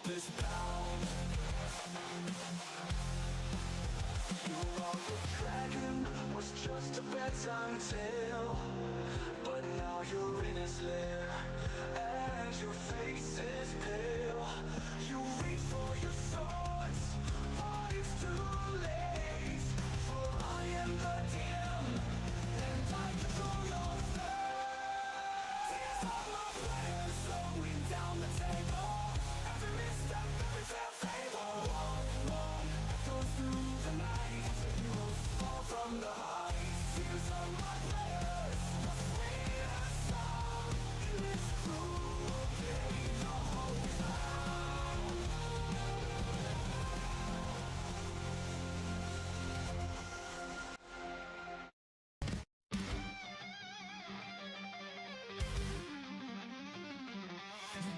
hopeless bound. You thought the dragon was just a bedtime tale, but now you're in his lair, and your face is pale. You reach for your swords, but it's too late, for I am the DM, and I control your fate. Tears of my players slowing down the table, every misstep, every fair fable. One echoes through the night, heroes fall from the heights. Tears of my players, the sweetest song in this cruel game. The hope is found.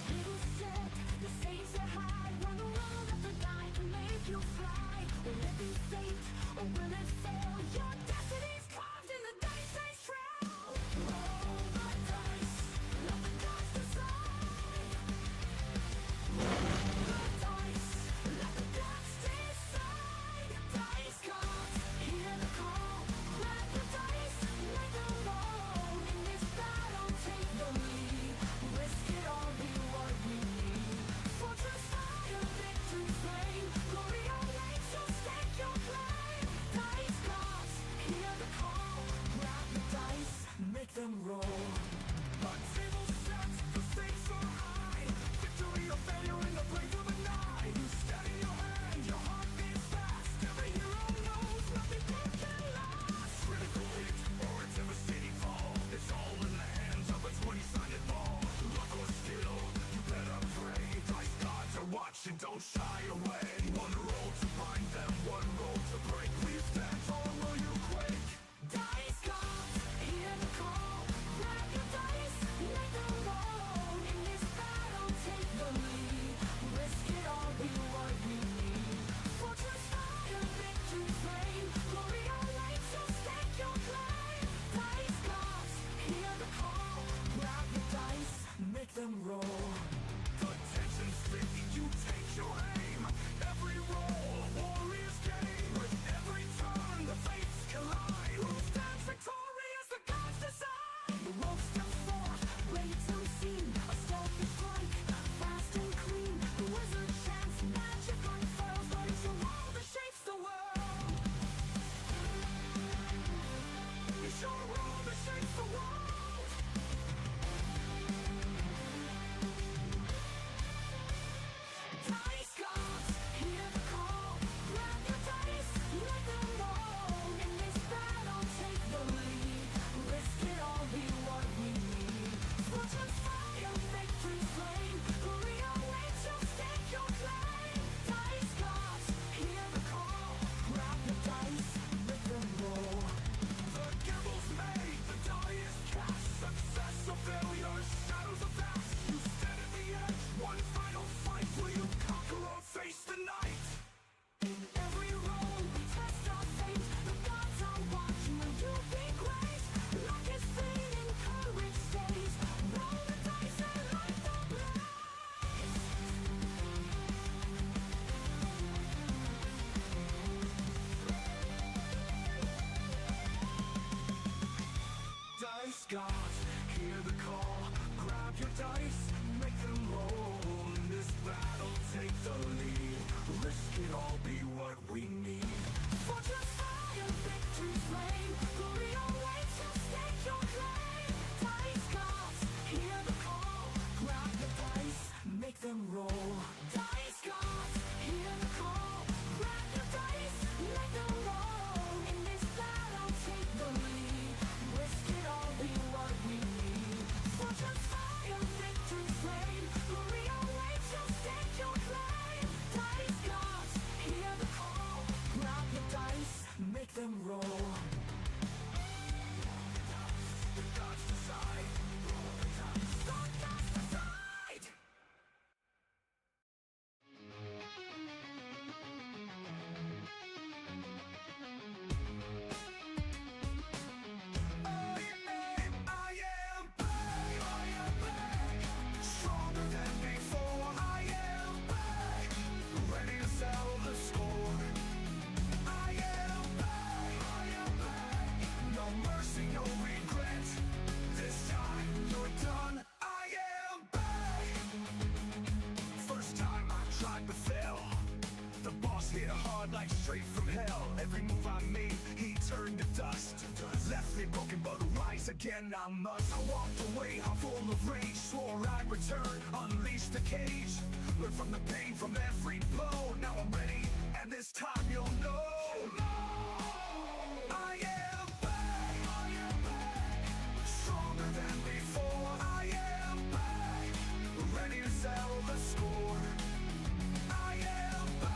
People said the saints are high, run around at the night to make you fly. Will it be fate or will it fail? Your destiny's carved in the dice they trail. Roll the dice, let the dice decide. Roll the dice, let the dice decide. Dice gods, hear the call. Grab the dice, make them roll. In this battle, take the lead. Risk it all, be what we need. Fortress fire, victory flame. Glory awaits, so stake your claim. Dice gods, hear the call. Grab the dice, make them roll. The table set, the stakes are high. Victory or failure in the blink of an eye. You steady your hand, your heart beats fast. Every hero knows nothing good can last. Critical hit or a devastating fall. It's all in the hands of a 20-sided ball. Luck or skill, you better pray. Dice gods are watching, don't shy away. One roll to bind them, one roll to break. Please stand tall, will you quake? Dice gods, hear the call. Grab your dice, make them roll. In this battle, take the lead. Risk it all, be what we need. Fortress fire, victory flame. Glory awaits, so stake your claim. Dice gods, hear the call. Grab your dice, make them roll. The tension's thick, you take your aim. like straight from hell. Every move I made, he turned to dust. Left me broken, but rise again I must. I walked away, I'm full of rage. Swore I'd return, unleash the cage. Learn from the pain, from every blow. Now I'm ready, and this time you'll know. I am back. Stronger than before. I am back. Ready to settle the score. I am back.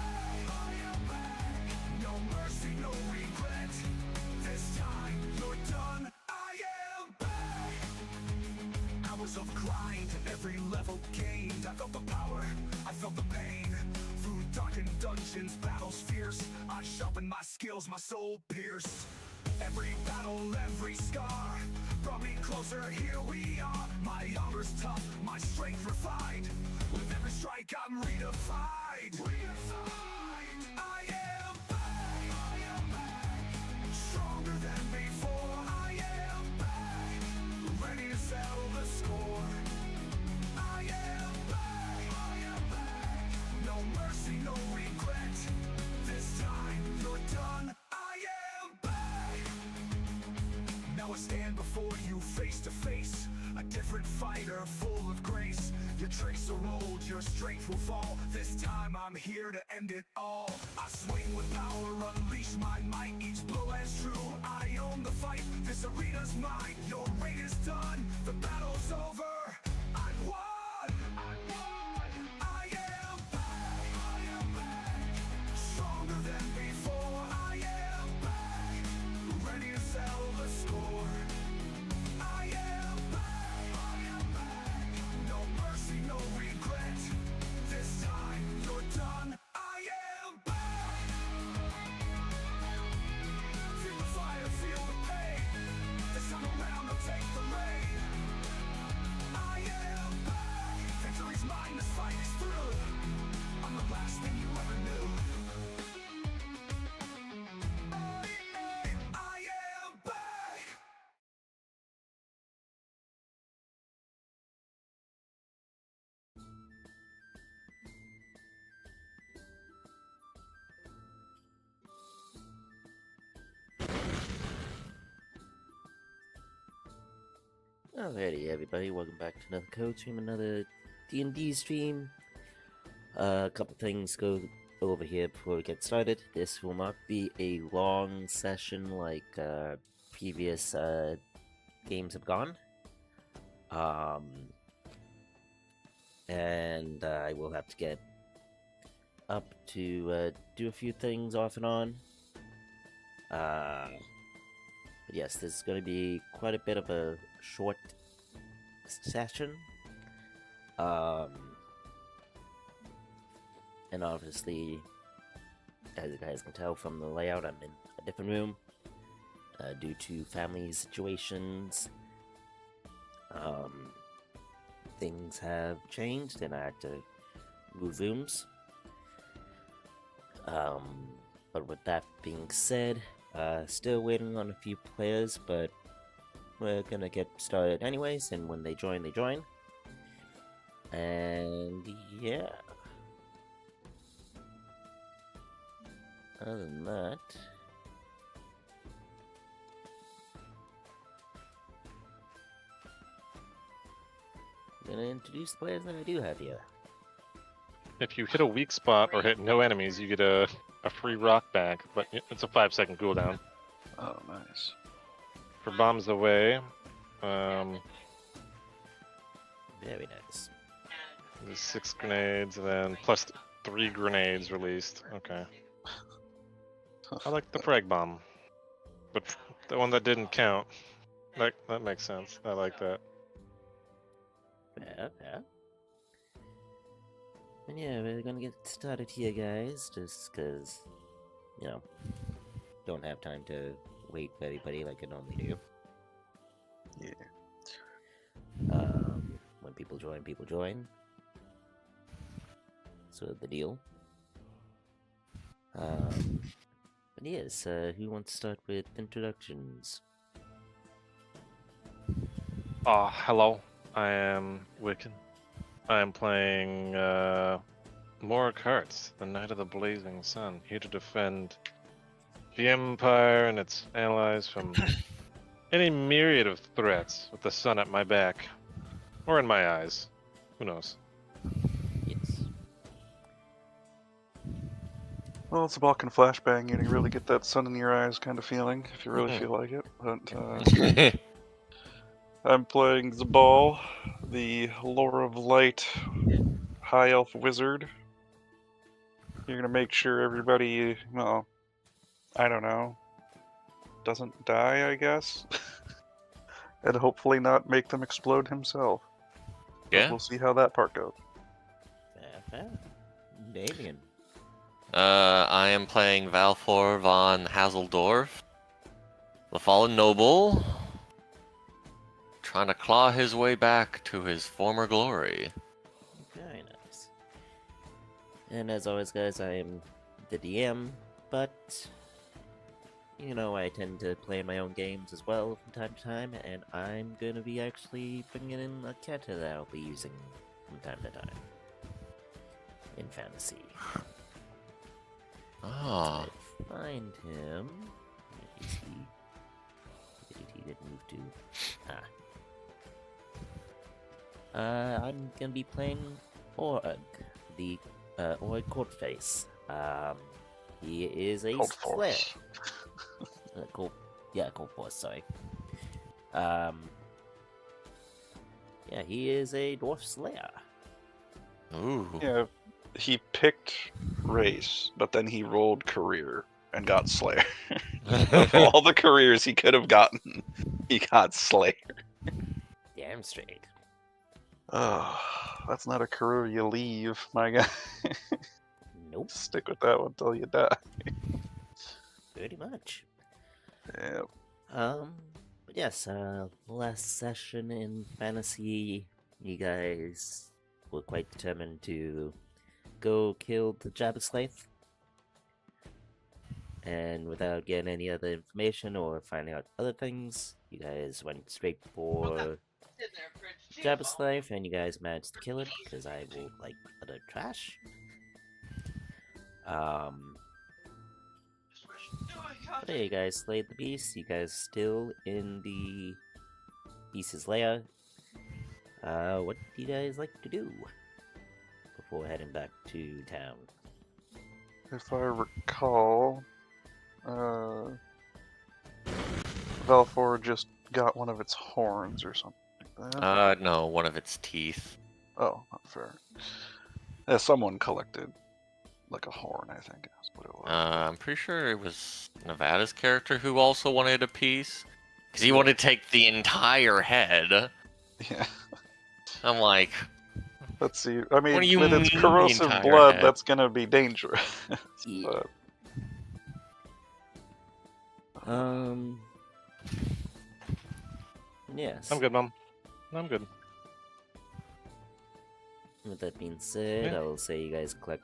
No mercy, no regret. This time you're done. I am back. Hours of grind, every level gained. I felt the power, I felt the pain. Through darkened dungeons, battles fierce, I sharpened my skills, my soul pierced. Every battle, every scar brought me closer, here we are. My armor's tough, my strength refined. With every strike I'm redefined. I am back. Stronger than before. I am back. Ready to settle the score. I am back. No mercy, no regret. This time you're done. I am back. Now I stand before you face to face. A different fighter, full of grace. Your tricks are old, your strength will fall. This time I'm here to end it all. I swing with power, unleash my might. Each blow as true, I own the fight. This arena's mine, your reign is done. The battle's over, I've won. I am back. Stronger than before. I am back. Ready to settle the score. I am back. No mercy, no regret. This time you're done. I am back. Feel the fire, feel the pain. This time around I'll take the reign. I am back. Victory's mine, this fight is through. I'm the last thing you ever knew. I am back. Alrighty, everybody, welcome back to another code stream, another D&D stream. A couple things go over here before we get started. This will not be a long session like previous games have gone. And I will have to get up to do a few things off and on. But yes, this is going to be quite a bit of a short session. And obviously, as you guys can tell from the layout, I'm in a different room due to family situations. Things have changed and I had to move rooms. But with that being said, still waiting on a few players, but we're gonna get started anyways, and when they join, they join. And yeah. Other than that, I'm gonna introduce the players that I do have here. If you hit a weak spot or hit no enemies, you get a free rock back, but it's a 5-second cooldown. Oh, nice. For bombs away, Very nice. there's 6 grenades, and then plus 3 grenades released. Okay. I like the frag bomb, but the one that didn't count. That makes sense. I like that. Yeah. And yeah, we're gonna get started here, guys, just because, you know, don't have time to wait for everybody like I normally do. Yeah. When people join. Sort of the deal. But yes, who wants to start with introductions? Hello. I am Wiccan. I am playing Morg Hearts, the Knight of the Blazing Sun, here to defend the Empire and its allies from any myriad of threats with the sun at my back. Or in my eyes. Who knows? Yes. Well, it's a Balkan flashbang, and you really get that sun in your eyes kind of feeling, if you really feel like it. But I'm playing Zabal, the Lore of Light High Elf Wizard. You're gonna make sure everybody, well, I don't know, doesn't die, I guess? And hopefully not make them explode himself. But Yeah. we'll see how that part goes. Fair. Damien. I am playing Valfor von Haseldorf, the fallen noble, trying to claw his way back to his former glory. Very nice. And as always, guys, I am the DM, but you know, I tend to play my own games as well from time to time, and I'm gonna be actually bringing in a character that I'll be using from time to time in fantasy. Ah, Let's find him. Where is he? Where did he get moved to? I'm gonna be playing Org, the Org Courtface. He is a Cold slayer. Force. Cold Force, sorry. Yeah, he is a dwarf slayer. ooh. Yeah, he picked race, but then he rolled career and got Slayer. Of all the careers he could have gotten, he got Slayer. Damn straight. Oh, that's not a career you leave, my guy. Nope, Stick with that one till you die. pretty much. Yeah. But yes, last session in fantasy, you guys were quite determined to go kill the Jabberslaith. And without getting any other information or finding out other things, you guys went straight for Jabberslaith, and you guys managed to kill it because I will like utter trash. But yeah, you guys slayed the beast. You guys still in the beast's lair. What do you guys like to do before heading back to town? If I recall, Valfor just got one of its horns or something like that. No, one of its teeth. Oh, not fair. Yeah, someone collected like a horn, I think is what it was. I'm pretty sure it was Nevada's character who also wanted a piece. Because he wanted to take the entire head. Yeah. I'm like, Let's see. I mean, What do you with its mean the corrosive entire blood, head? that's gonna be dangerous. Yeah. But Yes. I'm good, Mom. I'm good. With that being said, Yeah. I will say you guys collect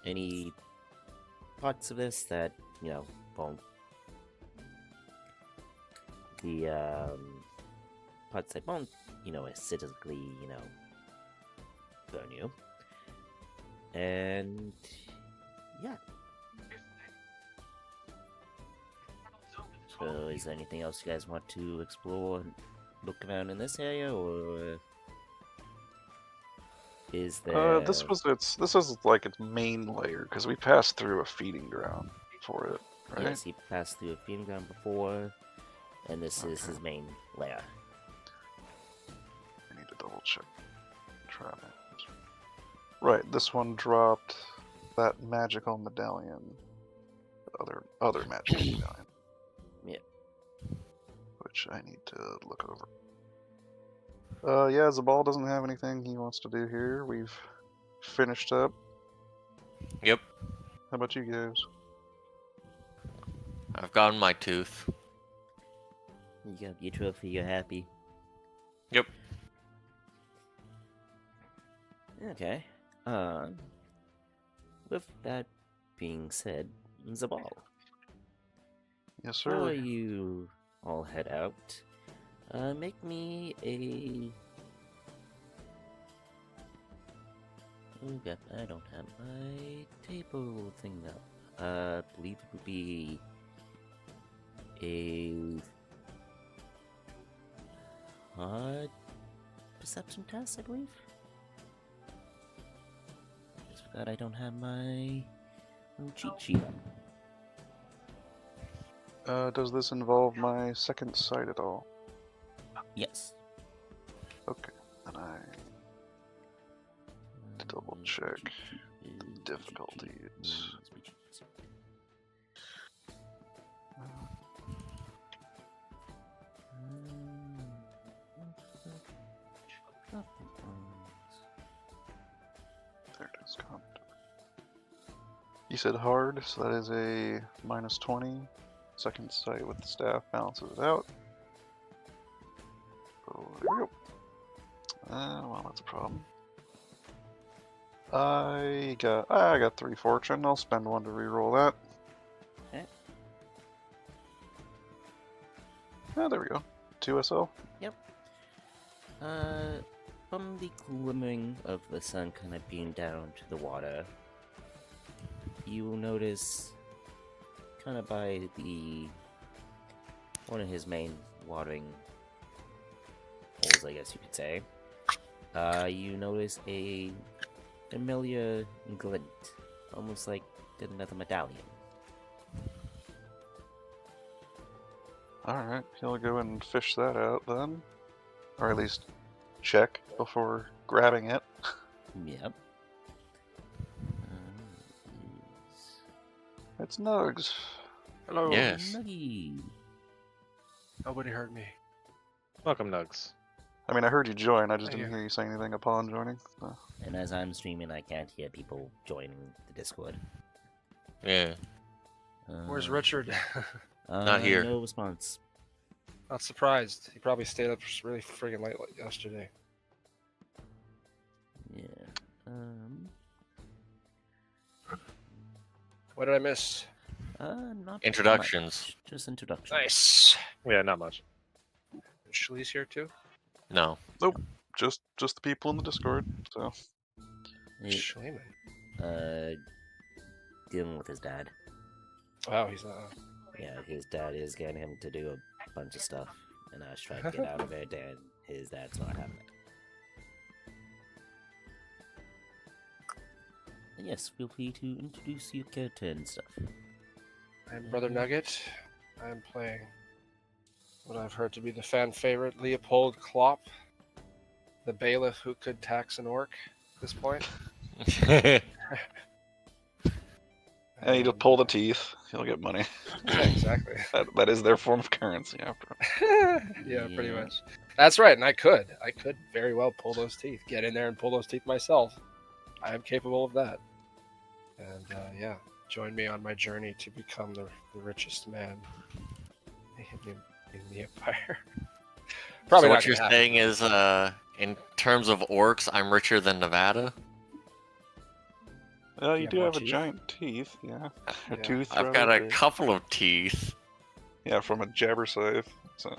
any parts of this that, you know, won't. The parts that won't, you know, acidically, you know, burn you. And yeah. So, is there anything else you guys want to explore and look around in this area, or is there? this is like its main layer because we passed through a feeding ground for it, right? Yes, he passed through a feeding ground before, and this is his main lair. I need to double check. Try it. Right, this one dropped that magical medallion. Other magical medallion. Yeah. Which I need to look over. Yeah, Zabal doesn't have anything he wants to do here. We've finished up. yep, How about you guys? I've gotten my tooth. You got your trophy, you're happy. Yep. Okay. With that being said, Zabal, Yes, before sir. you all head out, make me a forget I don't have my table thing up. I believe it would be a hard perception test, I believe. Just forgot I don't have my cheat sheet up. Does this involve my second sight at all? Yes. Okay, then I double check difficulties. There it is. You said hard, so that is a -20. Second sight with the staff balances it out. So there we go. Well, that's a problem. I got 3 fortune. I'll spend 1 to reroll that. Okay. Ah, there we go. 2 SL. Yep. From the glimmering of the sun kind of being down to the water, you will notice, kind of by one of his main watering holes, I guess you could say, you notice a familiar glint, almost like another medallion. Alright, he'll go and fish that out then. Or at least check before grabbing it. Yep. It's Nugs. Hello. Yes. Nuggy. Nobody heard me. Welcome, Nugs. I mean, I heard you join, I just Thank didn't you. hear you say anything upon joining. So. And as I'm streaming, I can't hear people joining the Discord. Yeah. Where's Richard? Not here. No response. Not surprised. He probably stayed up really friggin' late yesterday. Yeah. What did I miss? Not Introductions. much, just introductions. Nice. Yeah, not much. Shali's here too? No. Just the people in the Discord, so. He- Schliemann. dealing with his dad. Wow, he's not. Yeah, his dad is getting him to do a bunch of stuff, and I was trying to get out of it, and his dad's not having it. And yes, feel free to introduce your character and stuff. I'm Brother Nugget. I'm playing what I've heard to be the fan favorite, Leopold Klopp, the bailiff who could tax an orc at this point. And you just pull the teeth, you'll get money. Yeah, exactly. That is their form of currency after all. Yeah, pretty Yeah. much. That's right, and I could very well pull those teeth, get in there and pull those teeth myself. I am capable of that. And yeah, join me on my journey to become the richest man in the empire. Probably So not what you're gonna happen. saying is, in terms of orcs, I'm richer than Nevada? You You do have have more a teeth? giant teeth, yeah. A Yeah. tooth. I've got rather, a couple of teeth. Yeah, from a jabber scythe. So.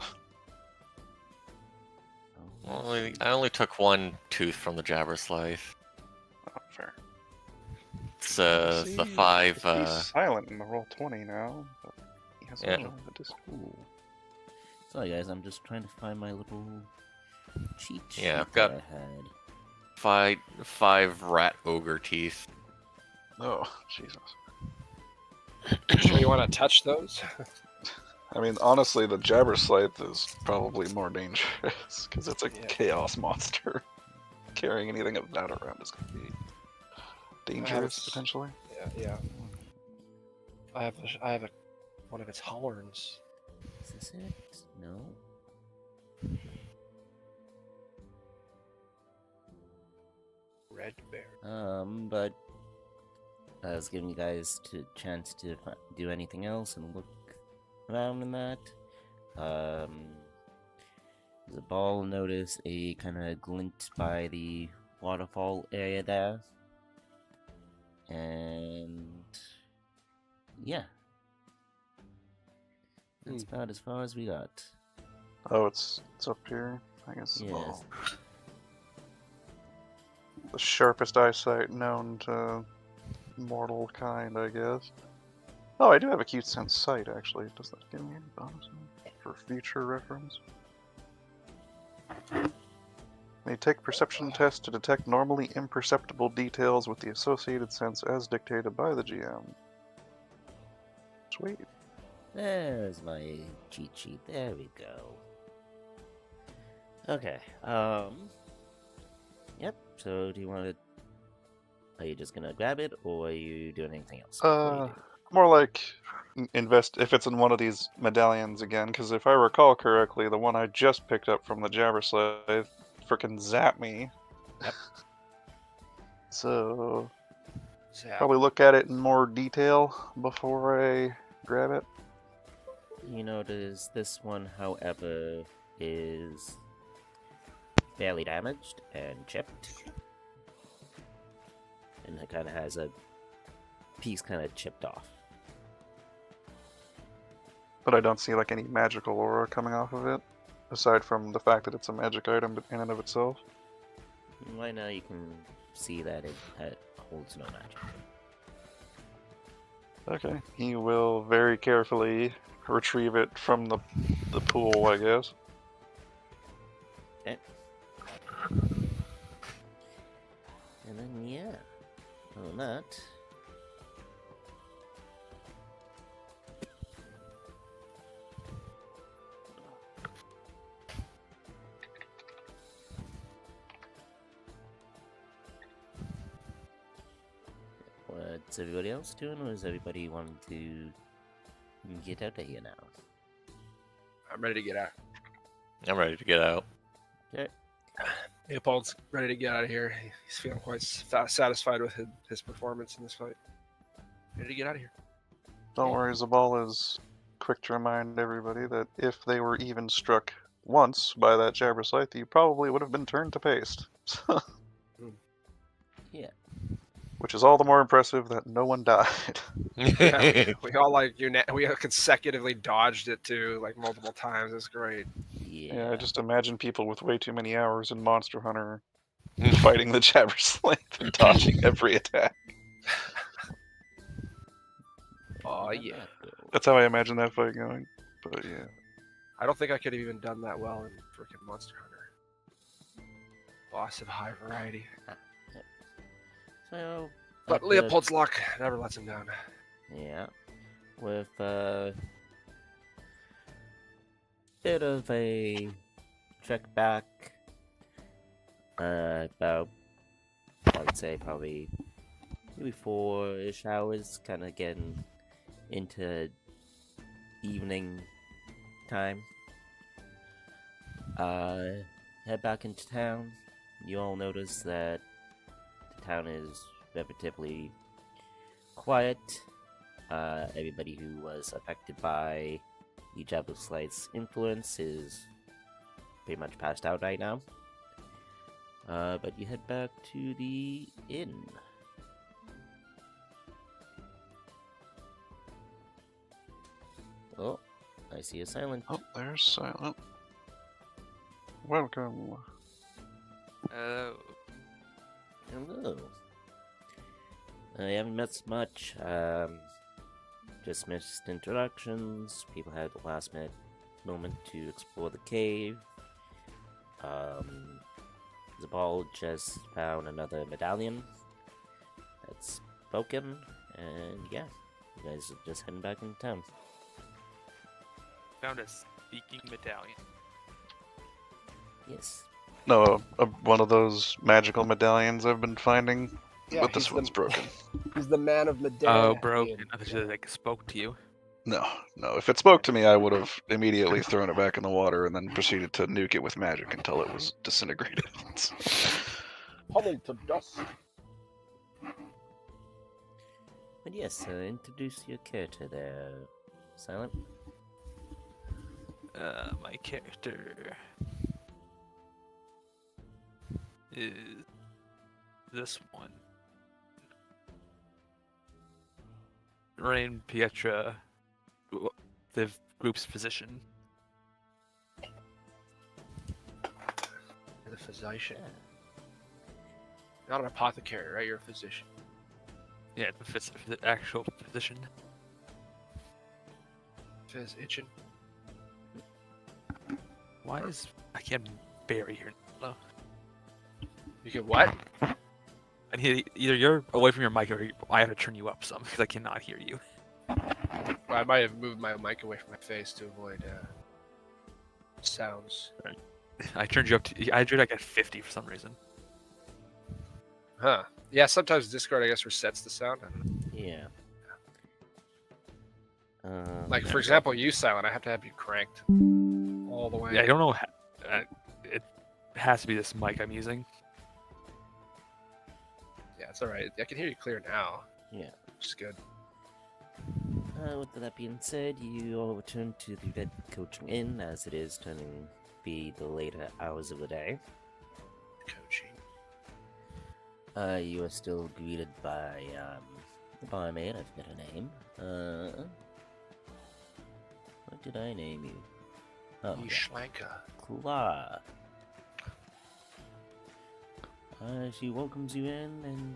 I only took 1 tooth from the Jabber Slice. Oh, fair. It's the See, 5. He's silent in the roll 20 now. But he has Yeah. joined the Discord. Sorry guys, I'm just trying to find my little cheat sheet Yeah, I've got- that I had. 5 rat ogre teeth. Oh, Jesus. Sure you want to touch those? I mean, honestly, the jabber scythe is probably more dangerous because it's a Yeah. chaos monster. Carrying anything of that around is going to be dangerous s- potentially. Yeah. I have one of its horns. Is this it? No. Red bear. But I was giving you guys a chance to do anything else and look around in that. The ball notice a kind of glint by the waterfall area there, and yeah, that's about as far as we got. Oh, it's up here. I guess. Yes. the sharpest eyesight known to mortal kind, I guess. Oh, I do have acute sense sight, actually. Does that give me any bonus for future reference? May take perception tests to detect normally imperceptible details with the associated sense as dictated by the GM. Sweet. There's my cheat sheet. There we go. Okay. Yep. So, do you want to? Are you just gonna grab it, or are you doing anything else? before you do? More like invest if it's in one of these medallions again, because if I recall correctly, the one I just picked up from the Jabberslave frickin' zapped me. Yep. So Zap. probably look at it in more detail before I grab it. You notice this one, however, is barely damaged and chipped. And it kind of has a piece kind of chipped off. But I don't see like any magical aura coming off of it, aside from the fact that it's a magic item in and of itself. Right now you can see that it holds no magic. Okay, he will very carefully retrieve it from the pool, I guess. Okay. And then, yeah. Other than that... What's everybody else doing, or is everybody wanting to get out of here now? I'm ready to get out. I'm ready to get out. Okay. Leopold's ready to get out of here. He's feeling quite satisfied with his performance in this fight. Ready to get out of here. Don't worry, Zabal is quick to remind everybody that if they were even struck once by that Jabberslave, you probably would have been turned to paste. Yeah. Which is all the more impressive that no one died. Yeah, we all we consecutively dodged it too, like multiple times. It's great. Yeah, I just imagine people with way too many hours in Monster Hunter fighting the Jabberslave and dodging every attack. Oh yeah. That's how I imagine that fight going. But yeah. I don't think I could have even done that well in freaking Monster Hunter. Boss of high variety. So... But after- Leopold's luck never lets him down. Yeah. With bit of a trek back, about, I would say probably maybe 4-ish hours, kind of getting into evening time. Head back into town. You all notice that the town is relatively quiet. Everybody who was affected by the Jabberslave's influence is pretty much passed out right now. But you head back to the inn. Oh, I see a silent. Oh, there's Silent. Welcome. Hello. I haven't missed much. Just missed introductions. People had the last minute moment to explore the cave. Zabal just found another medallion that's broken, and yeah, you guys are just heading back into town. Found a speaking medallion. Yes. No, one of those magical medallions I've been finding, Yeah, but this he's one's the- broken. He's the man of Medea. Oh, broken. I thought you like spoke to you. No. If it spoke to me, I would have immediately thrown it back in the water and then proceeded to nuke it with magic until it was disintegrated. Pummeled to dust. But yes, introduce your character there, Silent. My character is this one. Rain Pietra, the group's physician. The physician. Not an apothecary, right? You're a physician. Yeah, it's the actual position. Physician. Why is I can't bury here? No. You can what? And either you're away from your mic or I have to turn you up some because I cannot hear you. Well, I might have moved my mic away from my face to avoid sounds. I turned you up to. I turned like at 50 for some reason. Huh. Yeah, sometimes Discord, I guess, resets the sound. I don't know. Yeah. Like, for example, you, Silent, I have to have you cranked all the way. Yeah, I don't know. It has to be this mic I'm using. Yeah, it's alright. I can hear you clear now, Yeah. which is good. With that being said, you all return to the Red Coaching Inn as it is turning to be the later hours of the day. Coaching. You are still greeted by the barmaid. I forget her name. What did I name you? Oh, yeah. Schlanka. Kla. She welcomes you in and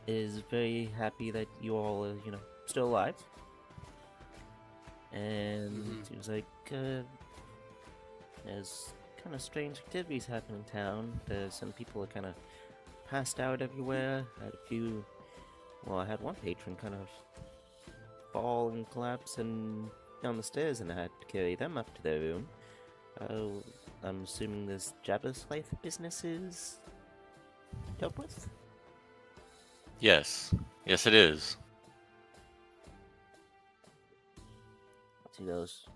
is very happy that you all are, still alive. And seems like there's kind of strange activities happening in town. There's some people are kind of passed out everywhere. I had one patron kind of fall and collapse and down the stairs, and I had to carry them up to their room. I'm assuming this Jabba's Life business is dealt with? Yes. Yes, it is. She goes,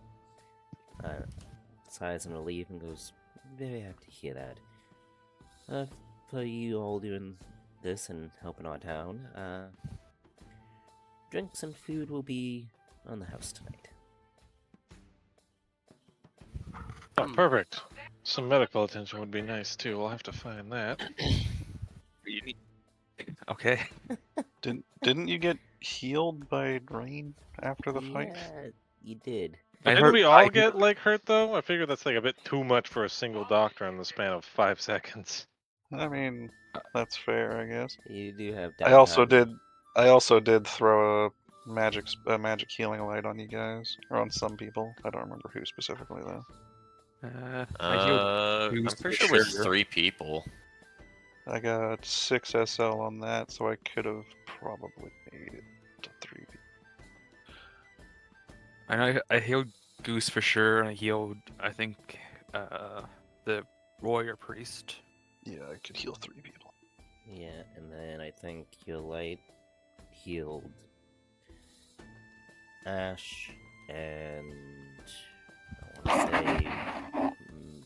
sighs in relief and goes, very happy to hear that. For you all doing this and helping our town, drinks and food will be on the house tonight. Oh, perfect. Some medical attention would be nice too. We'll have to find that. You need... Okay. Didn't you get healed by rain after the fight? Yeah, you did. I Didn't heard- we I- all get like hurt though? I figure that's like a bit too much for a single doctor in the span of 5 seconds. I mean, that's fair, I guess. You do have I also downtime. did throw a magic healing light on you guys, or on some people. I don't remember who specifically though. I healed I'm Goose pretty for sure it was sure. 3 people. I got 6 SL on that, so I could have probably made it to 3 people. I know I healed Goose for sure, and I healed, I think, the warrior priest. Yeah, I could heal 3 people. Yeah, and then I think your light healed Ash and I want to say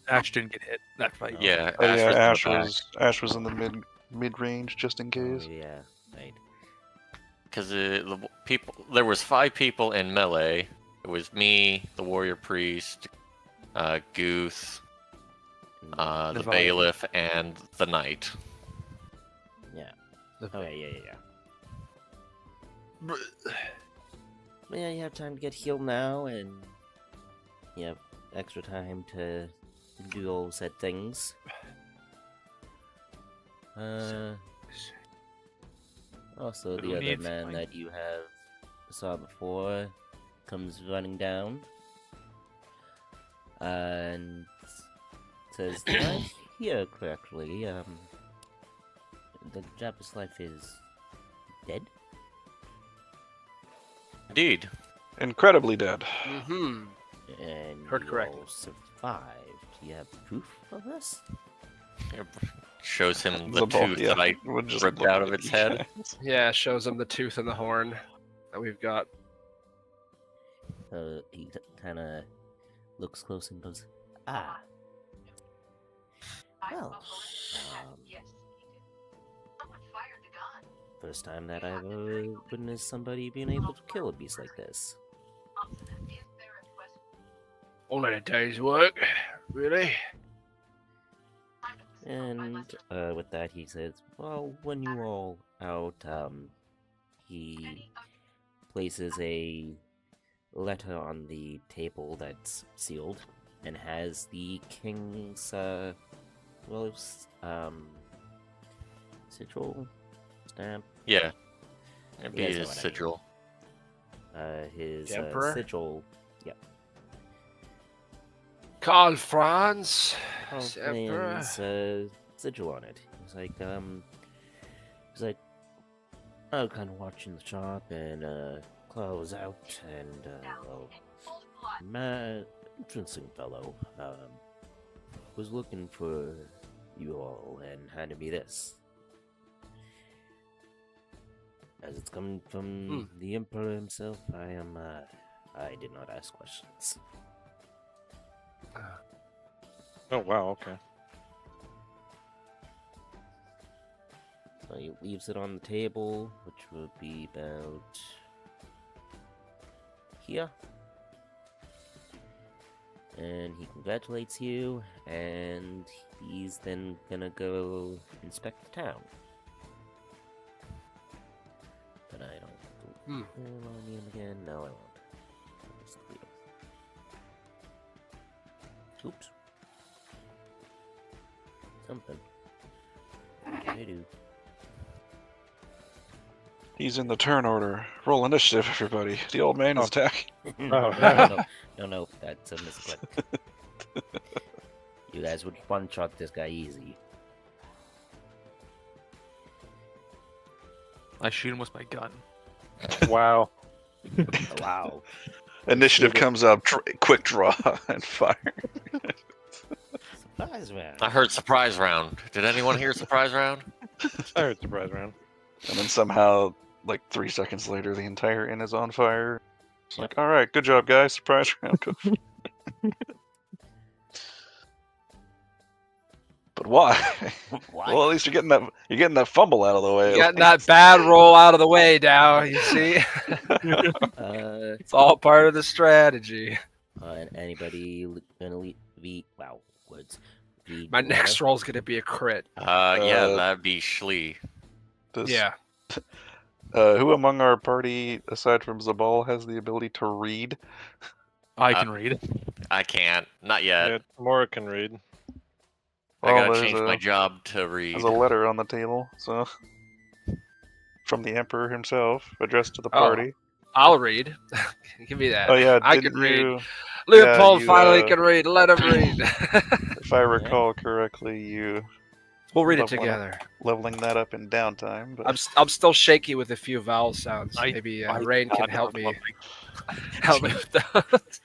Ash didn't get hit that fight. Yeah, Oh yeah, Ash was Ash was in the mid range just in oh, case. yeah, right. because there was 5 people in melee. It was me, the warrior priest, Goose, the Divine. bailiff, and the knight. Yeah. Oh yeah. But yeah, you have time to get healed now, and you have extra time to do all said things. Also, the Who other needs man mine? that you have saw before comes running down and says, "Did I hear correctly? The Jabba's life is dead." Indeed. Incredibly dead. Mm-hmm. And Heard you correctly. all survived. Do you have proof of this? It shows him the The ball- tooth yeah, that I we'll just ripped look out at of its you head. guys. Yeah, shows him the tooth and the horn that we've got. He kind of looks close and goes, "Ah. Well, first time that I've ever witnessed somebody being able to kill a beast like this." Only a day's work, really. And with that, he says, "Well, when you all out, he places a letter on the table that's sealed and has the king's well, it's, sigil, stamp. Yeah. It'd be You guys know his what I mean. sigil. His The Emperor? sigil. Karl Franz. Carl His Emperor. Flynn's sigil on it. He's like, I was kind of watching the shop, and Claw was out, and well, my interesting fellow was looking for you all and handed me this. As it's coming from the Emperor himself, I did not ask questions. Oh wow, okay. So he leaves it on the table, which will be about here. And he congratulates you, and he's then gonna go inspect the town. But I don't. On him again? No, I won't. I'll just leave him. Oops. Something. I do. He's in the turn order. Roll initiative, everybody. The old man is attacking. no, that's a misclick. You guys would one-shot this guy easy. I shoot him with my gun. Wow. Wow. Initiative comes up, quick draw, and fire. Surprise round. I heard surprise round. Did anyone hear surprise round? I heard surprise round. And then somehow, like 3 seconds later, the entire inn is on fire. It's like, all right, good job, guys. Surprise round. Go. But why? Why? Well, at least you're getting that fumble out of the way. Getting that bad roll out of the way now, you see? It's all part of the strategy. And anybody gonna be words. My next roll is going to be a crit. Yeah, that'd be Schlee. Yeah. Who among our party, aside from Zabal, has the ability to read? I can read. I can't. Not yet. Yeah, Mora can read. I gotta there's change my job to read. There's a letter on the table, so from the Emperor himself, addressed to the party. I'll read. Give me that. Oh yeah, I didn't can read. you? Leopold you, finally can read. Let him read. If I recall correctly, you We'll read it leveling- together. leveling that up in downtime. But I'm still shaky with a few vowel sounds. I- Maybe I- Rain can I- help me. Help me with that.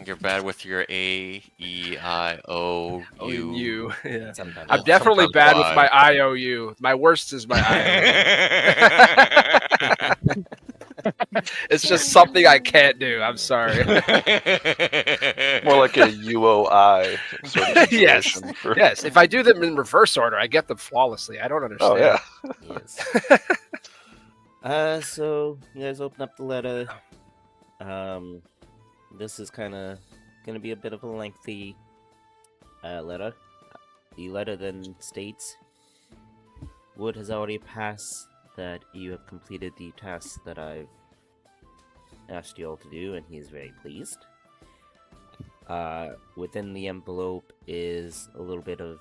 You're bad with your A, E, I, O, U. You. Yeah. Sometimes. I'm definitely sometimes bad with Y. my IOU. My worst is my IOU. It's just something I can't do. I'm sorry. more like a UOI sort of Yes. situation. For... Yes, if I do them in reverse order, I get them flawlessly. I don't understand. Oh yeah. Yes. So you guys open up the letter. This is kind of gonna be a bit of a lengthy letter. The letter then states, "Word has already passed that you have completed the tasks that I've asked you all to do," and he is very pleased. Within the envelope is a little bit of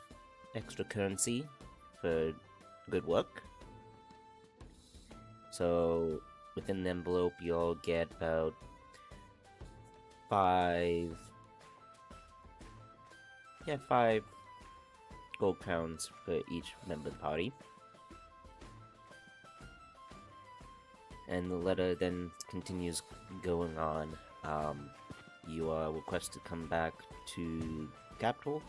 extra currency for good work. So within the envelope, you'll get about 5 gold crowns for each member of the party. And the letter then continues going on. You are requested to come back to capital.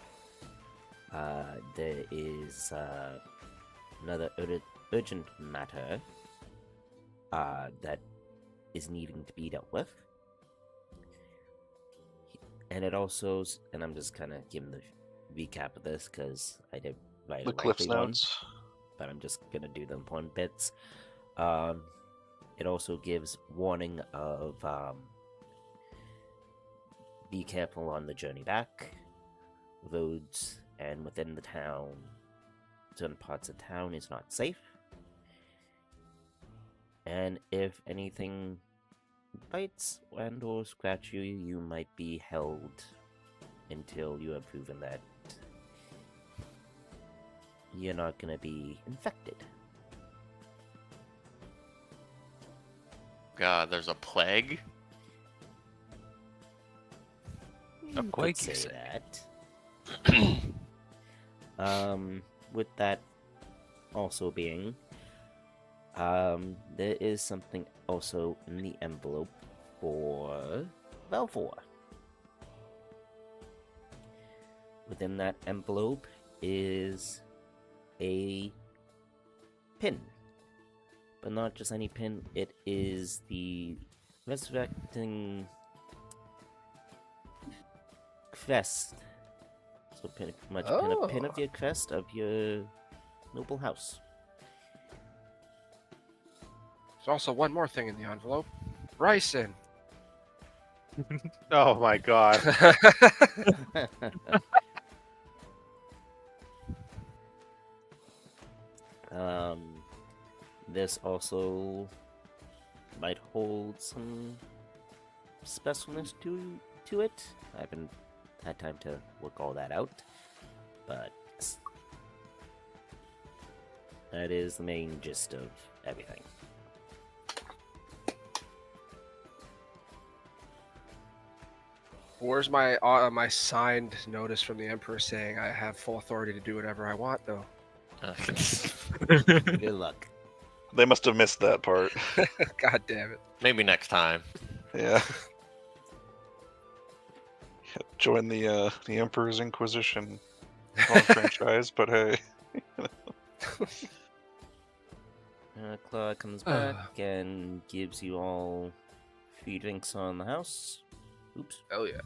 There is another urgent matter that is needing to be dealt with. And it also, and I'm just kind of giving the recap of this because I did write The a Cliff's lengthy one, notes. but I'm just gonna do the important bits. It also gives warning of be careful on the journey back. Roads and within the town, certain parts of town is not safe. And if anything bites and or scratch you, you might be held until you have proven that you're not gonna be infected. God, there's a plague? A You plague, could you say say? that. With that also being, there is something also in the envelope for Valfor. Within that envelope is a pin. But not just any pin, it is the resurrecting crest. So pretty much a pin of your crest of your noble house. There's also one more thing in the envelope. Ryson. Oh my god. This also might hold some specialness to it. I haven't had time to work all that out, but that is the main gist of everything. Where's my my signed notice from the Emperor saying I have full authority to do whatever I want, though? Good luck. They must have missed that part. God damn it. Maybe next time. Yeah. Join the Emperor's Inquisition franchise, but hey. Claude comes back and gives you all free drinks on the house. Oops. Oh yeah.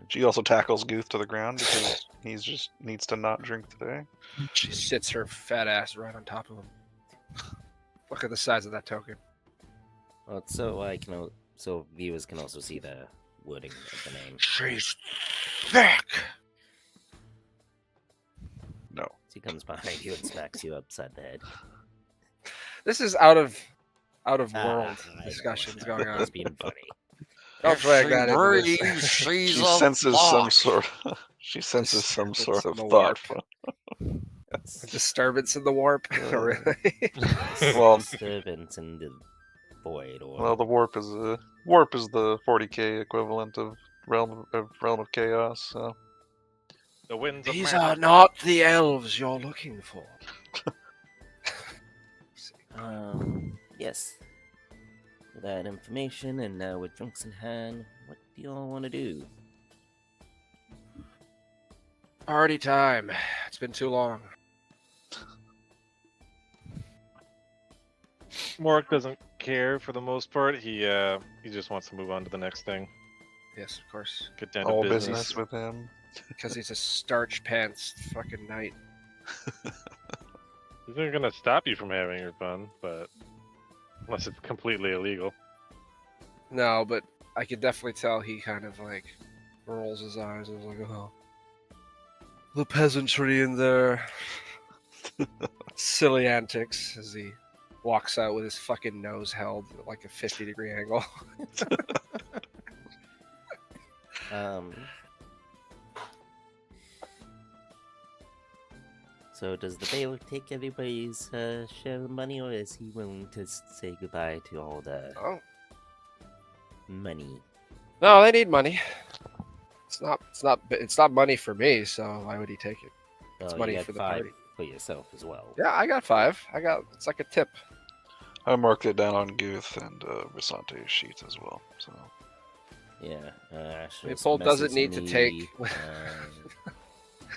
She also tackles Guth to the ground because he's just needs to not drink today. She sits her fat ass right on top of him. Look at the size of that token. Well, so viewers can also see the wording of the name. She's thick. No. She comes behind you and smacks you upside the head. This is out of world I know. discussions going I on. was being funny. Don't drag that into this. She's She a senses fox. some sort of in the thought. A disturbance in the warp. Really? Well, Disturbance in the void, or well, the warp is the 40k equivalent of realm of chaos. So The winds of These magic. are not the elves you're looking for. yes. With that information, and now with drinks in hand, what do y'all want to do? Party time. It's been too long. Mork doesn't care for the most part. He just wants to move on to the next thing. Yes, of course. Get down all to business with him. Because he's a starch pants fucking knight. He's not gonna stop you from having your fun, but unless it's completely illegal. No, but I could definitely tell he kind of like rolls his eyes and is like, oh. The peasantry in their silly antics as he walks out with his fucking nose held at like a 50-degree angle. So does the bailiff take everybody's share of the money, or is he willing to say goodbye to all the Oh. money? No, they need money. It's not money for me, so why would he take it? It's Oh, money you got for the 5 party. for yourself as well. Yeah, I got 5. It's like a tip. I marked it down on Guth and Visante's sheet as well. So Yeah. Leopold doesn't need to take-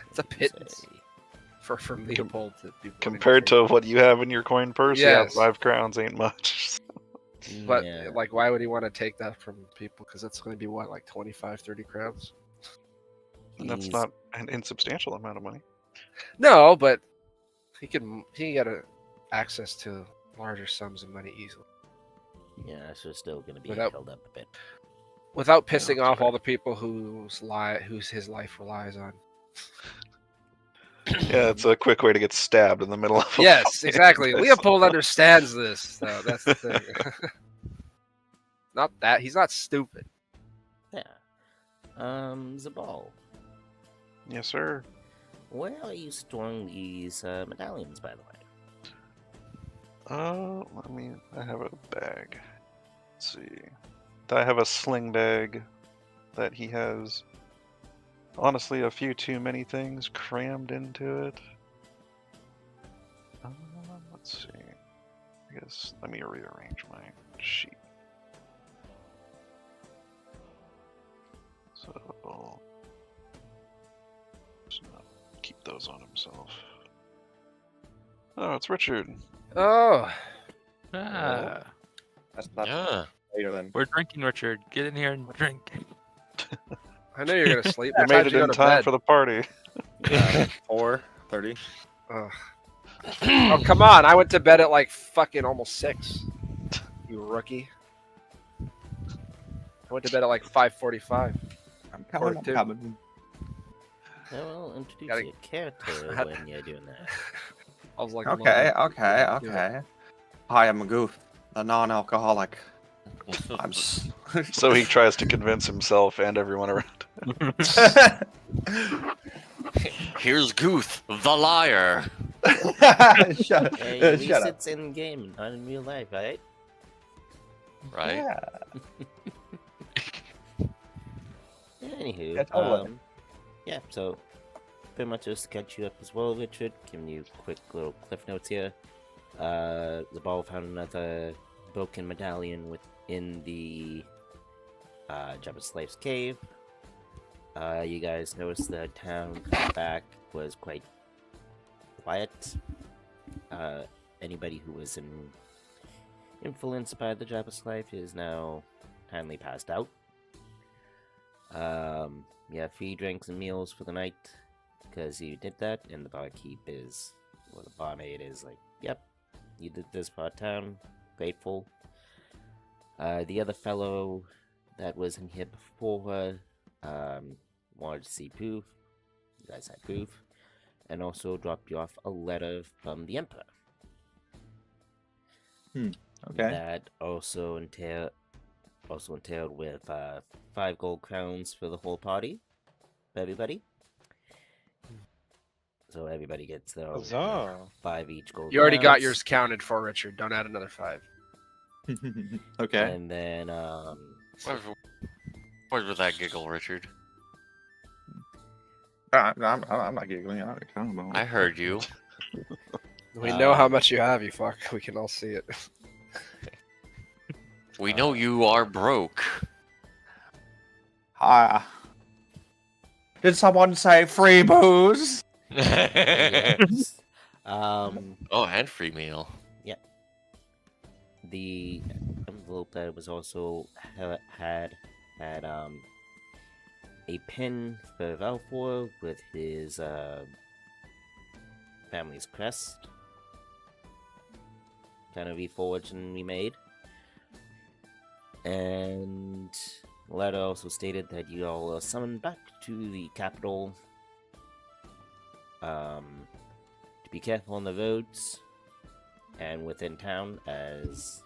It's a pittance say, from Leopold to be compared to what you have in your coin purse, Yes. yeah, 5 crowns ain't much. But yeah. like, why would he want to take that from people? Because that's going to be what, like 25, 30 crowns? And that's He's- not an insubstantial amount of money. No, but he got access to larger sums of money easily Yeah, so still gonna be Without- held up a bit. without pissing that's off all right. the people whose his life relies on. Yeah, it's a quick way to get stabbed in the middle of. Yes, exactly. Leopold understands this. So that's the thing. Not that he's not stupid. Yeah. Zabal. Yes, sir. Where are you storing these medallions, by the way? I have a bag. Let's see. I have a sling bag that he has, honestly, a few too many things crammed into it. Let's see. I guess let me rearrange my sheet. So just not keep those on himself. Oh, it's Richard. Oh, Ah, That's not Yeah. later then. we're drinking, Richard. Get in here and drink. I know you're gonna sleep. You What made time it did you go in to time bed? for the party. 4:30. Ugh. Oh, come on. I went to bed at like fucking almost 6. You rookie. I went to bed at like 5:45. I'm coming. Or two. I'm coming. I will introduce Gotta- your character when you're doing that. I was like, Okay. 11. Okay. Hi, I'm a goof, a non-alcoholic. I'm. So he tries to convince himself and everyone around. Here's Guth, the liar. Shut, Hey, at least shut up. it's in game, not in real life, right? Right? Yeah. Anywho, Yeah, totally. yeah, so pretty much just to catch you up as well, Richard, giving you quick little cliff notes here. The ball found another broken medallion within the Jabba Slave's cave. You guys noticed the town coming back was quite quiet. Anybody who was influenced by the Jabba Slave is now kindly passed out. Yeah, free drinks and meals for the night because you did that, and the barkeep is, well, the barmaid is like, yep, you did this for our town, grateful. The other fellow that was in here before wanted to see proof. You guys had proof, and also dropped you off a letter from the Emperor. Okay. That also entailed with 5 gold crowns for the whole party, for everybody. So everybody gets their own, Huzzah. 5 each gold. You already got crowns. yours counted for, Richard. Don't add another 5. Okay. And then Where's with that giggle, Richard? I'm not giggling. I know what you're talking about. I heard you. We know how much you have, you fuck. We can all see it. We know you are broke. Did someone say free booze? yes. Oh, and free meal. The envelope that was also had a pin for Valfor with his family's crest, kind of reforged and remade. And the letter also stated that you all are summoned back to the capital. To be careful on the roads and within town as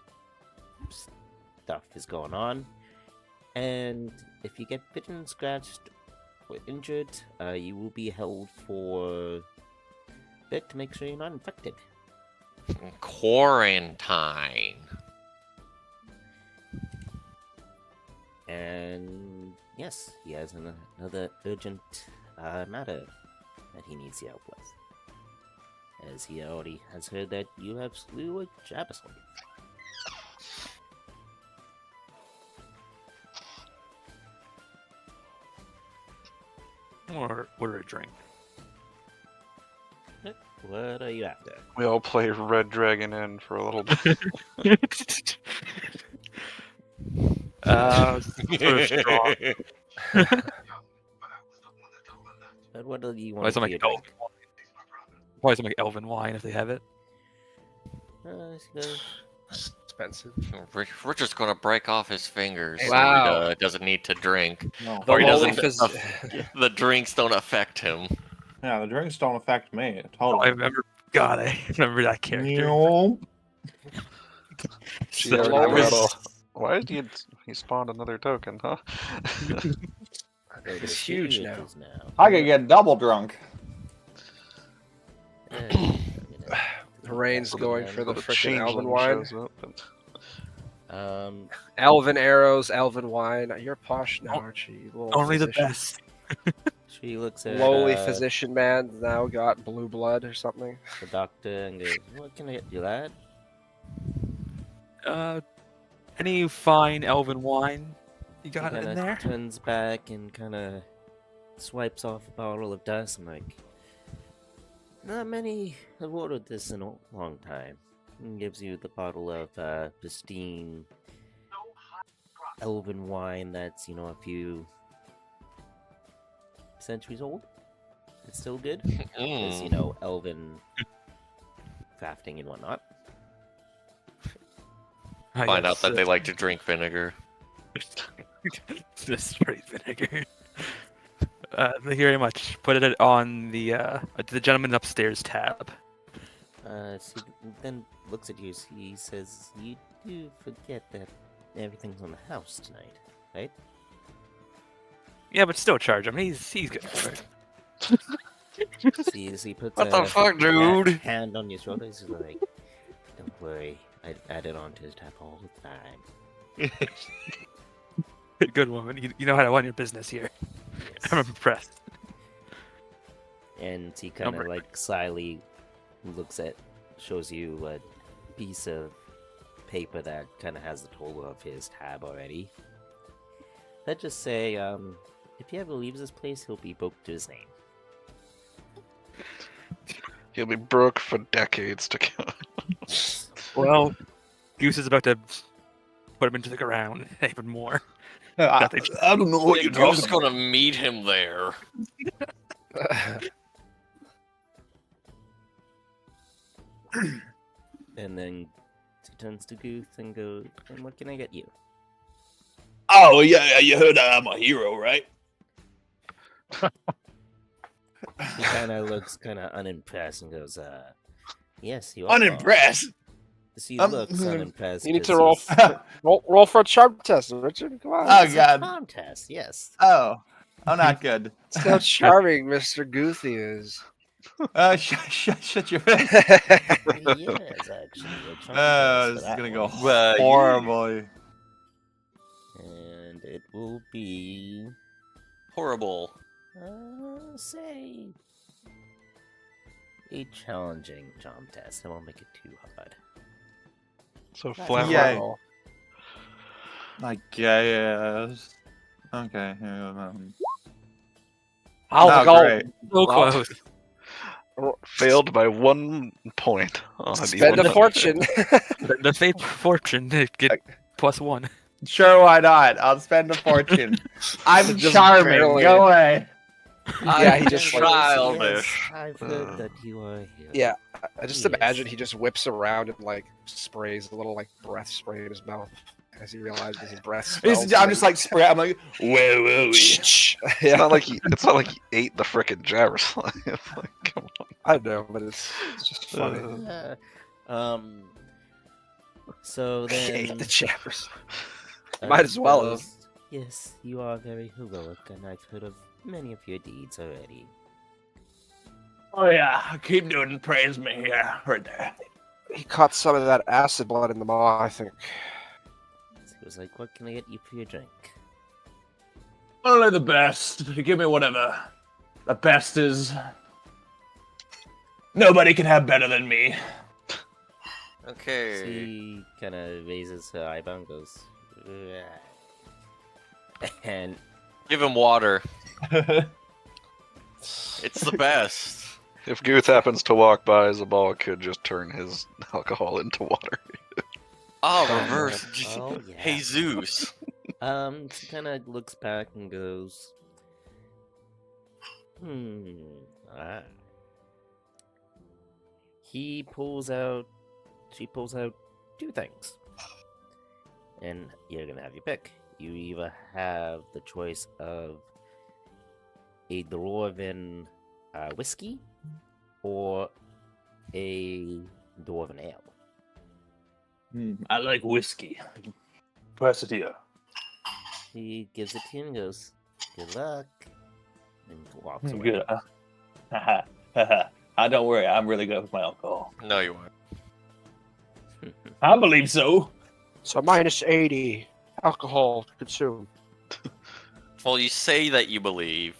stuff is going on. And if you get bitten, scratched, or injured, you will be held for a bit to make sure you're not infected. Quarantine. And yes, he has another urgent matter that he needs your help with, as he already has heard that you have slew a Jabba slave. Or order a drink. What are you after? We all play Red Dragon Inn for a little bit. Sort of straw. But what do you Why want to some do? like elven wine? Why some like elven wine if they have it? Expensive. Richard's gonna break off his fingers. Wow. So he doesn't need to drink. No. The Or he holy doesn't. phys- The drinks don't affect him. Yeah, the drinks don't affect me. Oh, Totally. I remember. God, I remember that character. No. She The already lowest- got all- Why did he spawned another token, huh? It's huge now. I could get double drunk. Rain's going for the The frickin' elven changeling wine. shows up. And... Elven arrows, elven wine. You're posh now, aren't you? You little Only the physician. best. She looks at Lowly physician man now got blue blood or something. the doctor and goes, "What can I get you, lad?" Any fine elven wine you got He in kinda there? turns back and kind of swipes off a bottle of dust. I'm like, not many have ordered this in a long time. And gives you the bottle of pristine elven wine that's, a few centuries old. It's still good. Because, elven crafting and whatnot. Find out that they like to drink vinegar. Just straight vinegar. Thank you very much. Put it on the gentleman upstairs tab. She then looks at you. He says, "You do forget that everything's on the house tonight, right?" Yeah, but still charge him. He's good for it. He puts What the fuck, dude? hand on your shoulder. He's like, "Don't worry, I add it onto his tab all the time." Good woman. You know how to run your business here. Yes. I'm impressed. And he kind of slyly shows you a piece of paper that kind of has the total of his tab already. Let's just say, if he ever leaves this place, he'll be broke to his name. He'll be broke for decades to come. Well, Goose is about to put him into the ground even more. I don't know what you're You're just talking about. gonna meet him there. And then he turns to Goose and goes, "And what can I get you?" Oh, yeah, you heard I'm a hero, right? He kind of looks kind of unimpressed and goes, "Yes, you are." Unimpressed? He looks unimpressed. You need to 'cause roll he's- roll for a charm test, Richard. Come on. Oh, It's a God. contest, yes. Oh, I'm not good. That's how charming Mr. Goothy is. Shut your face. Yes, actually. a charm test Oh, for this is that gonna go one. horribly. And it will be, Horrible. say, a challenging charm test. I won't make it too hard. So That's flat Yeah. roll. I guess. Okay. Oh, great. So close. Failed by 1 point. On spend a D100. fortune. The fate fortune to get +1. Sure, why not? I'll spend a fortune. I'm Just charming. barely. Go away. Yeah, he just childish. I've heard that you are here. Yeah, I just Yes. imagine he just whips around and sprays a little breath spray in his mouth as he realizes his breath smells. I'm just spray. I'm like, where were we? It's Yeah, not like he ate the frickin' jabber slime. Come on. I know, but it's just funny. So then, Ate the jabbers. Might as well have. Yes, you are very heroic, and I've heard of many of your deeds already. Oh yeah, keep doing praise me. Yeah, right there. He caught some of that acid blood in the maw, I think. He was like, "What can I get you for your drink?" Only the best. Give me whatever. The best is. Nobody can have better than me. Okay. She kind of raises her eyebrow and goes, "Ugh." And Give him water. It's the best. If Guth happens to walk by, Zabal could just turn his alcohol into water. Oh, reverse. Oh, yeah. Jesus. She kind of looks back and goes, ah. She pulls out 2 things. And you're gonna have your pick. You either have the choice of a Dwarven whiskey or a Dwarven ale. I like whiskey. Press it here. He gives it to you and goes, "Good luck," and walks away. Good. Haha. Haha. Don't worry, I'm really good with my alcohol. No, you aren't. I believe so. So minus 80 alcohol to consume. Well, you say that you believe,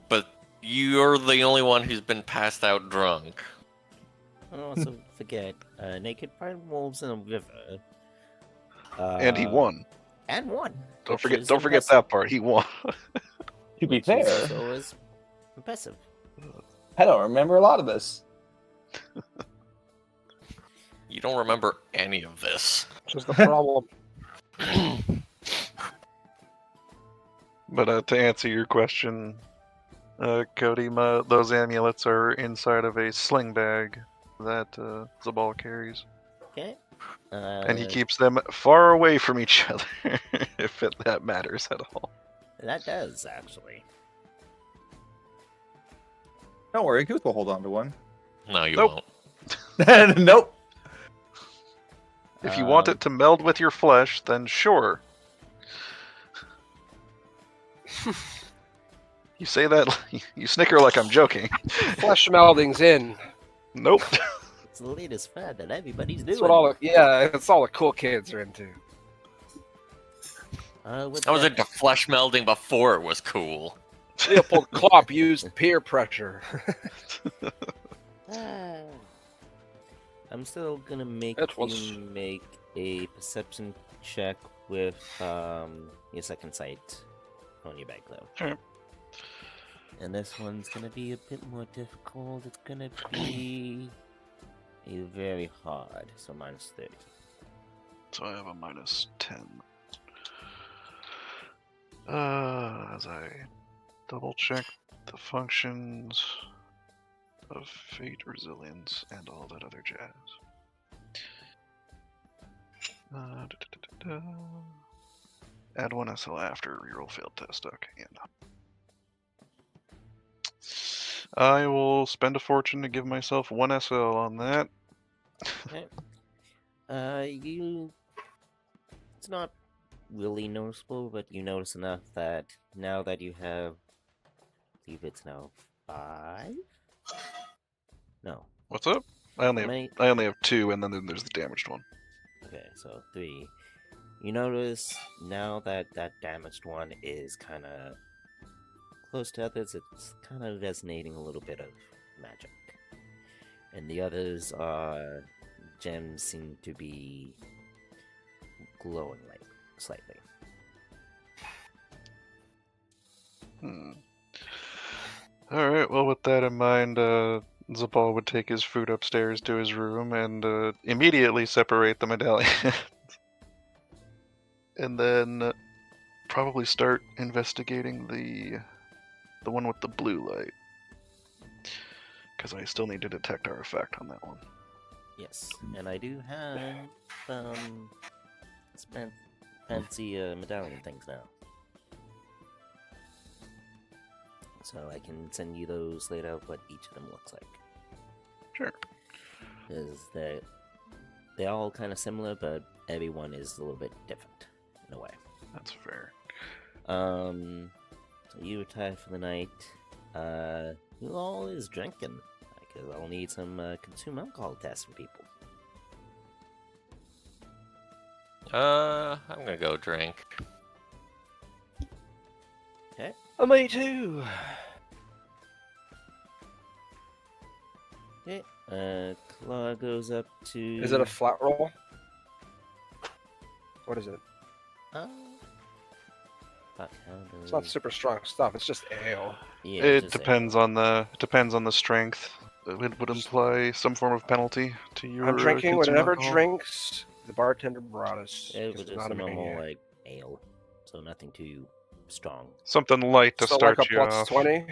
but you're the only one who's been passed out drunk. Also, forget naked pride wolves in a river. And he won. And won. Don't which forget is that part. He won. To be Which is fair, also was impressive. I don't remember a lot of this. You don't remember any of this. Which is the problem. But to answer your question, Cody, those amulets are inside of a sling bag that Zabal carries. Okay. And he keeps them far away from each other, if that matters at all. That does, actually. Don't worry, Goose will hold on to one. No, you Nope. won't. Nope. If you want it to meld with your flesh, then sure. You say that, you snicker like I'm joking. Flesh melding's in. Nope. It's the latest fad that everybody's doing. That's what all the cool kids are into. I was into flesh melding before it was cool. Leopold Klopp used peer pressure. I'm still gonna make you make a perception check with your second sight on your back, though. Alright. And this one's gonna be a bit more difficult. It's gonna be a very hard, so -30. So I have a -10. As I double check the functions of fate, resilience, and all that other jazz. Add 1 SL after reroll failed test. Okay, yeah. I will spend a fortune to give myself 1 SL on that. Okay. It's not really noticeable, but you notice enough that now that you have, I believe it's now 5? No. What's up? I only have 2, and then there's the damaged one. Okay, so 3. You notice now that that damaged one is kind of close to others, it's kind of resonating a little bit of magic. And the others are gems seem to be glowing slightly. Alright, well, with that in mind, Zabal would take his food upstairs to his room and immediately separate the medallion. And then probably start investigating the one with the blue light. Because I still need to detect our effect on that one. Yes, and I do have fancy medallion things now. So I can send you those later of what each of them looks like. Sure. Because they're all kind of similar, but everyone is a little bit different in a way. That's fair. So you retire for the night. Who all is drinking? Because I'll need some consume alcohol tests from people. I'm gonna go drink. Okay. Me too. Okay. Claw goes up to. Is it a flat roll? What is it? It's not super strong stuff. It's just ale. Yeah, It depends on the strength. It would imply some form of penalty to your. I'm drinking consumed whatever alcohol. drinks the bartender brought us. It was It's just not a a normal maniac. like ale, so nothing too strong. Something light to So start like a you plus off. 20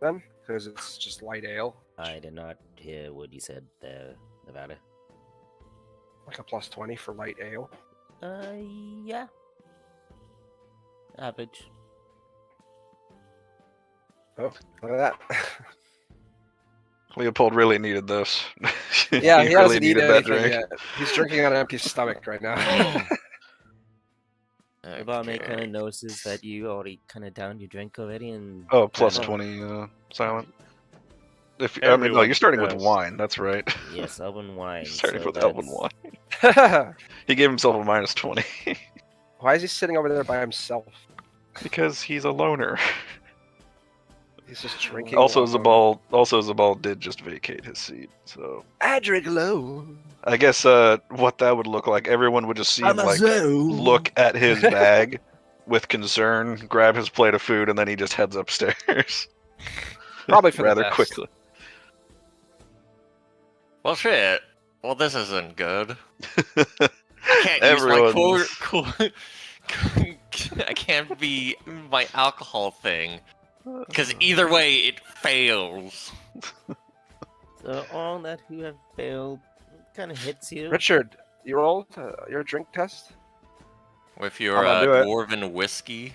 then? Because it's just light ale. I did not hear what you said there, Nevada. Like a plus 20 for light ale. Yeah. Average. Oh, look at that. Leopold really needed this. Yeah, he really hasn't needed eaten that anything drink. yet. He's drinking on an empty stomach right now. The barmaid kind of notices that you already kind of downed your drink already, and Oh, plus kinda- 20 silent. If no, Everyone you're starting with does. wine. That's right. Yes, elven wine. Starting so with elven that's- wine. He gave himself a -20 Why is he sitting over there by himself? because he's a loner. He's just drinking. Also, alone. Zabal did just vacate his seat. So I drink alone. I guess what that would look like, everyone would just see him like look at his bag with concern, grab his plate of food, and then he just heads upstairs. Probably for the rather best. quickly. Well, shit. Well, this isn't good. I can't use my Everyone's- I can't be my alcohol thing. Because either way, it fails. So all that who have failed kind of hits you. Richard, you rolled your drink test? With your I'm gonna do it. dwarven whiskey.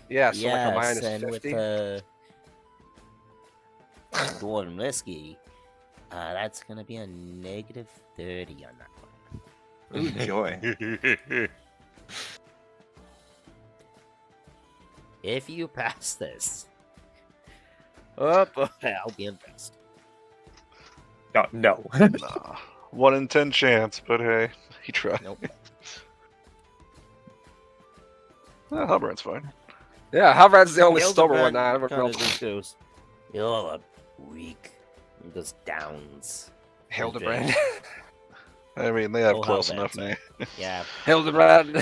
Yeah, so yes, like a and -50. with dwarven whiskey, that's gonna be a -30 on that one. Ooh, joy. If you pass this, oh boy, I'll be impressed. No. Nah. 1 in 10 chance, but hey, he tried. Nope. Halbrand's fine. Yeah, Halvard's the only Hildebrand sober one I ever kinda felt. just goes, you're a weak. And goes downs. Hildebrand. I mean, they have Oh, close Halbrand's enough name. Yeah. Hildebrand.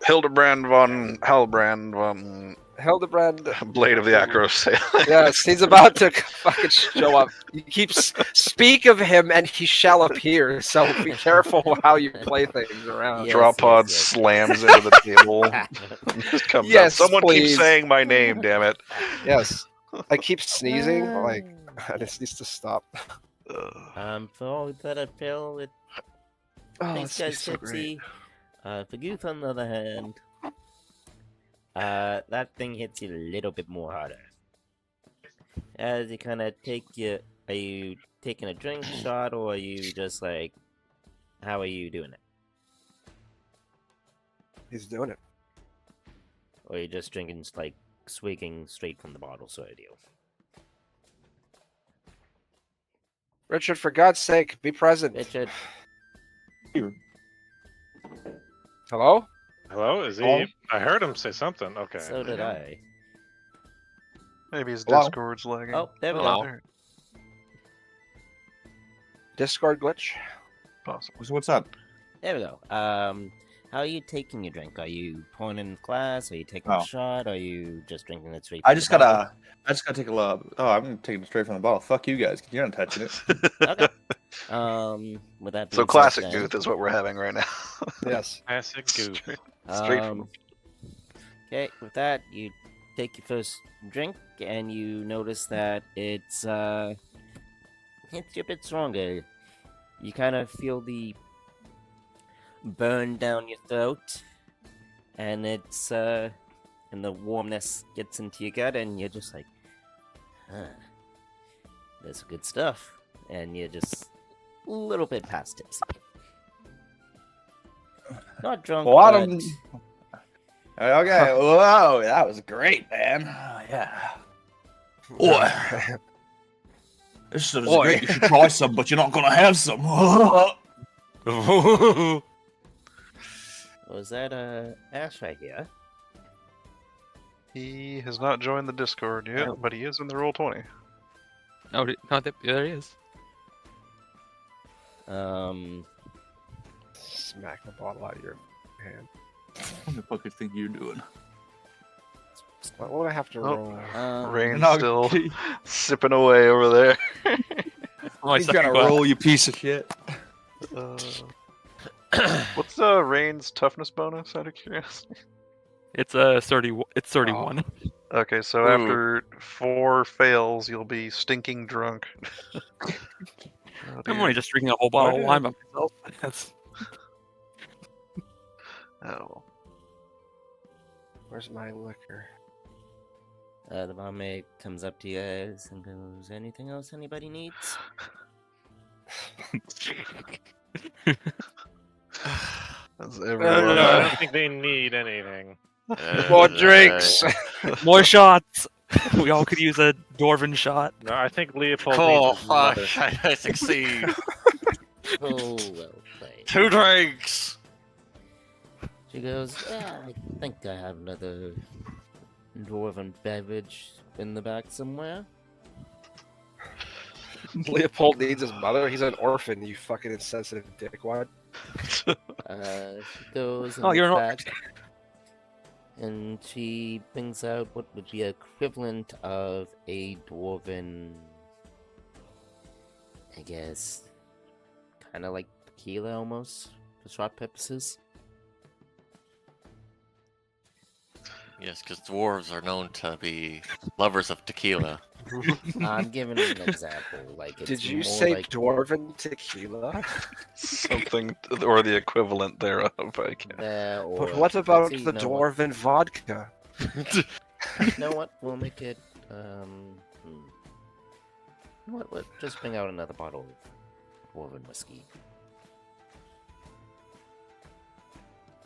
Hildebrand von Halbrand von Hildebrand. Blade of the Acros. Yes, he's about to fucking show up. You keep speak of him and he shall appear. So be careful how you play things around. Yes, Drop pod yes. slams into the table. and just comes Yes, out. Someone please. keeps saying my name, damn it. Yes, I keep sneezing. Like this needs to stop. For all that I feel, it Oh, makes this guys is so great. tipsy. For Gooth, on the other hand, that thing hits you a little bit more harder. As you kind of are you taking a drink shot, or are you just like, how are you doing it? He's doing it. Or are you just drinking, like, swigging straight from the bottle sort of deal? Richard, for God's sake, be present. Richard, Hello? Hello? Is he? Oh. I heard him say something. Okay. so did I. Maybe his Hello? Discord's lagging. Oh, there we Hello. go. There. Discord glitch. Possible. So what's up? There we go. How are you taking your drink? Are you pouring in glass? Are you taking Oh. a shot? Are you just drinking it straight? I from just the bottle? gotta take a look. Oh, I'm taking it straight from the bottle. Fuck you guys. You're not touching it. Okay. With that being So said classic then, Gooth is what we're having right now. Yes. Classic goof. Straight from Okay, with that, you take your first drink and you notice that it's hits you a bit stronger. You kind of feel the burn down your throat, and it's and the warmness gets into your gut, and you're just like, huh, that's good stuff, and you're just a little bit past tipsy. Not drunk, Well, I but don't- Okay. Whoa, that was great, man. Oh, yeah. Boy, this is Boy. great. You should try some, but you're not gonna have some. was that Ash right here? He has not joined the Discord yet, Oh. but he is in the Roll20. Oh, no, there he is. Smack the bottle out of your hand. What the fuck you think you're doing? What would I have to Oh. roll? Rain's No, still sipping away over there. Oh, He's gonna roll, you piece of shit. What's Rain's toughness bonus out of curiosity? It's 30. It's 31. Okay, so Ooh. after 4 fails, you'll be stinking drunk. Oh, I'm dear. only just drinking a whole bottle of wine by myself. That's Oh. Where's my liquor? The barmaid comes up to you guys and goes, anything else anybody needs? That's No, everyone. I don't think they need anything. More drinks. more shots. We all could use a dwarven shot. No, I think Leopold Cool, needs his mother. fuck, I succeed. Oh, well played. 2 drinks! She goes, yeah, I think I have another dwarven beverage in the back somewhere. Leopold needs his mother. He's an orphan, you fucking insensitive dickwad. She goes and Oh, you're an looks back, and she brings out what would be equivalent of a dwarven, I guess, kind of like tequila almost, for shot purposes. Yes, because dwarves are known to be lovers of tequila. I'm giving an example. Like, it's Did you more say like, dwarven tequila? Something or the equivalent thereof, I guess. there, or But what about actually, the you know what? dwarven vodka? You know what? We'll make it. You know what? Just bring out another bottle of dwarven whiskey.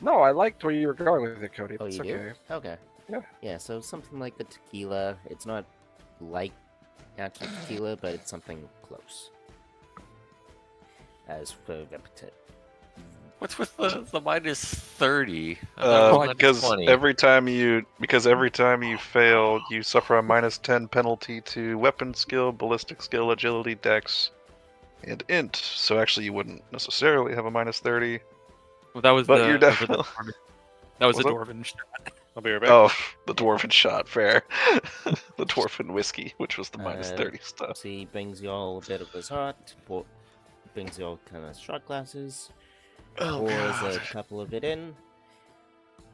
No, I liked where you were going with it, Cody. Oh, That's you okay. do? Okay. Yeah. Yeah. So something like the tequila. It's not like actual tequila, but it's something close. As for repetition. What's with the minus 30? I thought it was Because -20. every time you fail, you suffer a -10 penalty to weapon skill, ballistic skill, agility, dex, and int. So actually, you wouldn't necessarily have a -30. Well, that was But the you're that was the definitely- dwarven- that was a What's dwarven shot. I'll be right back. Oh, the dwarven shot, fair. The dwarven whiskey, which was the -30 stuff. So he brings you all a bit of his heart. Brings you all kind of shot glasses. Pours a couple of it in.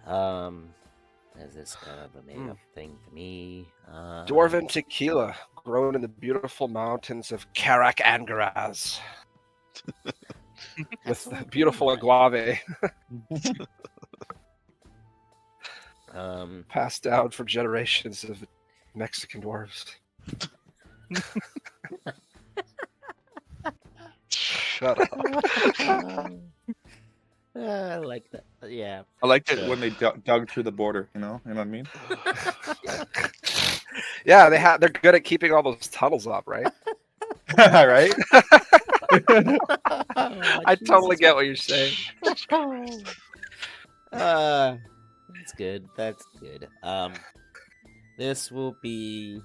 As this kind of a made up thing for me. Dwarven tequila, grown in the beautiful mountains of Karak Angaraz. With the beautiful agave passed down for generations of Mexican dwarves. Shut up. I like that. Yeah. I liked it when they dug through the border. You know what I mean? Yeah, they're good at keeping all those tunnels up, right? Right? I totally get what you're saying. That's good. That's good. This will be.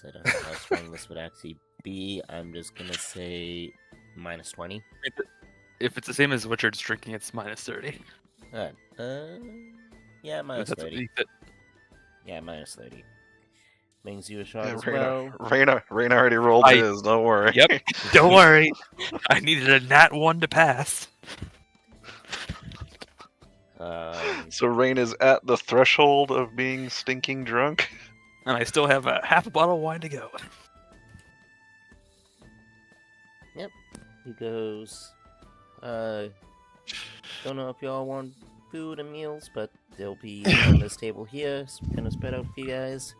I don't know how strong this would actually be. I'm just gonna say -20. If it's the same as what you're just drinking, it's -30. Alright. Yeah, That's -30. Yeah, -30. Brings you a shot Yeah, as well. Raina already rolled his. Don't worry. Yep. Don't worry. I needed a nat 1 to pass. So Rain is at the threshold of being stinking drunk. And I still have a half a bottle of wine to go. Yep. He goes. Don't know if y'all want food and meals, but they'll be on this table here, gonna spread out for you guys.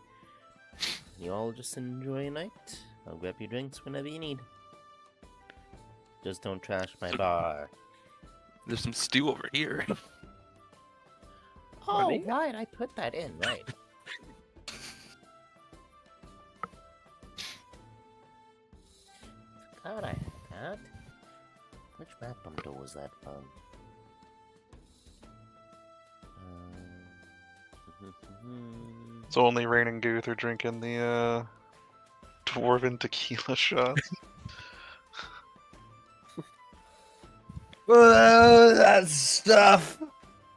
You all just enjoy your night. I'll grab your drinks whenever you need. Just don't trash my bar. There's some stew over here. Oh, right, I put that in, right. Forgot I had that. Which map bundle was that from? So only Rain and Gooth are drinking the dwarven tequila shots. That stuff.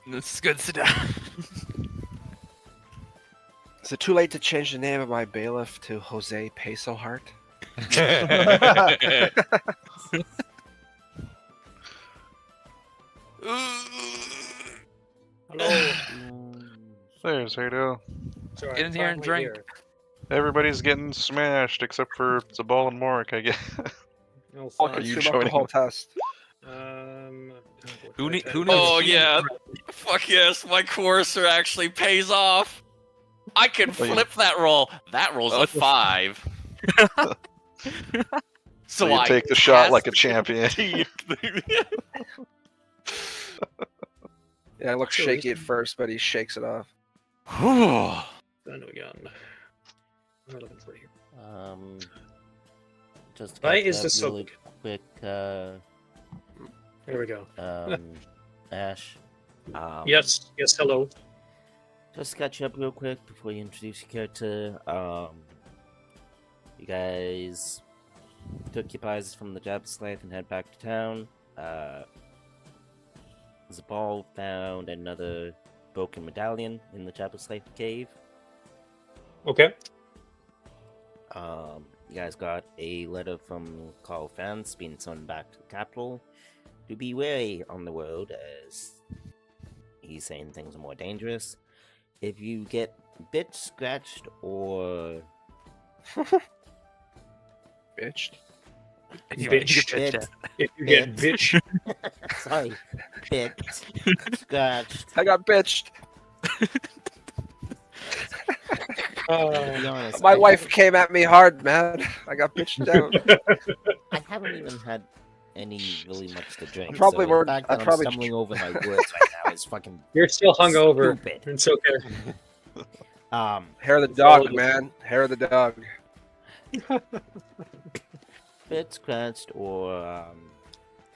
This is good stuff. Is it too late to change the name of my bailiff to Jose Peso Heart? Hello. There's Hado. So Get in here and drink. Everybody's getting smashed except for Zabal and Morik, I guess. Are you joining the whole test? Who needs? Oh yeah, fuck yes, my courser actually pays off. I can Oh, yeah. flip that roll. That rolls a 5. So you take the shot like a champion. Yeah, it looks shaky at first, but he shakes it off. Then again. I'm looking for you. Just to Why catch is up this so really quick, There we go. Ash. Yes, hello. Just to catch you up real quick before you introduce your character. You guys took your prizes from the job site and head back to town. Zabal found another broken medallion in the Chapel Slave cave. Okay. You guys got a letter from Carl Fans being sent back to the capital to be wary on the road, as he's saying things are more dangerous. If you get bit, scratched, or Bitched. Bitched. If you get bitched. sorry, bit, scratched. I got bitched. To be honest, My I wife haven't- came at me hard, man. I got bitched down. I haven't even had any really much to drink. Probably so more- the fact I that probably- I'm stumbling over my words right now is fucking You're still hungover. stupid. It's okay. Hair of the dog, man. Hair of the dog. Bit, scratched, or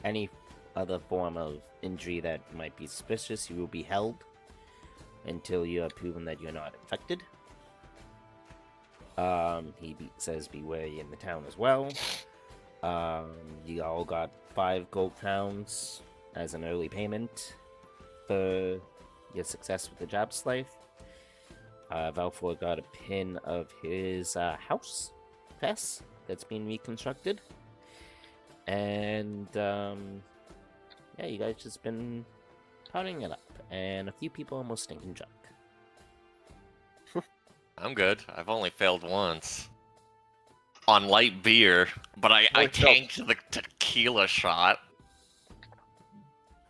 any other form of injury that might be suspicious, you will be held until you have proven that you're not infected. Says be wary in the town as well. You all got 5 gold crowns as an early payment for your success with the job slave. Valfor got a pin of his house, Fess, that's being reconstructed. And, yeah, you guys just been powering it up. And a few people almost stinking drunk. I'm good. I've only failed once. On light beer, but I tanked the tequila shot.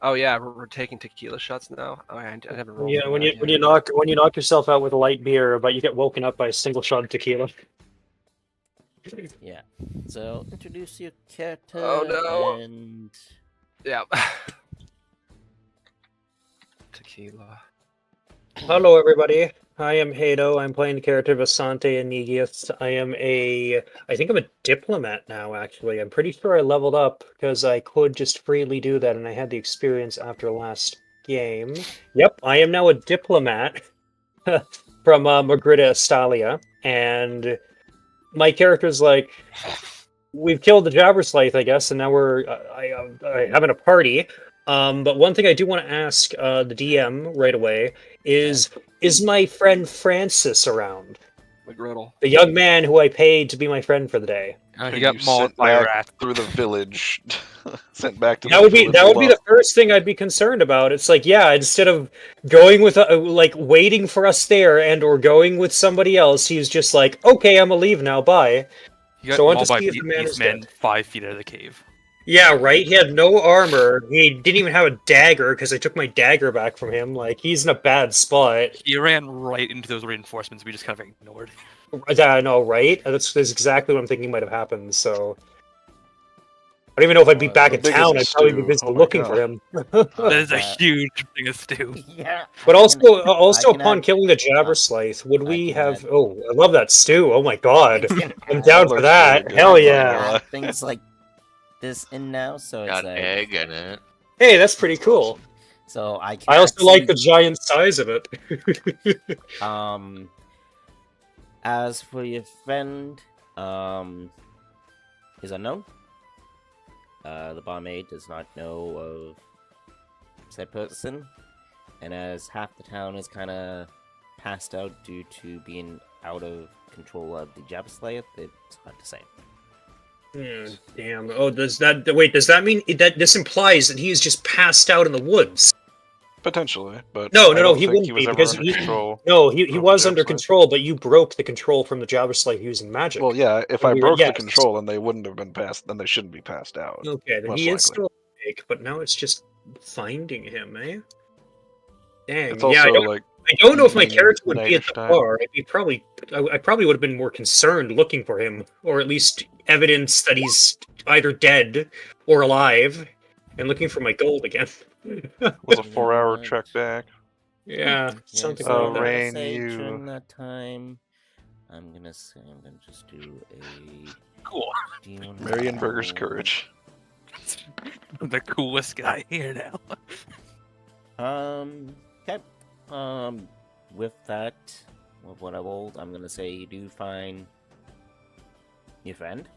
Oh yeah, we're taking tequila shots now. Oh, I haven't rolled. Yeah, for when that you yet. when you knock yourself out with a light beer, but you get woken up by a single shot of tequila. Yeah. So, introduce your character. Oh, no. And Yeah. Tequila. Hello, everybody. I am Hado. I'm playing the character of Asante Anigius. I think I'm a diplomat now, actually. I'm pretty sure I leveled up because I could just freely do that, and I had the experience after last game. Yep, I am now a diplomat from Magrita Estalia, and my character's like, we've killed the Jabberslaith, I guess, and now we're having a party. But one thing I do want to ask the DM right away is my friend Francis around? McGriddle. The young man who I paid to be my friend for the day. He You got mauled sent by a back rat. through the village, sent back to That the would be village alone. the first thing I'd be concerned about. It's like, yeah, instead of going with like waiting for us there and or going with somebody else, he's just like, okay, I'm gonna leave now, bye. He got So I want mauled to by see if the man is beastmen dead. 5 feet out of the cave. Yeah, right. He had no armor. He didn't even have a dagger because I took my dagger back from him. Like, he's in a bad spot. He ran right into those reinforcements we just kind of ignored. I know, right? That's exactly what I'm thinking might have happened. So I don't even know if I'd be back How in big is town. the I'd probably be stew? busy Oh my looking God. for him. That is a that- huge thing of stew. yeah. But I also, can upon add- killing the Jabberslaith, would I we can have? add- Oh, I love that stew. Oh my god, I can I'm add- down for looks that. really good. Hell Oh, yeah! add things like this in now, so it's Got like, egg in it. Hey, that's pretty cool. so I can I also like the actually- giant size of it. As for your friend, is unknown. The barmaid does not know of said person, and as half the town is kind of passed out due to being out of control of the Jabberslaith, it's hard to say. Damn. Oh, does that mean that this implies that he is just passed out in the woods? Potentially, but No, I no, don't he think wouldn't he was be, ever because under he- control. No, he of was the under Jabberslaith. control, but you broke the control from the Jabberslaith using magic. Well, yeah, if When I we were- broke yes. the control and they wouldn't have been passed, then they shouldn't be passed out. Okay, then most he is likely. still awake, but now it's just finding him, eh? Dang. It's Yeah, also I don't, like I don't know if my evening, character would be at nightish the time. bar. I probably would have been more concerned looking for him, or at least evidence that he's either dead or alive, and looking for my gold again. was a 4-hour Right. trek back. Yeah, Yeah, something so like that. Rain, say you- during that time, I'm gonna say I'm gonna just do a Cool. D1 Marienberger's roll. courage. I'm the coolest guy here now. Okay. With that, with what I rolled, I'm gonna say you do find your friend.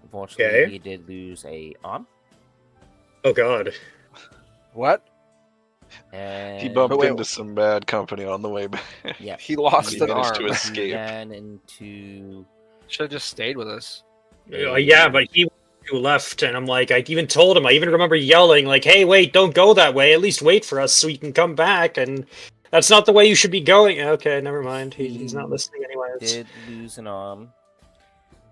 Unfortunately, Okay. he did lose a arm. Oh God. What? And He bumped But wait, into some bad company on the way back. yeah, He lost He an managed arm. to escape. he ran into Should have just stayed with us. Yeah, but he left, and I'm like, I even told him. I even remember yelling, like, "Hey, wait! Don't go that way. At least wait for us so you can come back." And that's not the way you should be going. Okay, never mind. He's not listening anyways. did lose an arm.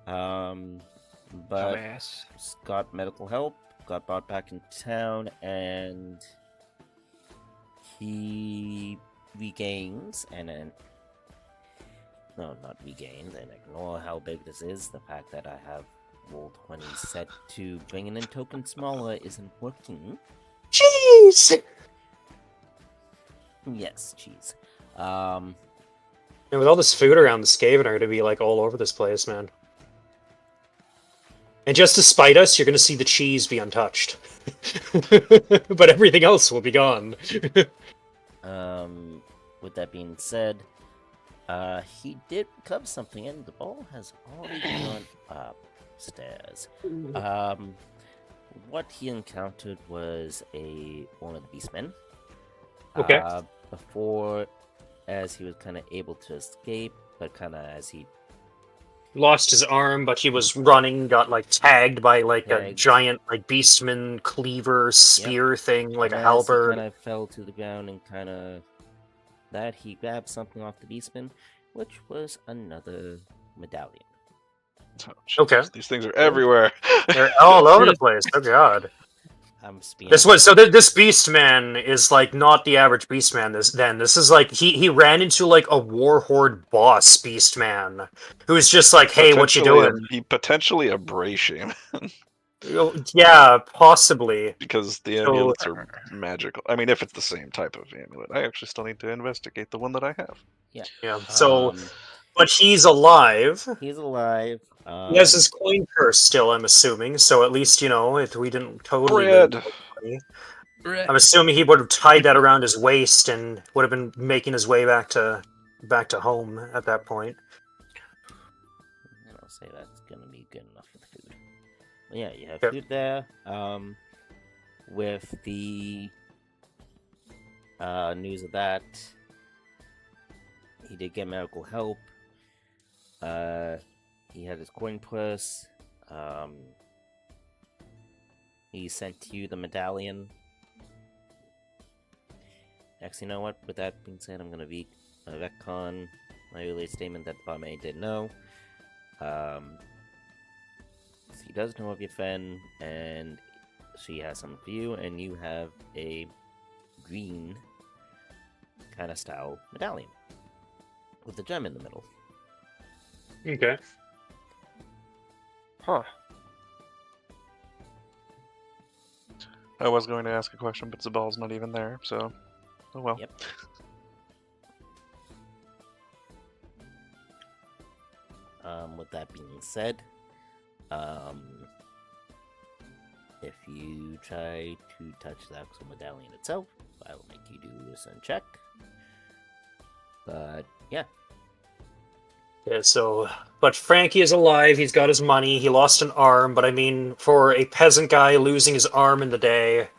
But Dumbass. got medical help, got brought back into town, and he regains, and then no, not regains, and ignore how big this is. The fact that I have rolled 20 set to bringing in tokens smaller isn't working. Jeez. Yes, cheese. And with all this food around, the Skaven are going to be like all over this place, man. And just to spite us, you're going to see the cheese be untouched. But everything else will be gone. With that being said, he did recover something, and the ball has already gone upstairs. What he encountered was one of the beastmen. Okay. Before, as he was kind of able to escape, but kind of as he Lost his arm, but he was running, got like tagged by like a Tagged. giant like beastman cleaver spear thing, like a as he halberd. kind of fell to the ground and kind of that he grabbed something off the beastman, which was another medallion. Oh, Okay. Jesus, these things are everywhere. They're all over the place. Oh God. I'm speaking. This Beastman is like not the average Beastman. This is like he ran into like a war horde boss Beastman, who's just like, hey, what you doing? He potentially a Bray Shaman Yeah, possibly. because the So- amulets are magical. I mean, if it's the same type of amulet, I actually still need to investigate the one that I have. Yeah. So, Um, but he's alive. he's alive. He has his coin purse still, I'm assuming. So at least if we didn't totally lose Bread. money, I'm assuming he would have tied that around his waist and would have been making his way back to home at that point. And I'll say that's gonna be good enough for the food. But yeah, you have Yep. food there. With the news of that, he did get medical help. He had his coin purse. He sent you the medallion. Actually, you know what? With that being said, I'm gonna retcon my earlier statement that the barmaid didn't know. So he does know of your friend, and she has something for you, and you have a green kind of style medallion with a gem in the middle. Okay. Huh. I was going to ask a question, but Zabal's not even there, so oh well. Yep. With that being said, if you try to touch the actual medallion itself, I will make you do a certain check. But yeah, Yeah, but Frankie is alive. He's got his money. He lost an arm, but I mean, for a peasant guy losing his arm in the day,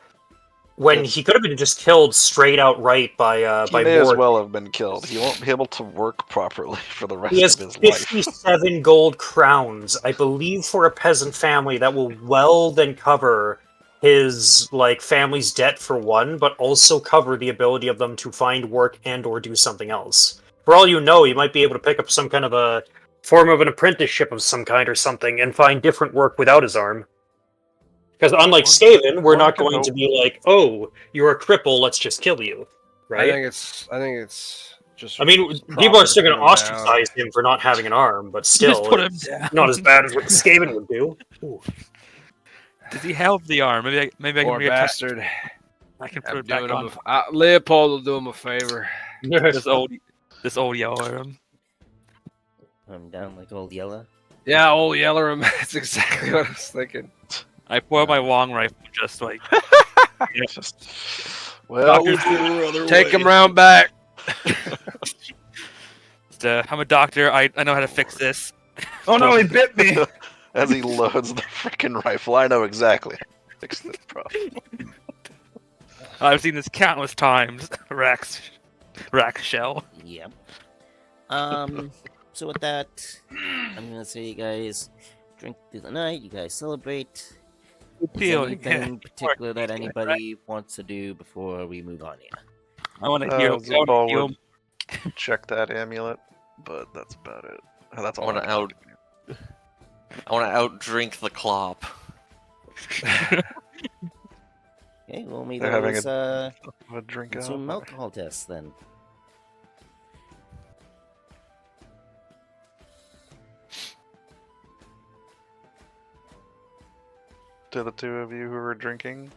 when he could have been just killed straight outright by He may as Mort. well have been killed. He won't be able to work properly for the rest He has of his life. 57 gold crowns, I believe, for a peasant family that will well then cover his family's debt for one, but also cover the ability of them to find work and/or do something else. For all you know, you might be able to pick up some kind of a form of an apprenticeship of some kind or something and find different work without his arm. Because unlike Skaven, we're one not can going to hope. be like, oh, you're a cripple, let's just kill you. Right? I think it's just. I mean, people are still going to put him down. ostracize him for not having an arm, but still, Just put him it's down. not as bad as what Skaven would do. Ooh. Does he have the arm? Maybe I can Poor reattach. bastard. I can put I'm it back doing him on. Leopold will do him a favor. This old yellow arm. I'm down like old yellow. Yeah, old Yeller. That's exactly what I was thinking. I pull out my long rifle, just like Just, well, Doctors- Take him round back. I'm a doctor. I know how to fix this. Oh no, he bit me! as he loads the freaking rifle, I know exactly how to fix this problem. I've seen this countless times. Rack shell. Yep. So with that, I'm gonna say you guys drink through the night. You guys celebrate. Is there Deal, anything yeah. particular that anybody wants to do before we move on here? I want to heal. Zabal would check that amulet, but that's about it. That's I all. want to outdrink the clop. Okay, well, maybe They're having those a drink out. some alcohol tests then. To the two of you who are drinking,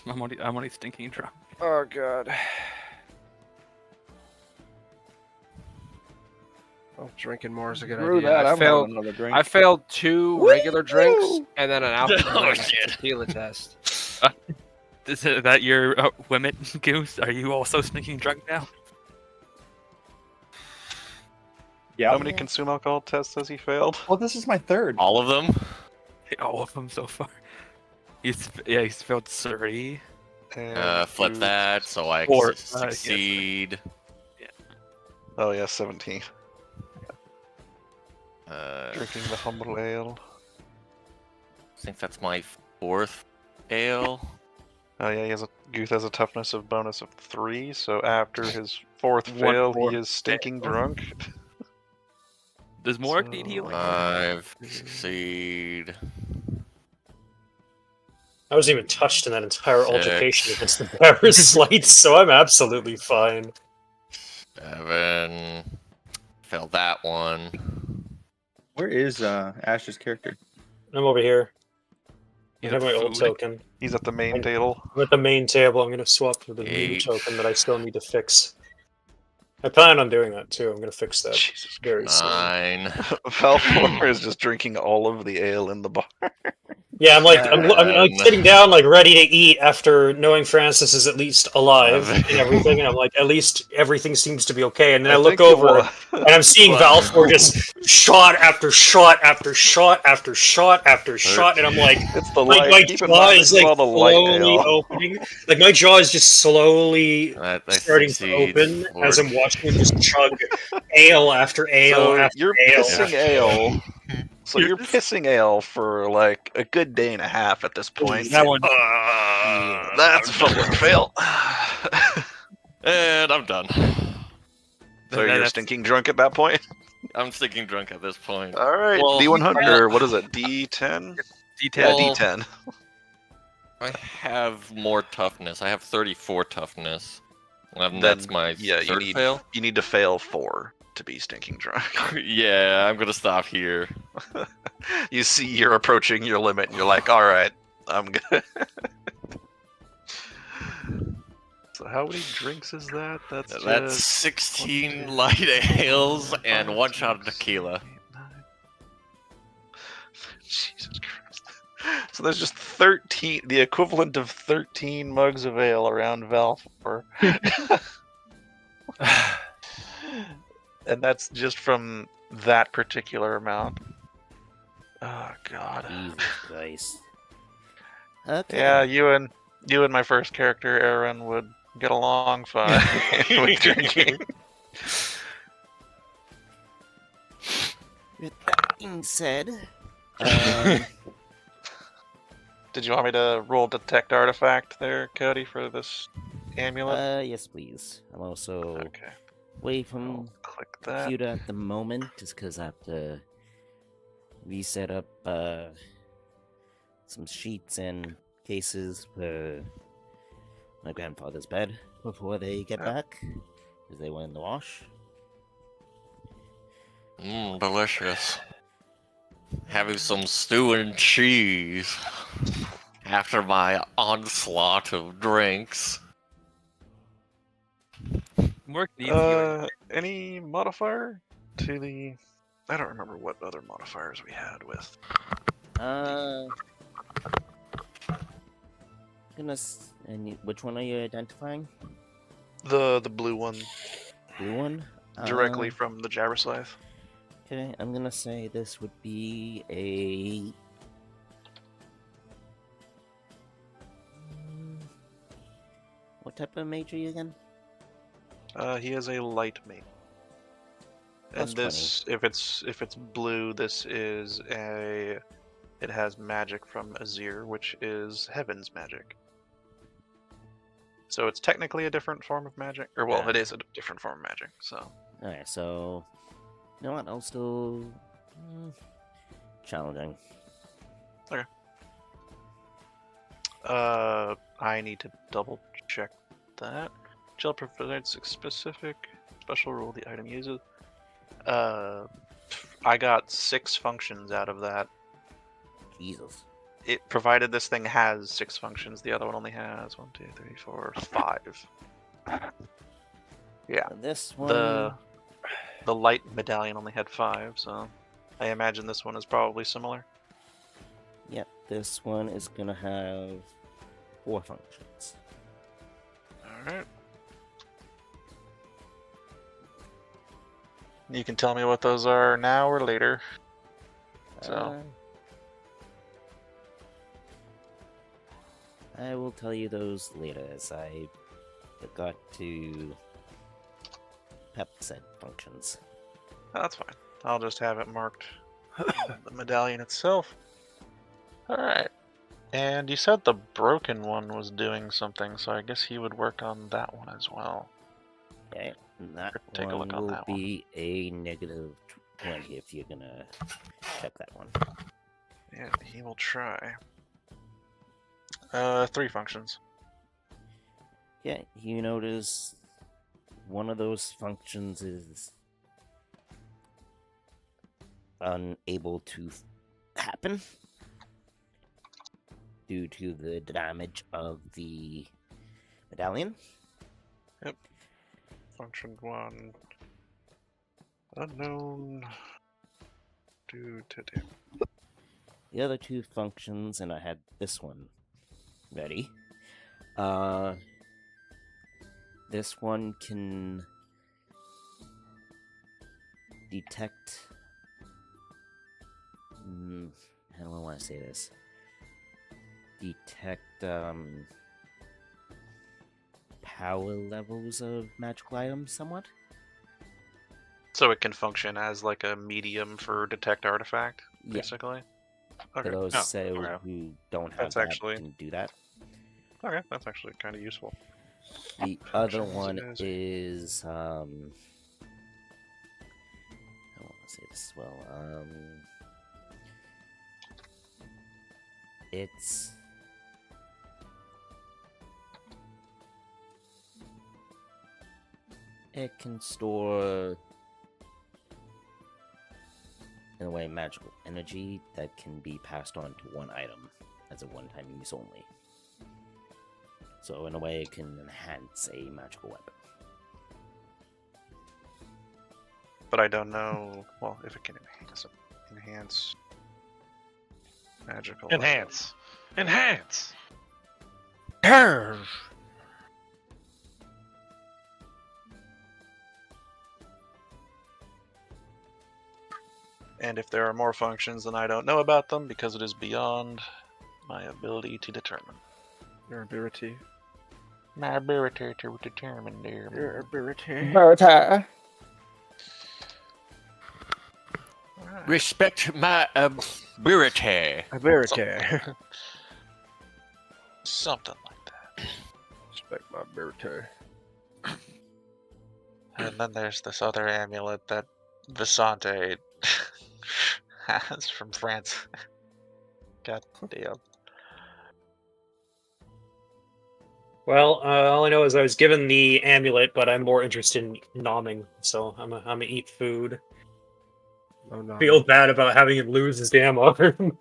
I'm only stinking drunk. Oh god. Oh, drinking more is a good Screw idea. that, I I'm failed. having another drink. I failed 2 regular drinks and then an alcohol Oh, and shit. tequila test. Is that your women, Goose? Are you also stinking drunk now? Yeah. how many consume alcohol tests has he failed? Well, this is my third. All of them? All of them so far. He's failed 3. And Flip you- that so I 4. Yes. succeed. Oh yeah, 17. I Drinking the humble ale. think that's my 4th ale. Oh yeah, Guth has a toughness of bonus of 3, so after his 4th One fail, more he is stinking fail. drunk. Does Morg need healing? 5 succeed. I wasn't even touched in that entire altercation 6. against the Bearer's Slight, so I'm absolutely fine. 7. Failed that one. Where is Ash's character? I'm over here. I He's have at my old food. token. He's at the main table. I'm at the main table. I'm going to swap for the new 8. token that I still need to fix. I plan on doing that too. I'm going to fix that Jesus very soon. 9. Valfor is just drinking all of the ale in the bar. Yeah, I'm like Um, sitting down, like ready to eat after knowing Francis is at least alive and everything, and I'm like, at least everything seems to be okay. And then I look think it over was- and I'm seeing Valfor just shot after shot after shot after shot after shot, and I'm like, It's the my light. Keep in jaw mind, is it's like all the light slowly ale. opening. Like my jaw is just slowly I starting to succeed. open as I'm Morg. watching him just chug ale after ale So after you're ale. pissing ale. So you're pissing ale for like a good day and a half at this point. That one. That's a public fail. And I'm done. So you're stinking drunk at that point? I'm stinking drunk at this point. All right, Well, D100, or what is it, D10? Detail. Yeah, D10. I have more toughness. I have 34 toughness. Then, That's my yeah, third fail. You need to fail 4 to be stinking drunk. Yeah, I'm gonna stop here. You see you're approaching your limit, and you're like, all right, I'm good. So how many drinks is that? That's just 16 light ales and 1 shot of tequila. Jesus Christ. So there's just 13, the equivalent of 13 mugs of ale around Valfor. And that's just from that particular amount. Oh God. Jesus Christ. Okay. Yeah, you and my first character, Aaron, would get along fine with drinking. With that being said, Did you want me to roll detect artifact there, Cody, for this amulet? yes, please. I'm also Okay. away from I'll click that. computer at the moment, just because I have to reset up some sheets and cases for my grandfather's bed before they get back, because they went in the wash. Delicious. Having some stew and cheese after my onslaught of drinks. Morg needs healing. Any modifier? to the... I don't remember what other modifiers we had with. And which one are you identifying? The blue one, Blue one? directly from the Jabberslythe. Okay, I'm gonna say this would be a... What type of mage are you again? He has a light mage. And Plus this, if it's blue, this is a... It has magic from Azir, which is Heaven's magic. So it's technically a different form of magic. Or, well, it is a different form of magic, so... Alright, so... You know what, I'll still... challenging. Okay. I need to double check that. Gel provides a specific special rule the item uses. I got 6 functions out of that. Jesus. It provided this thing has 6 functions. The other one only has 1, 2, 3, 4, 5. Yeah. And this one... The light medallion only had 5, so I imagine this one is probably similar. Yep, this one is gonna have 4 functions. Alright. You can tell me what those are now or later. So. I will tell you those later, as I forgot to pep said functions. That's fine. I'll just have it marked on the medallion itself. Alright. And you said the broken one was doing something, so I guess he would work on that one as well. Okay, and that Take a one look on will that be a negative 20 if you're gonna check that one. Yeah, he will try. 3 functions. Yeah, you notice one of those functions is unable to happen due to the damage of the medallion. Yep. Function 1. Unknown. Due to damage. The other 2 functions, and I had this one ready. This one can detect... how do I want to say this? Detect, power levels of magical items somewhat? So it can function as like a medium for detect artifact, Yeah. basically? For those who don't have That's that, actually- can do that. Okay, that's actually kind of useful. The other Functions one as- is, I want to say this as well, it's... It can store, in a way, magical energy that can be passed on to one item as a one-time use only. So in a way, it can enhance a magical weapon. But I don't know, well, if it can enhance magical. Enhance! Enhance! And if there are more functions, then I don't know about them because it is beyond my ability to determine. Your ability. My ability to determine there. Your ability. Barata. Alright. Respect my ability. Ability. Something like that. Respect my ability. And then there's this other amulet that Visante has from France. God damn. Well, all I know is I was given the amulet, but I'm more interested in nomming, so I'm gonna eat food. Oh no. Feel bad about having him lose his damn arm.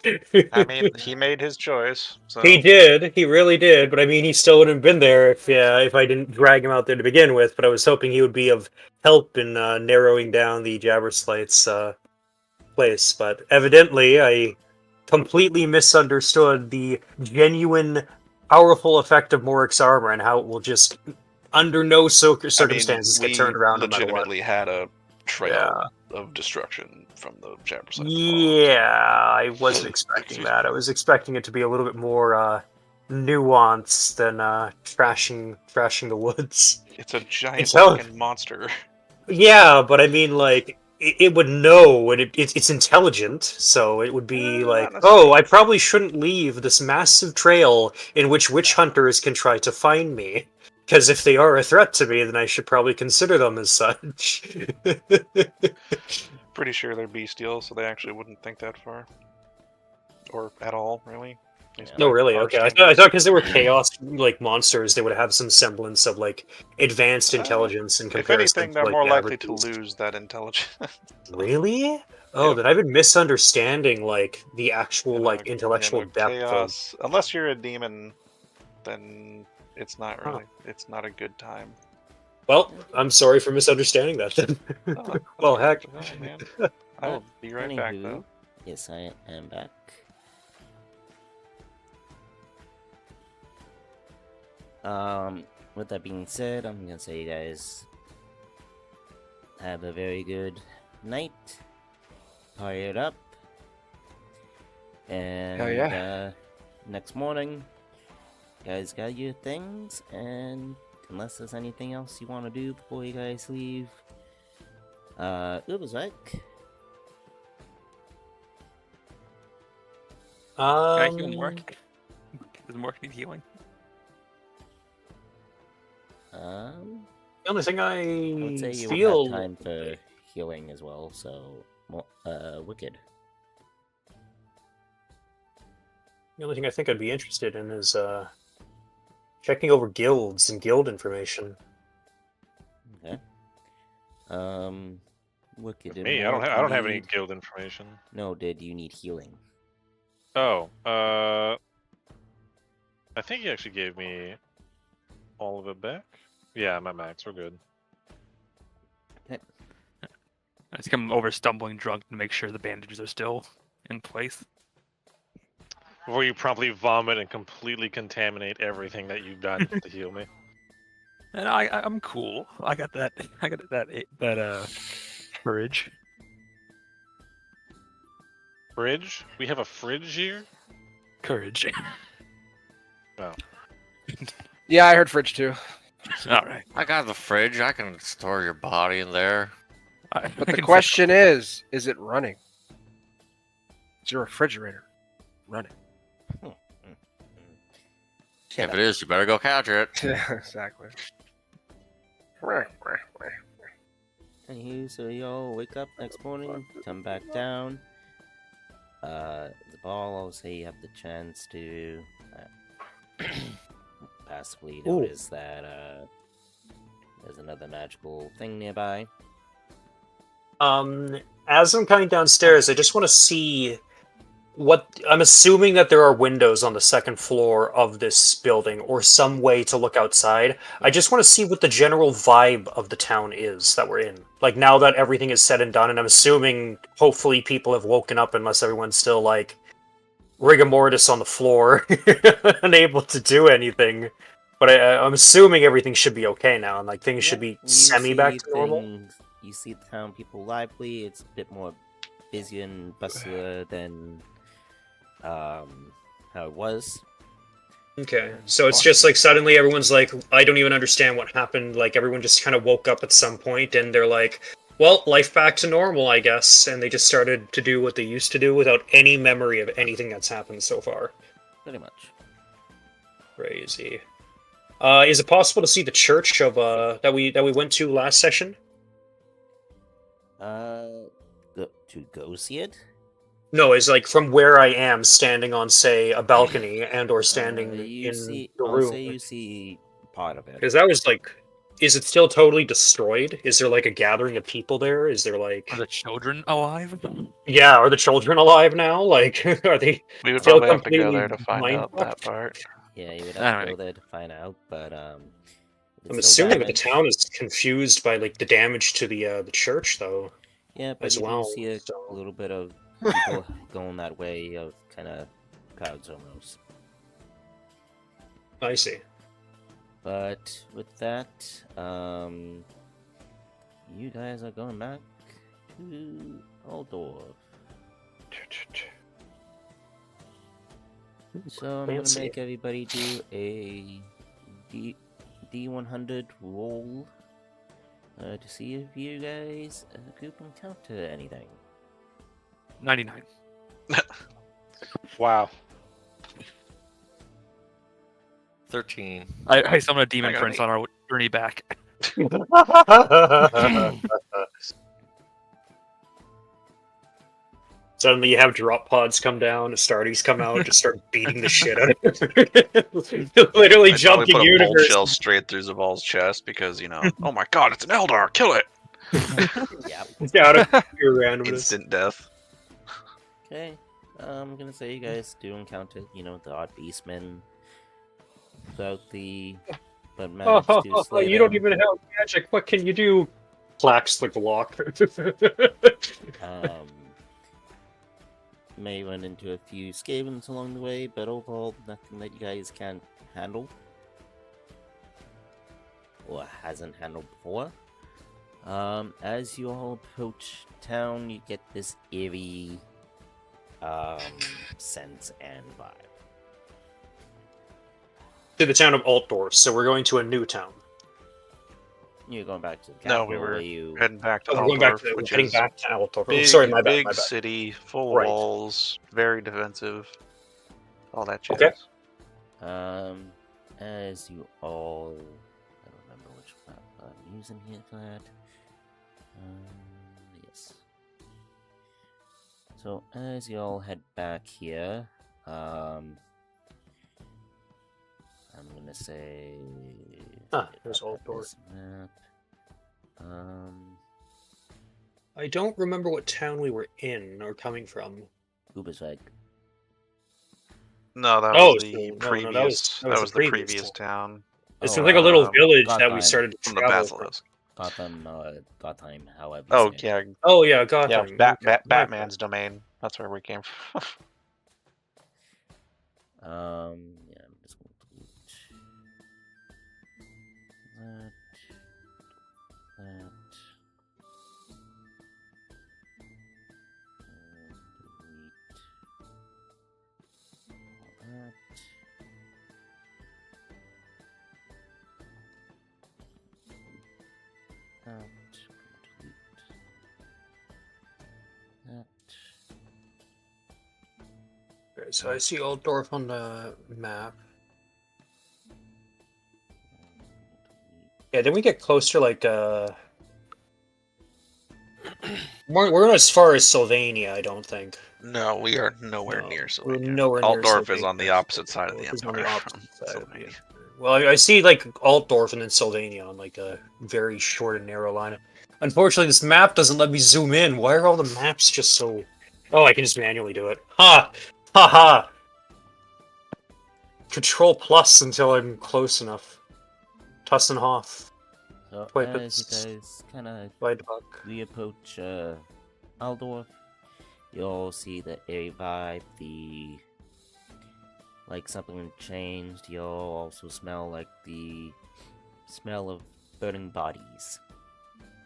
I mean, he made his choice. So. He did. He really did. But I mean, he still wouldn't have been there if I didn't drag him out there to begin with. But I was hoping he would be of help in narrowing down the Jabberslight's place. But evidently, I completely misunderstood the genuine, powerful effect of Morik's armor and how it will just, under no circumstances, get turned around no matter what. Legitimately had a trail of destruction from the Jabberslight. Yeah, I wasn't expecting that. I was expecting it to be a little bit more nuanced than trashing the woods. It's a giant fucking monster. Yeah, but I mean, like, it would know, and it's intelligent, so it would be like, oh, I probably shouldn't leave this massive trail in which witch hunters can try to find me. Because if they are a threat to me, then I should probably consider them as such. Pretty sure they're bestial, so they actually wouldn't think that far. Or at all, really. No, really? Okay. I thought because they were chaos like monsters, they would have some semblance of like advanced intelligence in comparison. If anything, they're to, like, more the likely average to beast. lose that intelligence. Really? Oh, then I've been misunderstanding like the actual like intellectual depth chaos. Unless you're a demon, then it's not really. It's not a good time. Well, I'm sorry for misunderstanding that then. Well, heck. Man. I'll be right back though. Yes, I am back. With that being said, I'm gonna say you guys have a very good night. Party it up. And next morning, you guys got your things, and unless there's anything else you want to do before you guys leave, it was like Can I heal Mork? Does Mork need healing? The only thing I would say you feel would have time for healing as well, so wicked. The only thing I think I'd be interested in is checking over guilds and guild information. Okay. Wicked. Me, I don't have any guild information. No, did you need healing? Oh, I think he actually gave me all of it back. Yeah, my max, we're good. I think I'm over stumbling drunk to make sure the bandages are still in place. Before you promptly vomit and completely contaminate everything that you've done to heal me. And I'm cool. I got that fridge. Fridge? We have a fridge here? Courage. Oh. Yeah, I heard fridge too. Alright. I got the fridge. I can store your body in there. But the question is it running? Is your refrigerator running? If it is, you better go catch it. Yeah, exactly. Anywho, so y'all wake up next morning, come back down. The ball, I'll say you have the chance to possibly notice that there's another magical thing nearby. As I'm coming downstairs, I just want to see what I'm assuming that there are windows on the second floor of this building or some way to look outside. I just want to see what the general vibe of the town is that we're in. Like now that everything is said and done, and I'm assuming hopefully people have woken up unless everyone's still like rigor mortis on the floor, unable to do anything. But I'm assuming everything should be okay now, and like things should be semi back to normal. You see the town people lively. It's a bit more busy and bustler than how it was. Okay, so it's just like suddenly everyone's like, I don't even understand what happened. Like everyone just kind of woke up at some point and they're like, well, life back to normal, I guess. And they just started to do what they used to do without any memory of anything that's happened so far. Pretty much. Crazy. Is it possible to see the church of that we went to last session? To go see it? No, it's like from where I am, standing on, say, a balcony and or standing in the room. I'll say you see part of it. Because that was like Is it still totally destroyed? Is there like a gathering of people there? Is there like Are the children alive? yeah? Are the children alive now? Like are they We would still probably have to go completely there to find out that mind-fucked? part. Yeah, you would have to Alright. go there to find out, but I'm it's still assuming that the damaged. town is confused by like the damage to the church, though, Yeah, but as you well. do see a So little bit of people going that way of kind of crowds almost. I see. But with that, you guys are going back to Aldorf. So I'm gonna Fancy. make everybody do a D100 roll to see if you guys could encounter anything. 99. Wow. 13. I summoned a demon got prince an on our journey back. Suddenly you have drop pods come down, Astartes come out, just start beating the shit out of it. Literally I'd jump probably to put a bolt universe. shell straight through Zabal's chest because, oh my god, it's an Eldar, kill it! Yeah. Out of pure randomness. Instant death. Okay. I'm gonna say you guys do encounter, the odd beastmen throughout the. But manage to slay You don't them. even have magic. What can you do? Clacks like the lock. May run into a few skavens along the way, but overall, nothing that you guys can't handle. Or hasn't handled before. As you all approach town, you get this eerie sense and vibe. To the town of Altdorf, so we're going to a new town. You're going back to the No, capital we were where you... heading back to Oh, we're going back Altdorf, to which heading is back to Altdorf. big, Oh, sorry, my bad. big My bad. city, full Right. walls, very defensive, all that jazz. Okay. As you all... I don't remember which map I'm using here for that. Yes. So, as you all head back here, I'm gonna say... there's Altdorf. this map. I don't remember what town we were in or coming from. Ubersweg. No, that Oh, was so- the no, previous. that was the the previous previous town. It's Oh, like a little um, village that we Gothheim. started to From the travel from. Basilisk. Gothheim, however. Oh, you say it. yeah. Oh yeah, Gotham. Yeah, Okay, my Batman's domain. That's where we came from. Yeah, I'm just going to delete that. Okay, so I see Altdorf on the map. Yeah, then we get closer, like we're not as far as Sylvania, I don't think. No, we are nowhere No, near we're Sylvania. nowhere near Altdorf is on the Sylvania. opposite side of the Altdorf is on the Empire opposite from side of the Sylvania. Well, I see like Altdorf and then Sylvania on like a very short and narrow line. Unfortunately, this map doesn't let me zoom in. Why are all the maps just so... Oh, I can just manually do it. Ha! Ha ha! Control plus until I'm close enough. Tussenhoff. So, Wait, as it's- you guys kind of Weidbach. reapproach Aldorf, you'll see the airy vibe, the... like something changed. You'll also smell like the smell of burning bodies.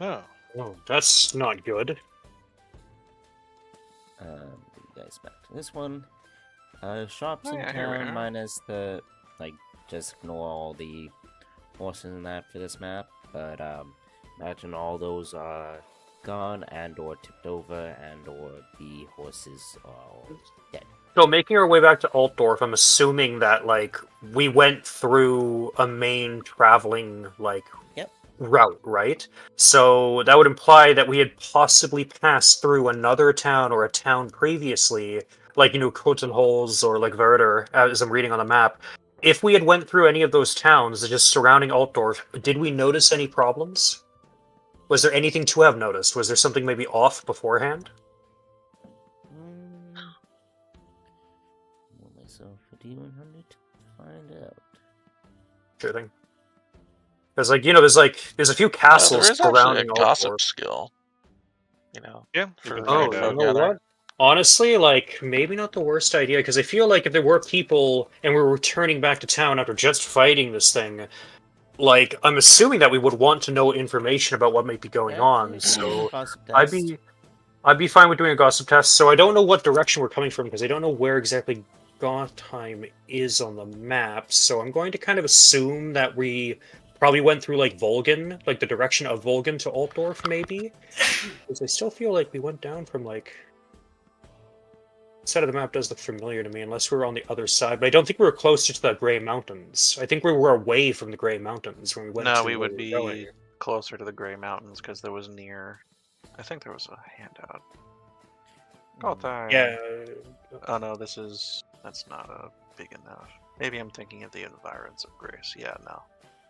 Oh. Oh, that's not good. You guys back to this one. Shops Oh, in yeah, here we town are. minus the, like, just ignore all the horses and that for this map, but imagine all those are gone and or tipped over and or the horses are all dead. So making our way back to Altdorf, I'm assuming that like we went through a main traveling like Yep. route, right? So that would imply that we had possibly passed through another town or a town previously, like Cotenholz or like Werder, as I'm reading on the map. if we had went through any of those towns just surrounding Altdorf, did we notice any problems? Was there anything to have noticed? Was there something maybe off beforehand? Roll myself a D100 to find out. Sure thing. Because, like, there's a few castles there is actually a surrounding gossip Altdorf. skill. You know. Yeah. For Oh, the you know together. what? Honestly, like, maybe not the worst idea, because I feel like if there were people and we were returning back to town after just fighting this thing, like, I'm assuming that we would want to know information about what might be going on, so I'd be fine with doing a gossip test. So I don't know what direction we're coming from, because I don't know where exactly Gothheim is on the map, so I'm going to kind of assume that we probably went through, like, Volgan, like the direction of Volgan to Altdorf, maybe? Because I still feel like we went down from, like... side of the map does look familiar to me, unless we were on the other side, but I don't think we were closer to the Grey Mountains. I think we were away from the Grey Mountains when we went to No, we where would were be going. closer to the Grey Mountains because there was near. I think there was a handout. Gothheim. Yeah. Oh no, that's not big enough. Maybe I'm thinking of the Environs of Grace. Yeah, no.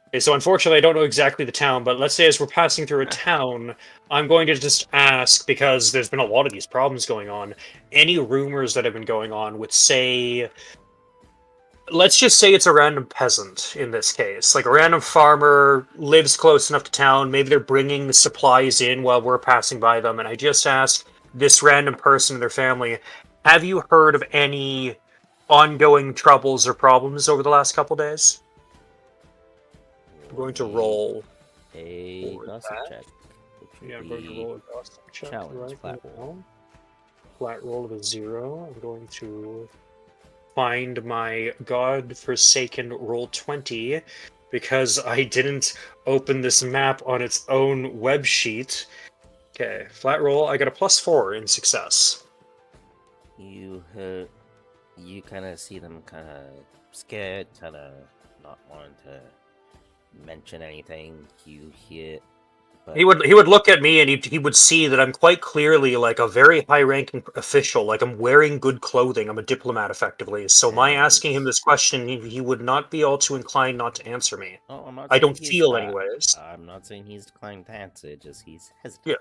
Okay, so unfortunately I don't know exactly the town, but let's say as we're passing through a town, I'm going to just ask, because there's been a lot of these problems going on, any rumors that have been going on with, say... Let's just say it's a random peasant in this case. Like, a random farmer lives close enough to town, maybe they're bringing the supplies in while we're passing by them, and I just ask this random person and their family, have you heard of any ongoing troubles or problems over the last couple days? I'm going to roll a for gossip that. check. Which would Yeah, I'm going to be roll a gossip check challenge, right flat now. roll. Flat roll of a 0. I'm going to find my god-forsaken roll 20 because I didn't open this map on its own web sheet. Okay, flat roll. I got a +4 in success. You kind of see them kind of scared, kind of not wanting to mention anything. You hear, but He would look at me and he would see that I'm quite clearly like a very high-ranking official. Like, I'm wearing good clothing. I'm a diplomat, effectively. So my asking him this question, he would not be all too inclined not to answer me. Oh, I'm not I saying don't he's, feel, anyways. I'm not saying he's declined to answer. Just he's hesitant. Yeah.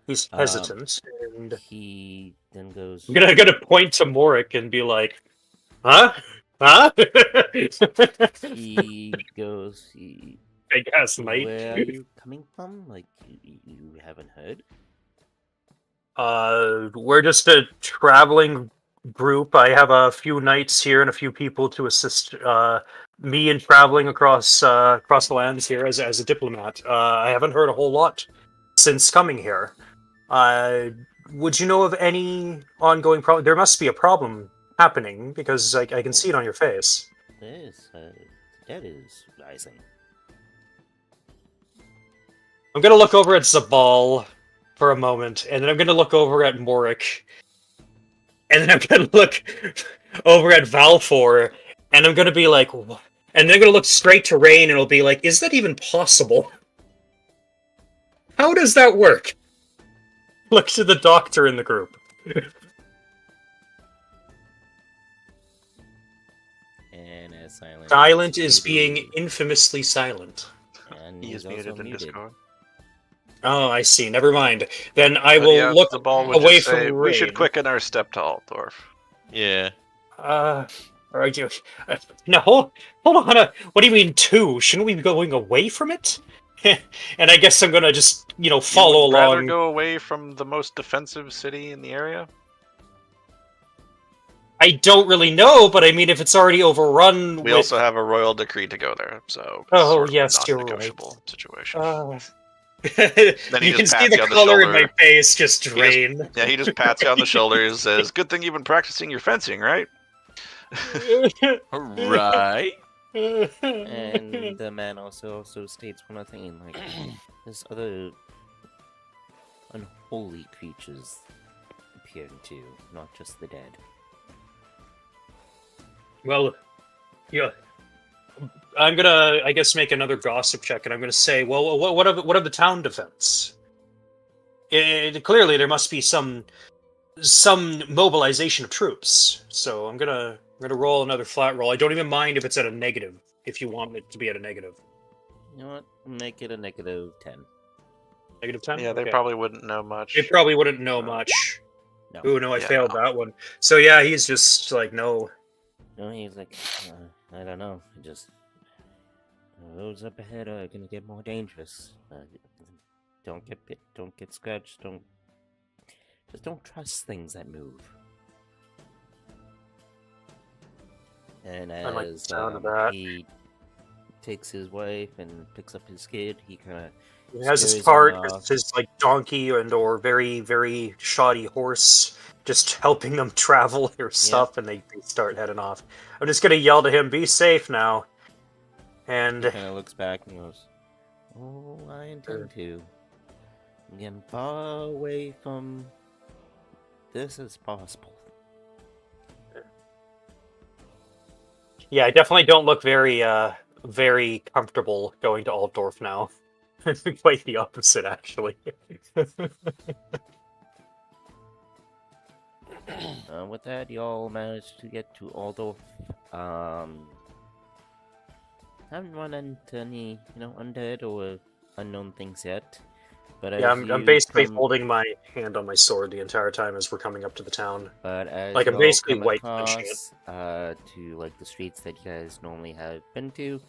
He's hesitant, and he then goes. I'm gonna point to Morik and be like, "Huh? Huh?" He goes. I guess, mate. Where are you coming from? Like, you haven't heard? We're just a traveling group. I have a few knights here and a few people to assist me in traveling across the lands here as a diplomat. I haven't heard a whole lot since coming here. Would you know of any ongoing problem? There must be a problem happening because I can see it on your face. There is. The dead is rising. I'm gonna look over at Zabal for a moment, and then I'm gonna look over at Morik, and then I'm gonna look over at Valfor, and I'm gonna be like, what? And then I'm gonna look straight to Rain, and it'll be like, is that even possible? How does that work? Look to the doctor in the group. And as Silent is being infamously silent. And He is also muted in Discord. Oh, I see. Never mind. Then I But will yeah, look the ball would away just say, from we Rain. should quicken our step to Altdorf. Yeah. Alright, no, hold on. What do you mean 2? Shouldn't we be going away from it? And I guess I'm gonna just, follow You would rather along. go away from the most defensive city in the area? I don't really know, but I mean, if it's already overrun We with... also have a royal decree to go there, so Oh, sort of yes, a you're right. non-negotiable situation. Then he you can just see pats the you on the color in my shoulder. face just drain. Yeah, he just pats you on the shoulder and says, "Good thing you've been practicing your fencing, right?" Right. And the man also states one other thing, like, there's other unholy creatures appearing too, not just the dead. Well, yeah. I'm gonna, I guess, make another gossip check, and I'm gonna say, well, what of the town defense? Clearly, there must be some mobilization of troops. So I'm gonna I'm gonna roll another flat roll. I don't even mind if it's at a negative, if you want it to be at a negative. You know what? Make it a -10. Negative 10? Yeah, they Okay. probably wouldn't know much. They probably wouldn't know much. No. Ooh, no, I Yeah, failed no. that one. So yeah, he's just like, no. No, he's like, I don't know. Just those up ahead are gonna get more dangerous. Don't get bit. Don't get scratched. Don't trust things that move. And I like the as sound of that. he takes his wife and picks up his kid, he kind of He has his cart, his like donkey or very, very shoddy horse, just helping them travel their stuff, and they start heading off. I'm just gonna yell to him, "Be safe now." And he kind of looks back and goes, "Oh, I intend to. I'm getting far away from this as possible." yeah, I definitely don't look very, very comfortable going to Altdorf now. Quite the opposite, actually. With that, y'all managed to get to Altdorf. Haven't run into any, undead or unknown things yet. But yeah, as I'm you basically come- holding my hand on my sword the entire time as we're coming up to the town. But as Like, I'm y'all basically come white punching it. across, to like the streets that you guys normally have been to,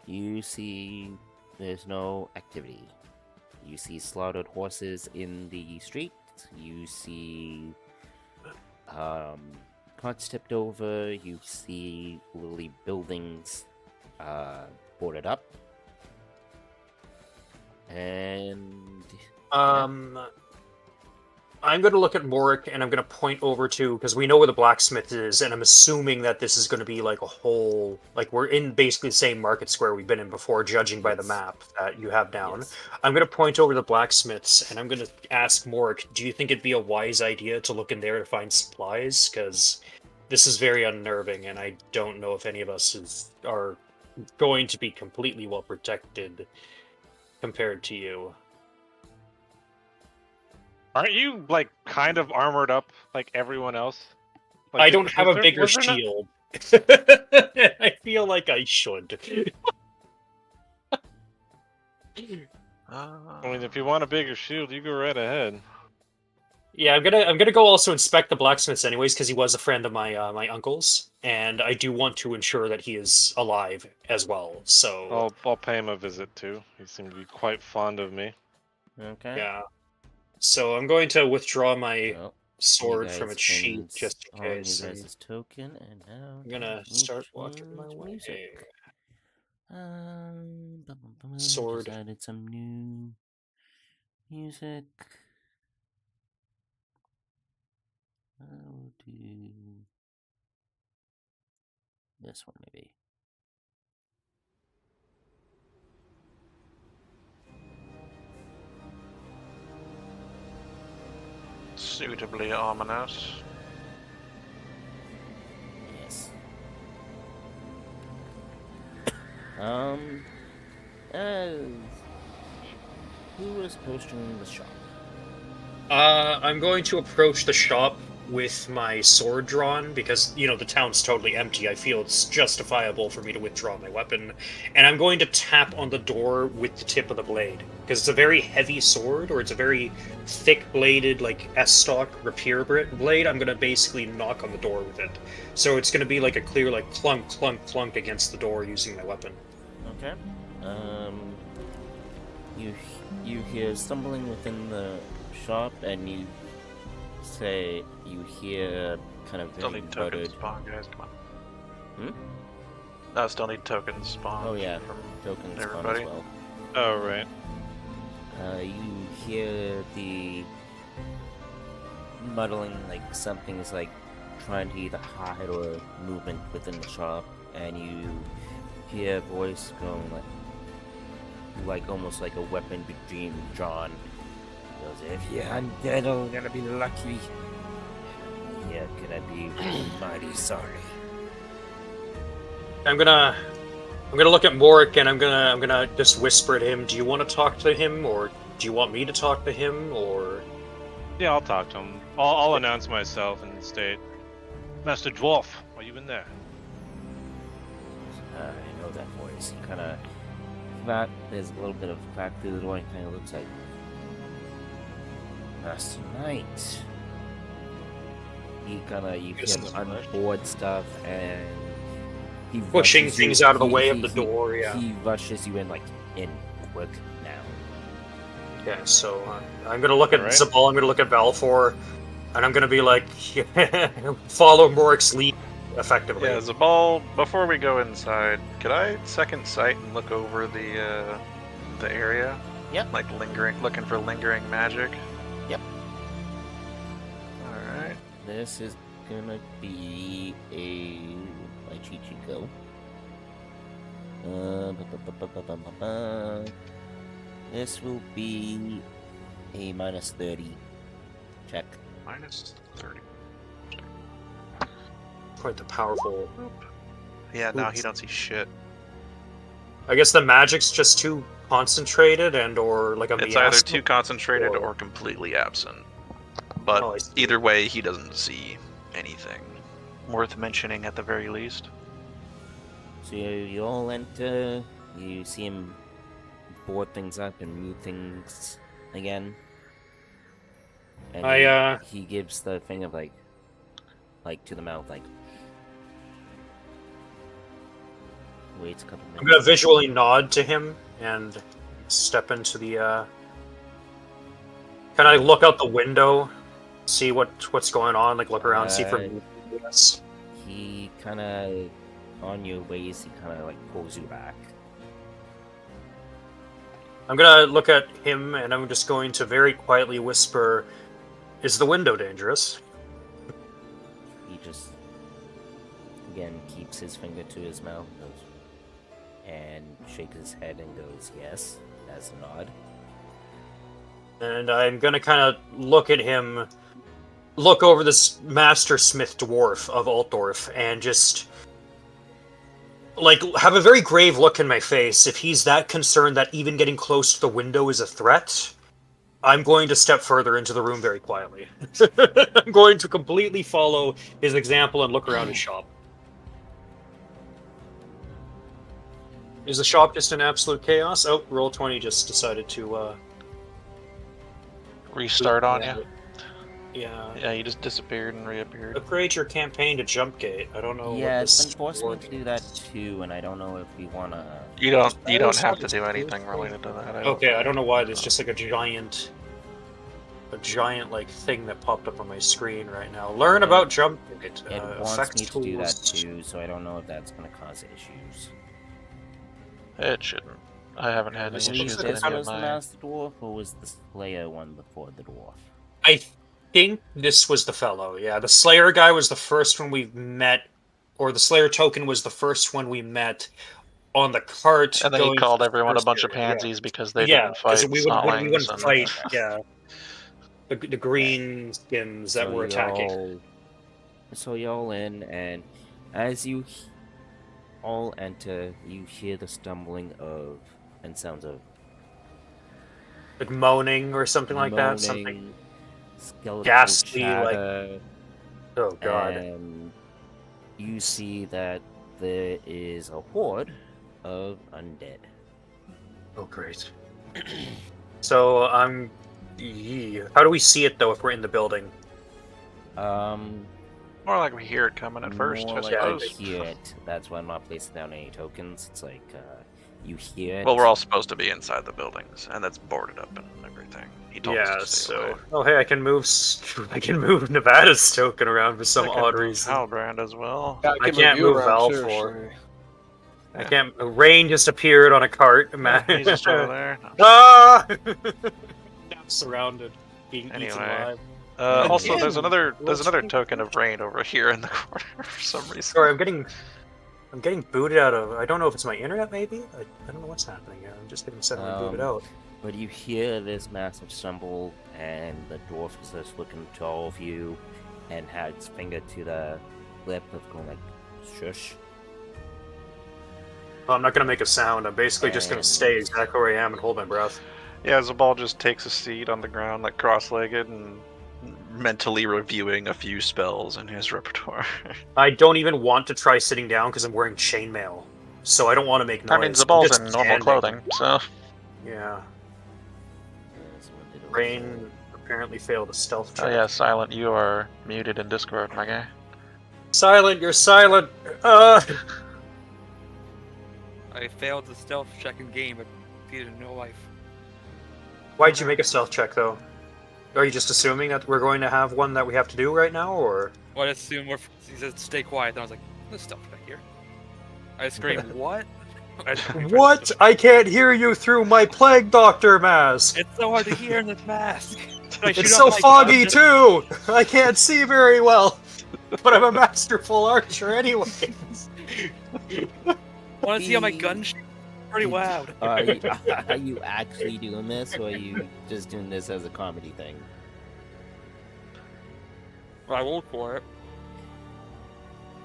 you see there's no activity. You see slaughtered horses in the street. You see carts tipped over. You see literally buildings boarded up. And I'm going to look at Morik and I'm going to point over to, because we know where the blacksmith is, and I'm assuming that this is going to be like a whole, like we're in basically the same market square we've been in before, judging by the map that you have down. Yes. I'm going to point over to the blacksmiths and I'm going to ask Morik, do you think it'd be a wise idea to look in there to find supplies? Because this is very unnerving and I don't know if any of us are going to be completely well protected compared to you. Aren't you like kind of armored up like everyone else? Like, I don't have a bigger was there not- shield. I feel like I should. I mean, if you want a bigger shield, you go right ahead. Yeah, I'm gonna go also inspect the blacksmiths anyways, because he was a friend of my my uncle's, and I do want to ensure that he is alive as well. So I'll pay him a visit too. He seemed to be quite fond of me. Okay. yeah, so I'm going to withdraw my Well, sword you from guys its sheath can just in on you case. and guys' token, and now I'm gonna we start walking my change way. music. Sword. Just added some new music. I'll do this one maybe. Suitably ominous. Yes. Uh, who was posting the shop? I'm going to approach the shop with my sword drawn because, the town's totally empty. I feel it's justifiable for me to withdraw my weapon. And I'm going to tap on the door with the tip of the blade because it's a very heavy sword, or it's a very thick-bladed, like S-stock rapier blade. I'm going to basically knock on the door with it. So it's going to be like a clear, like, clunk, clunk, clunk against the door using my weapon. Okay. You hear stumbling within the shop, and you hear kind of Still very need tokens muttered. spawn, guys. Come on. Hmm? No, still need tokens spawn. Oh yeah, from tokens spawn everybody. as well. Oh right. You hear the muddling, like something's like trying to either hide or movement within the shop, and you hear a voice going like almost like a weapon being drawn. It goes, if you're undead, I'm gonna be lucky. You're gonna be mighty sorry. I'm gonna look at Morik and I'm gonna just whisper at him. Do you want to talk to him, or do you want me to talk to him, or? Yeah, I'll talk to him. I'll announce myself and state, Master Dwarf, are you in there? I know that voice. He kind of that. There's a little bit of crack through the door. And kind of looks like Master Knight. He kind of you hear him unboard stuff and he Pushing rushes you- things out of the he- way he- of the he- door, yeah. He rushes you in like in quick now. Okay, so I'm gonna look at Alright. Zabal, I'm gonna look at Balfour, and I'm gonna be like, follow Morik's lead effectively. Yeah, Zabal, before we go inside, could I second sight and look over the area? Yep. Like looking for lingering magic? Yep. Alright. This is gonna be a my cheat sheet go. This will be a minus 30 check. Minus 30. Quite the powerful. Yeah, now he don't see shit. I guess the magic's just too concentrated or like a It's either miasma? too concentrated or completely absent. But Oh, I see. either way, he doesn't see anything worth mentioning at the very least. So you all enter, you see him board things up and move things again. And he gives the thing of like to the mouth, like waits a couple minutes. I'm gonna visually nod to him and step into the. Can I look out the window, see what's going on? Like look around, see for. Yes. He kind of on your ways. He kind of like pulls you back. I'm gonna look at him and I'm just going to very quietly whisper, "Is the window dangerous?" He just again keeps his finger to his mouth, goes and shakes his head and goes yes as a nod. And I'm gonna kind of look at him, look over this master smith dwarf of Altdorf, and just like have a very grave look in my face. If he's that concerned that even getting close to the window is a threat, I'm going to step further into the room very quietly. I'm going to completely follow his example and look around his shop. Is the shop just in absolute chaos? Oh, Roll20 just decided to Restart on yeah. you? Yeah. Yeah, you just disappeared and reappeared. Upgrade your campaign to Jumpgate. I don't know. Yeah, what it's this been forcing me word to do that too, and I don't know if we wanna. You don't Oh, have to it's do cool. anything related to that. Okay, I don't know why. There's just like a giant like thing that popped up on my screen right now. Learn about Jumpgate. It wants effects me to do that tools. too, so I don't know if that's gonna cause issues. It shouldn't. I haven't had any Was issues with this any was of the my... Master Dwarf, or was the Slayer one before the Dwarf? I think this was the fellow. Yeah, the Slayer guy was the first one we met, or the Slayer token was the first one we met on the cart. And then he going called to the everyone a first bunch of area, yeah. pansies because they Yeah, didn't fight we wouldn't Snotlings and... fight. Yeah, the green skins that So were attacking. So y'all in, and as you all enter, you hear the stumbling of and sounds of Like moaning or something like that. Something. moaning, skeletal ghastly, like- chatter, Oh god. and you see that there is a horde of undead. Oh great. So how do we see it though if we're in the building? More like we hear it coming at first, More I like suppose. you hear it. That's why I'm not placing down any tokens. It's like you hear it. Well, we're all supposed to be inside the buildings, and that's boarded up and everything. He told Yeah. us to stay away. So. Oh hey, I can move Nevada's token around for some I can odd move reason. Halbrand as well. I can't move Valfor. I can't. Rain just appeared on a cart. He's just over there. No. Ah! Now surrounded, being eaten Anyway. alive. Also, there's Again, another token of rain over here in the corner for some reason. Sorry, I'm getting booted out of. I don't know if it's my internet. Maybe I don't know what's happening here. I'm just getting suddenly booted out. But you hear this massive stumble, and the dwarf is just looking to all of you, and had its finger to the lip of going like, shush. Well, I'm not gonna make a sound. I'm basically just gonna stay exactly where I am and hold my breath. Yeah, Zabal just takes a seat on the ground, like cross-legged, and mentally reviewing a few spells in his repertoire. I don't even want to try sitting down because I'm wearing chainmail, so I don't want to make noise. I mean, I'm Zabal's just in normal standing. clothing, so. Yeah. So what did it Rain apparently failed a stealth check. Oh yeah, Silent, you are muted in Discord, my guy. Silent, you're silent. I failed the stealth check in game, but succeeded in no life. Why'd you make a stealth check, though? Are you just assuming that we're going to have one that we have to do right now, or? Well, I assume he said stay quiet, and I was like, there's stealth check here. I screamed, what? What? I can't hear you through my plague doctor mask. It's so hard to hear in this mask. It's so foggy too. I can't see very well, but I'm a masterful archer anyways. Want to see how my gun shoots? Pretty loud. Are you actually doing this, or are you just doing this as a comedy thing? Well, I rolled for it.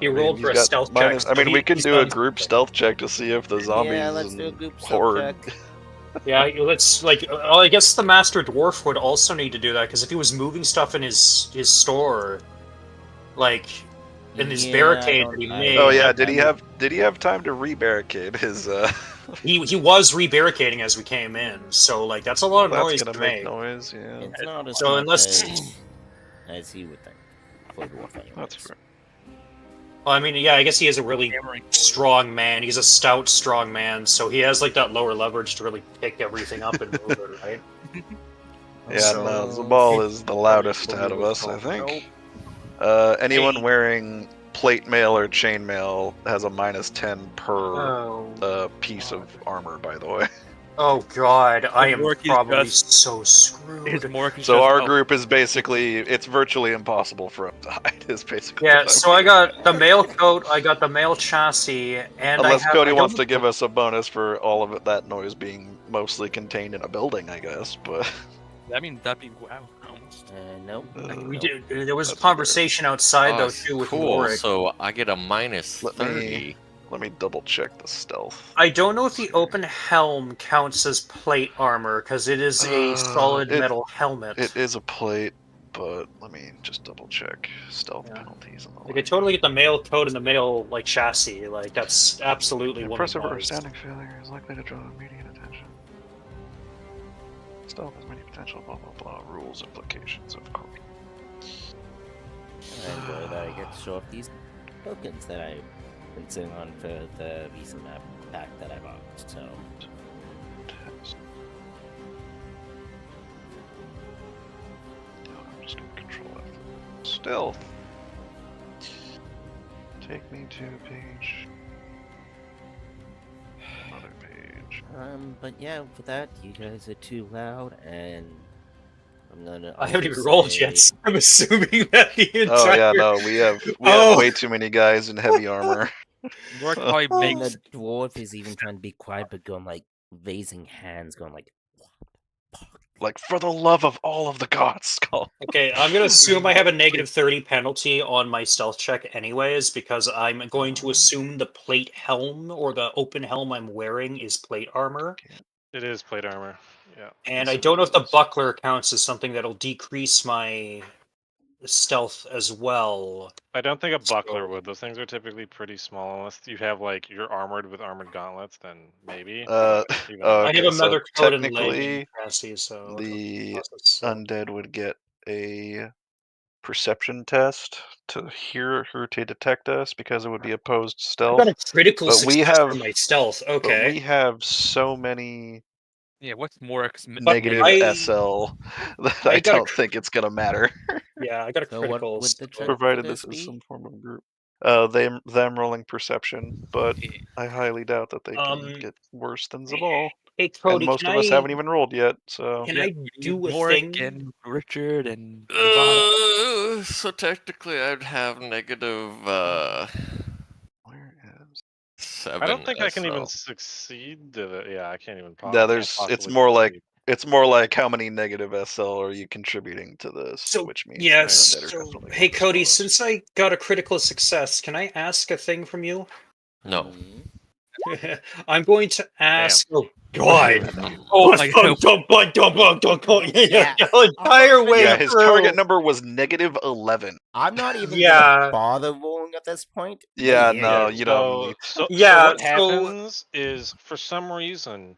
He rolled for a He's got stealth minus- check. I mean, so we can he's do a done- group stealth check to see if the zombies Yeah, let's do a and group stealth horde. check. Yeah, let's well, I guess the master dwarf would also need to do that because if he was moving stuff in his store, like in his Yeah, barricade that he I- made. Oh yeah, did he have time to re-barricade his? He was re-barricading as we came in, so like that's a lot of That's noise gonna to make make. noise. Yeah, It's not as So much unless- as you would think. For dwarf, anyways. that's fair. Well, I mean, yeah, I guess he is a really strong man. He's a stout, strong man, so he has like that lower leverage to really pick everything up and move it, right? Yeah, So- no, Zabal is the loudest out of us, I think. Anyone wearing plate mail or chain mail has a -10 per piece of armor, by the way. Oh god, I am Mork is probably just- so screwed. So our group is basically, it's virtually impossible for him to hide, is basically Yeah, what I'm so I getting got at. the mail coat, I got the mail chassis, and Unless I have, Cody I wants don't- to give us a bonus for all of it, that noise being mostly contained in a building, I guess, but... I mean, that'd be wow, almost. Nope. We did. There was a That's fair. conversation outside though Oh, too with cool. Warwick. So I get a minus Let me- 30. Let me double check the stealth. I don't know if the open helm counts as plate armor because it is a solid it- metal helmet. It is a plate, but let me just double check stealth Yeah. penalties and all Like I totally get the mail coat and the mail like chassis. Like that's absolutely one of Impressive or those. astounding failure is likely to draw immediate attention. Stealth has many potential blah blah blah rules implications, of course. I enjoy that I get to show off these tokens that I've been sitting on for the recent map pack that I bought. So Test. No, I'm just gonna control F. Stealth. Take me to page. Another page. but yeah, for that you guys are too loud, and I'm gonna. I haven't also even rolled say- yet. So I'm assuming that the entire. Oh yeah, no, we have Oh. way too many guys in heavy armor. Mork probably And makes. the dwarf is even trying to be quiet, but going like raising hands, going like, Like, for the love of all of the gods, Skull. Okay, I'm gonna assume I have a -30 penalty on my stealth check anyways, because I'm going to assume the plate helm or the open helm I'm wearing is plate armor. It is plate armor. Yeah. And I don't know if the buckler counts as something that'll decrease my stealth as well. I don't think a buckler So- would. Those things are typically pretty small. Unless you have like you're armored with armored gauntlets, then maybe. Even okay, I have so another coat and technically, legging chassis, so the so- undead would get a perception test to hear or to detect us because it would be opposed I stealth. got a critical but we success have- for my stealth. But Okay. we have so many Yeah, what's Mork's negative I- SL that I I got a don't think it's gonna matter, Yeah, I got a So what critical. would the success. check provided for this this is be? some form of group. Them rolling perception, but I highly doubt that they can get worse than Zabal. Hey Cody, And most can of us I- haven't even rolled yet, so Can Yeah, I we do need a Mork thing? and Richard and Ivana. So technically, I'd have negative where is 7. I don't think I can even SL. succeed. Yeah, I can't even. Yeah, there's it's more like how many negative SL are you contributing to this, So which means yes. the undead are So, definitely hey gonna Cody, respond. since I got a critical success, can I ask a thing from you? No. "Hmm, I'm going to ask. Oh God! Oh, Like, no. yeah, the entire way Yeah, his through. target number was -11. I'm not even Yeah. gonna bother rolling at this point. They Yeah, hear no, you. you don't need. So Yeah, what so- happens is, for some reason,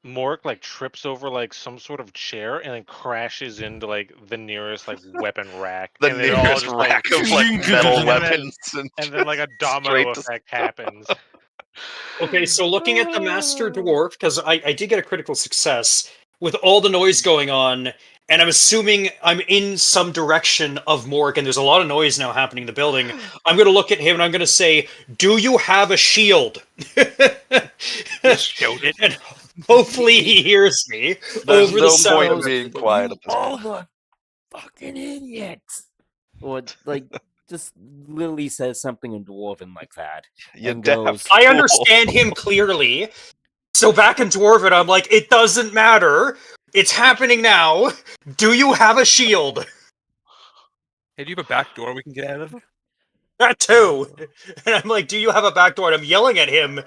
Mork like trips over like some sort of chair and then crashes into like the nearest like weapon rack. The and then it all nearest just, rack of like metal and then- weapons, and then like a domino straight to effect happens. Okay, so looking at the Master Dwarf, because I did get a critical success with all the noise going on, and I'm assuming I'm in some direction of Morg, and there's a lot of noise now happening in the building. I'm going to look at him and I'm going to say, "Do you have a shield?" Showed it. And hopefully he hears me There's over no the sound point of in it. being quiet at this All point. the fucking idiots. Or like just literally says something in Dwarven like that. You and daft goes, I fool. understand him clearly. So back in Dwarven, I'm like, it doesn't matter. It's happening now. Do you have a shield? Hey, do you have a back door we can get out of? That too. And I'm like, do you have a back door? And I'm yelling at him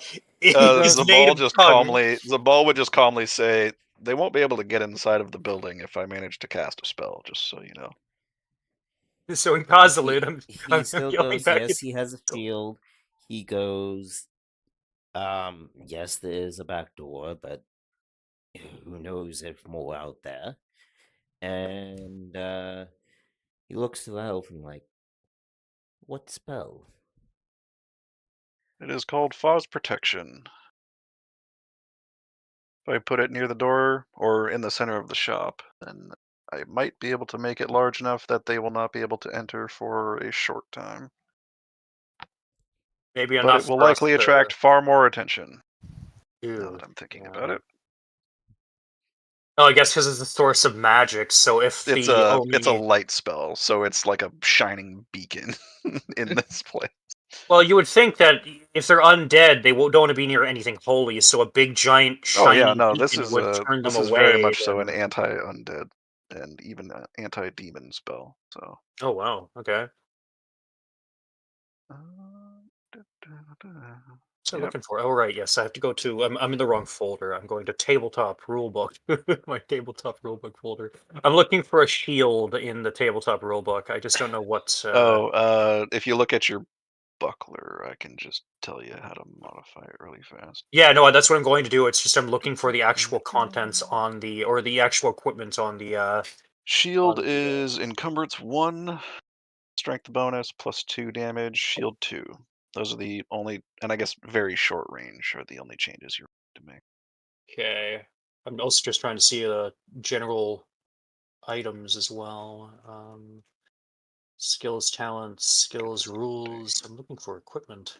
in his Zabal native just tongue. Zabal would just calmly say, "They won't be able to get inside of the building if I manage to cast a spell." Just so you know. So in Kazalut, I'm he still yelling goes, back yes, at he has a shield. He goes, yes, there is a back door, but who knows if more out there. And he looks to the elf and like, what spell? It is called Faw's Protection. If I put it near the door or in the center of the shop, then I might be able to make it large enough that they will not be able to enter for a short time. maybe But enough it will for us likely to attract far more attention. Now do. that I'm thinking about it. Oh, I guess because it's a source of magic. So if It's the a Oni... it's a light spell, so it's like a shining beacon in this place. Well, you would think that if they're undead, they don't want to be near anything holy. So a big giant Oh shiny yeah, no, this beacon is would turn them this is away. very much so an then- anti-undead and even an anti-demon spell. So. Oh wow. Okay. So Yep. looking for. Oh right, yes, I have to go to. I'm in the wrong folder. I'm going to tabletop rulebook. My tabletop rulebook folder. I'm looking for a shield in the tabletop rulebook. I just don't know what. If you look at your buckler, I can just tell you how to modify it really fast. Yeah, no, that's what I'm going to do. It's just I'm looking for the actual contents on the or the actual equipment on the. Shield on the, is encumbrance 1, strength bonus +2 damage, shield 2. Those are the only, and I guess very short range are the only changes you're to make. Okay. I'm also just trying to see the general items as well. Skills, talents, skills, rules. I'm looking for equipment.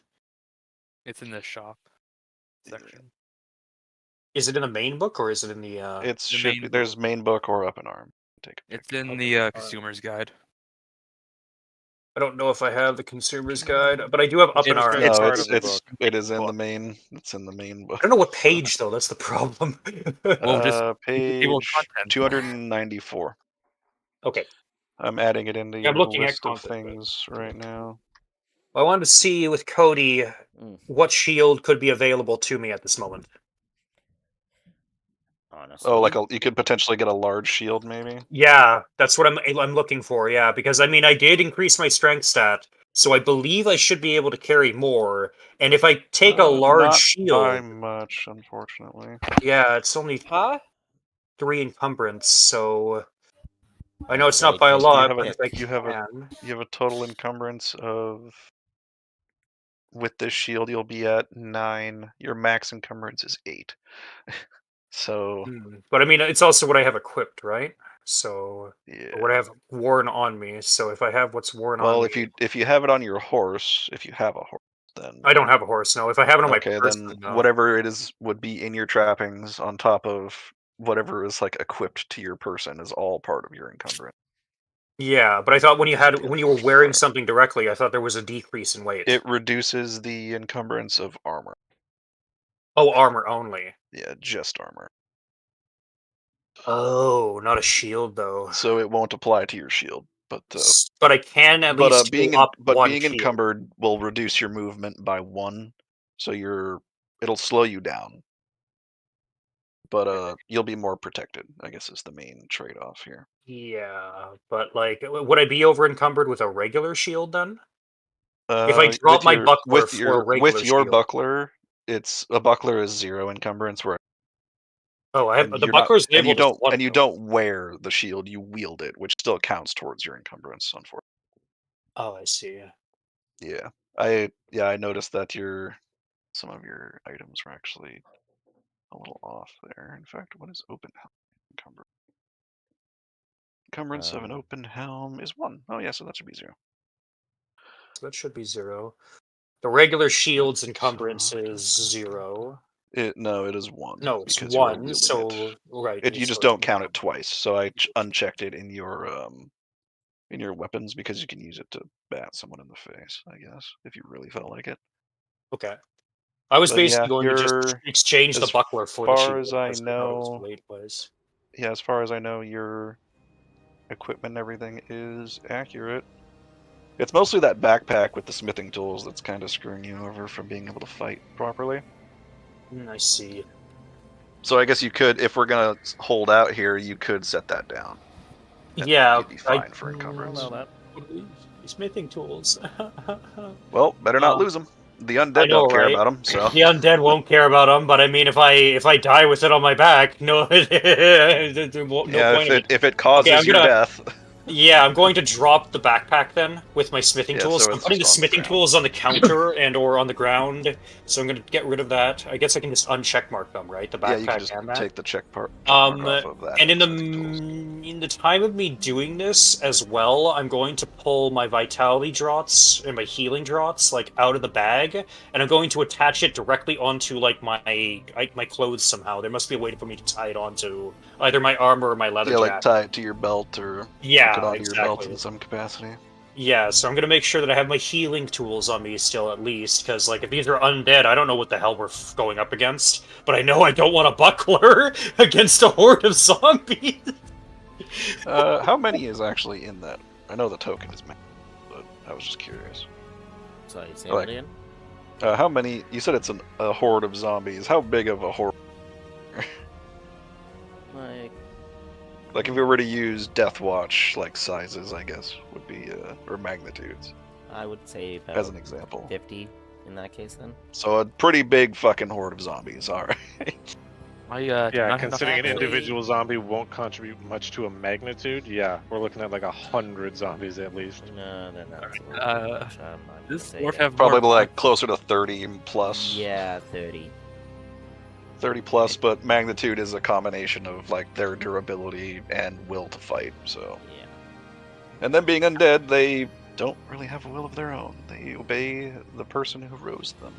It's in the shop section. Is it in the main book or is it in the? It's the main there's main book or up in arm. Take a pick. It's in the consumer's guide. I don't know if I have the consumer's guide, but I do have up in It's arm. very No, part of the it's book. it is in the main. It's in the main book. I don't know what page though. That's the problem. Well, just Page table of contents. 294. Okay. I'm adding it into I'm your looking at list of content, but- things right now. I wanted to see with Cody Mm, what shield could be available to me at this moment. honestly. Oh, like you could potentially get a large shield, maybe. Yeah, that's what I'm looking for. Yeah, because I mean, I did increase my strength stat, so I believe I should be able to carry more. And if I take a large Not shield, by much, unfortunately. yeah, it's only 3 encumbrance. So I know it's not Like, by a you lot, have but a- if I you have a- can, You have a total encumbrance of. With this shield, you'll be at 9. Your max encumbrance is 8. So But I mean, it's also what I have equipped, right? So yeah. or what I have worn on me. So if I have what's worn on Well, me, if you have it on your horse, if you have a horse, then I don't have a horse. No, if I have it on my okay, person, then no. whatever it is would be in your trappings on top of whatever is like equipped to your person is all part of your encumbrance. Yeah, but I thought when you were wearing something directly, I thought there was a decrease in weight. It reduces the encumbrance of armor. Oh, armor only. Yeah, just armor. Oh, not a shield though. So it won't apply to your shield, but But I can at least being go up one being shield. encumbered will reduce your movement by 1. So your it'll slow you down. But you'll be more protected, I guess, is the main trade-off here. Yeah, but like, would I be over encumbered with a regular shield then? If I drop With my your buckler for a regular with your shield. buckler, it's a buckler is 0 encumbrance, where Oh, I have and the you're not buckler's and you labeled as don't 1. and you though. don't wear the shield, you wield it, which still counts towards your encumbrance, unfortunately. Oh, I see. Yeah. I noticed that some of your items were actually a little off there. In fact, what is open helm encumbrance? Encumbrance of an open helm is 1. Oh yeah, so that should be 0. So that should be 0. The regular shield's encumbrance is 0. No, it is 1 No, it's because you are 1. wielding So it. right, You so just it's don't count it twice. So I unchecked it in your weapons because you can use it to bat someone in the face, I guess, if you really felt like it. okay. I was But basically yeah, going to just exchange the as buckler for the far shield. as I because how it was know, weight-wise. yeah, as far as I know, your equipment and everything is accurate. It's mostly that backpack with the smithing tools that's kind of screwing you over from being able to fight properly. I see. So I guess you could, if we're gonna hold out here, you could set that down. And Yeah, you'd be fine for encumbrance. Smithing tools. Well, better not lose them. The I undead know, don't care right? about them, so. The undead won't care about them, but I mean, if I die with it on my back, no, no Yeah, point in it. if it causes I'm your gonna- death. Yeah, I'm going to drop the backpack then with my smithing Yeah, tools. so I'm it's putting the just on the smithing ground. tools on the counter and or on the ground, so I'm going to get rid of that. I guess I can just uncheck mark them, right? The backpack Yeah, you can just and that. take the check mark off of that. And in the time of me doing this as well, I'm going to pull my vitality draughts and my healing draughts like out of the bag, and I'm going to attach it directly onto like my clothes somehow. There must be a way for me to tie it onto either my armor or my leather jacket. Like tie it to your belt or hook it onto your belt in some capacity. Yeah, so I'm gonna make sure that I have my healing tools on me still at least, because like if these are undead, I don't know what the hell we're going up against, but I know I don't want a buckler against a horde of zombies. How many is actually in that? I know the token is many, but I was just curious. Sorry, say that again? How many? You said it's a horde of zombies. How big of a horde? Like if we were to use Death Watch like sizes, I guess would be or magnitudes. I would say about as an example 50 in that case then. So a pretty big fucking horde of zombies. All right. Yeah, considering an individual zombie won't contribute much to a magnitude, yeah, we're looking at like 100 zombies at least. No, then that's This dwarf have probably more like closer to 30 plus. Yeah, 30. 30 plus, but magnitude is a combination of like their durability and will to fight. So yeah. And then being undead, they don't really have a will of their own. They obey the person who rose them.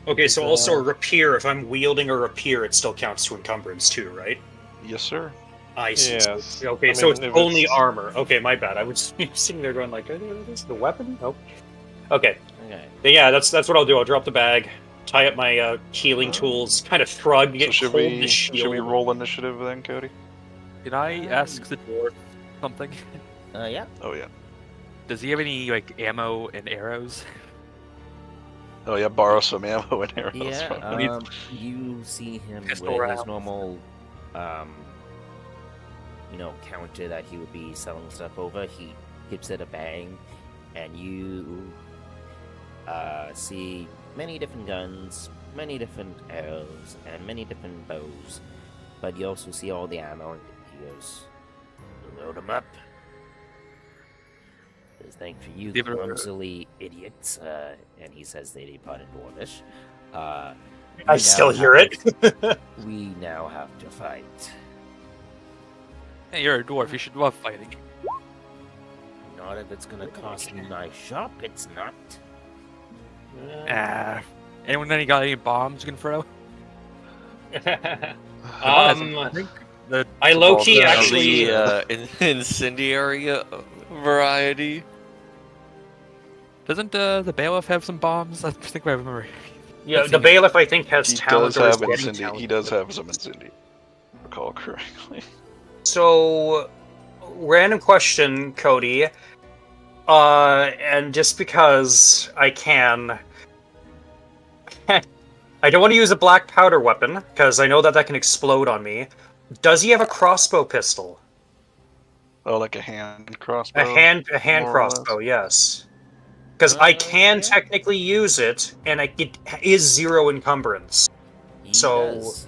Okay, so also a rapier. If I'm wielding a rapier, it still counts to encumbrance too, right? Yes, sir. I see. Yes. Okay, so it's only armor. Okay, my bad. I was sitting there going like, "Is the weapon?" Nope. Okay. Then, yeah, that's what I'll do. I'll drop the bag, tie up my healing tools, kind of shrug, get So hold the shield. should we roll initiative then, Cody? Can I ask the dwarf something? Yeah. Oh yeah. Does he have any like ammo and arrows? Oh yeah, borrow some ammo and arrows. Yeah, you see him with his normal, counter that he would be selling stuff over. He keeps it a bang, and you see many different guns, many different arrows, and many different bows. But you also see all the ammo, and he goes, "Load them up." Thank for you, clumsily idiots. And he says they depart in Dwarvish. I still hear it. We now have to fight. Hey, you're a dwarf. You should love fighting. Not if it's gonna cost me my shop. It's not. Anyone got any bombs you can throw? I low-key actually the incendiary variety. Doesn't the bailiff have some bombs? I think I remember. Yeah, the bailiff I think has talent. He does have some incendiary. Recall correctly. So, random question, Cody. And just because I can, I I don't want to use a black powder weapon because I know that can explode on me. Does he have a crossbow pistol? Oh, like a hand crossbow. A hand more or crossbow, less? yes. Because I can yeah. technically use it, and it is 0 encumbrance. He So, does.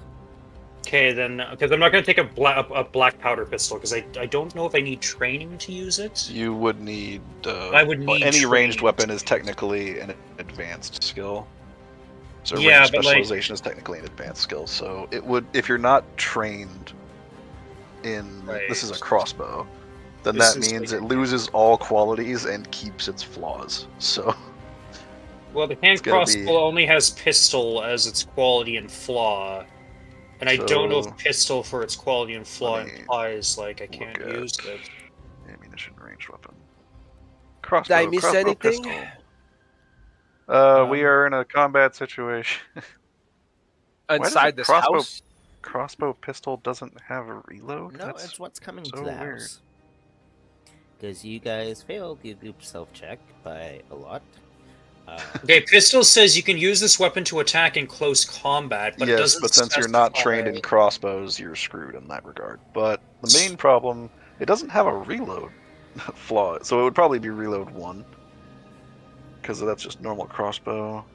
okay, then, because I'm not going to take a black powder pistol, because I don't know if I need training to use it. You would need. I would well, need any ranged training. weapon is technically an advanced skill. So Yeah, range but, like- specialization is technically an advanced skill. So it would, if you're not trained in this is a Right. crossbow, then This that is means like it loses all qualities and keeps its flaws. So Well, the hand gonna crossbow be- only has pistol as its quality and flaw. And I don't know So, if pistol for its quality and flaw let me implies, like, I look can't at use it. ammunition ranged weapon. Crossbow. Did I miss crossbow anything? Pistol. We Um, are in a combat situation. Why does a Inside this crossbow- house? Crossbow pistol doesn't have a reload? No, That's it's what's coming so to the weird. house. Because you guys failed your group self-check by a lot. Okay, pistol says you can use this weapon to attack in close combat, but it yes, doesn't but since you're not trained in specify- crossbows, you're screwed in that regard. But the main problem, it doesn't have a reload flaw, so it would probably be reload 1. Because that's just normal crossbow.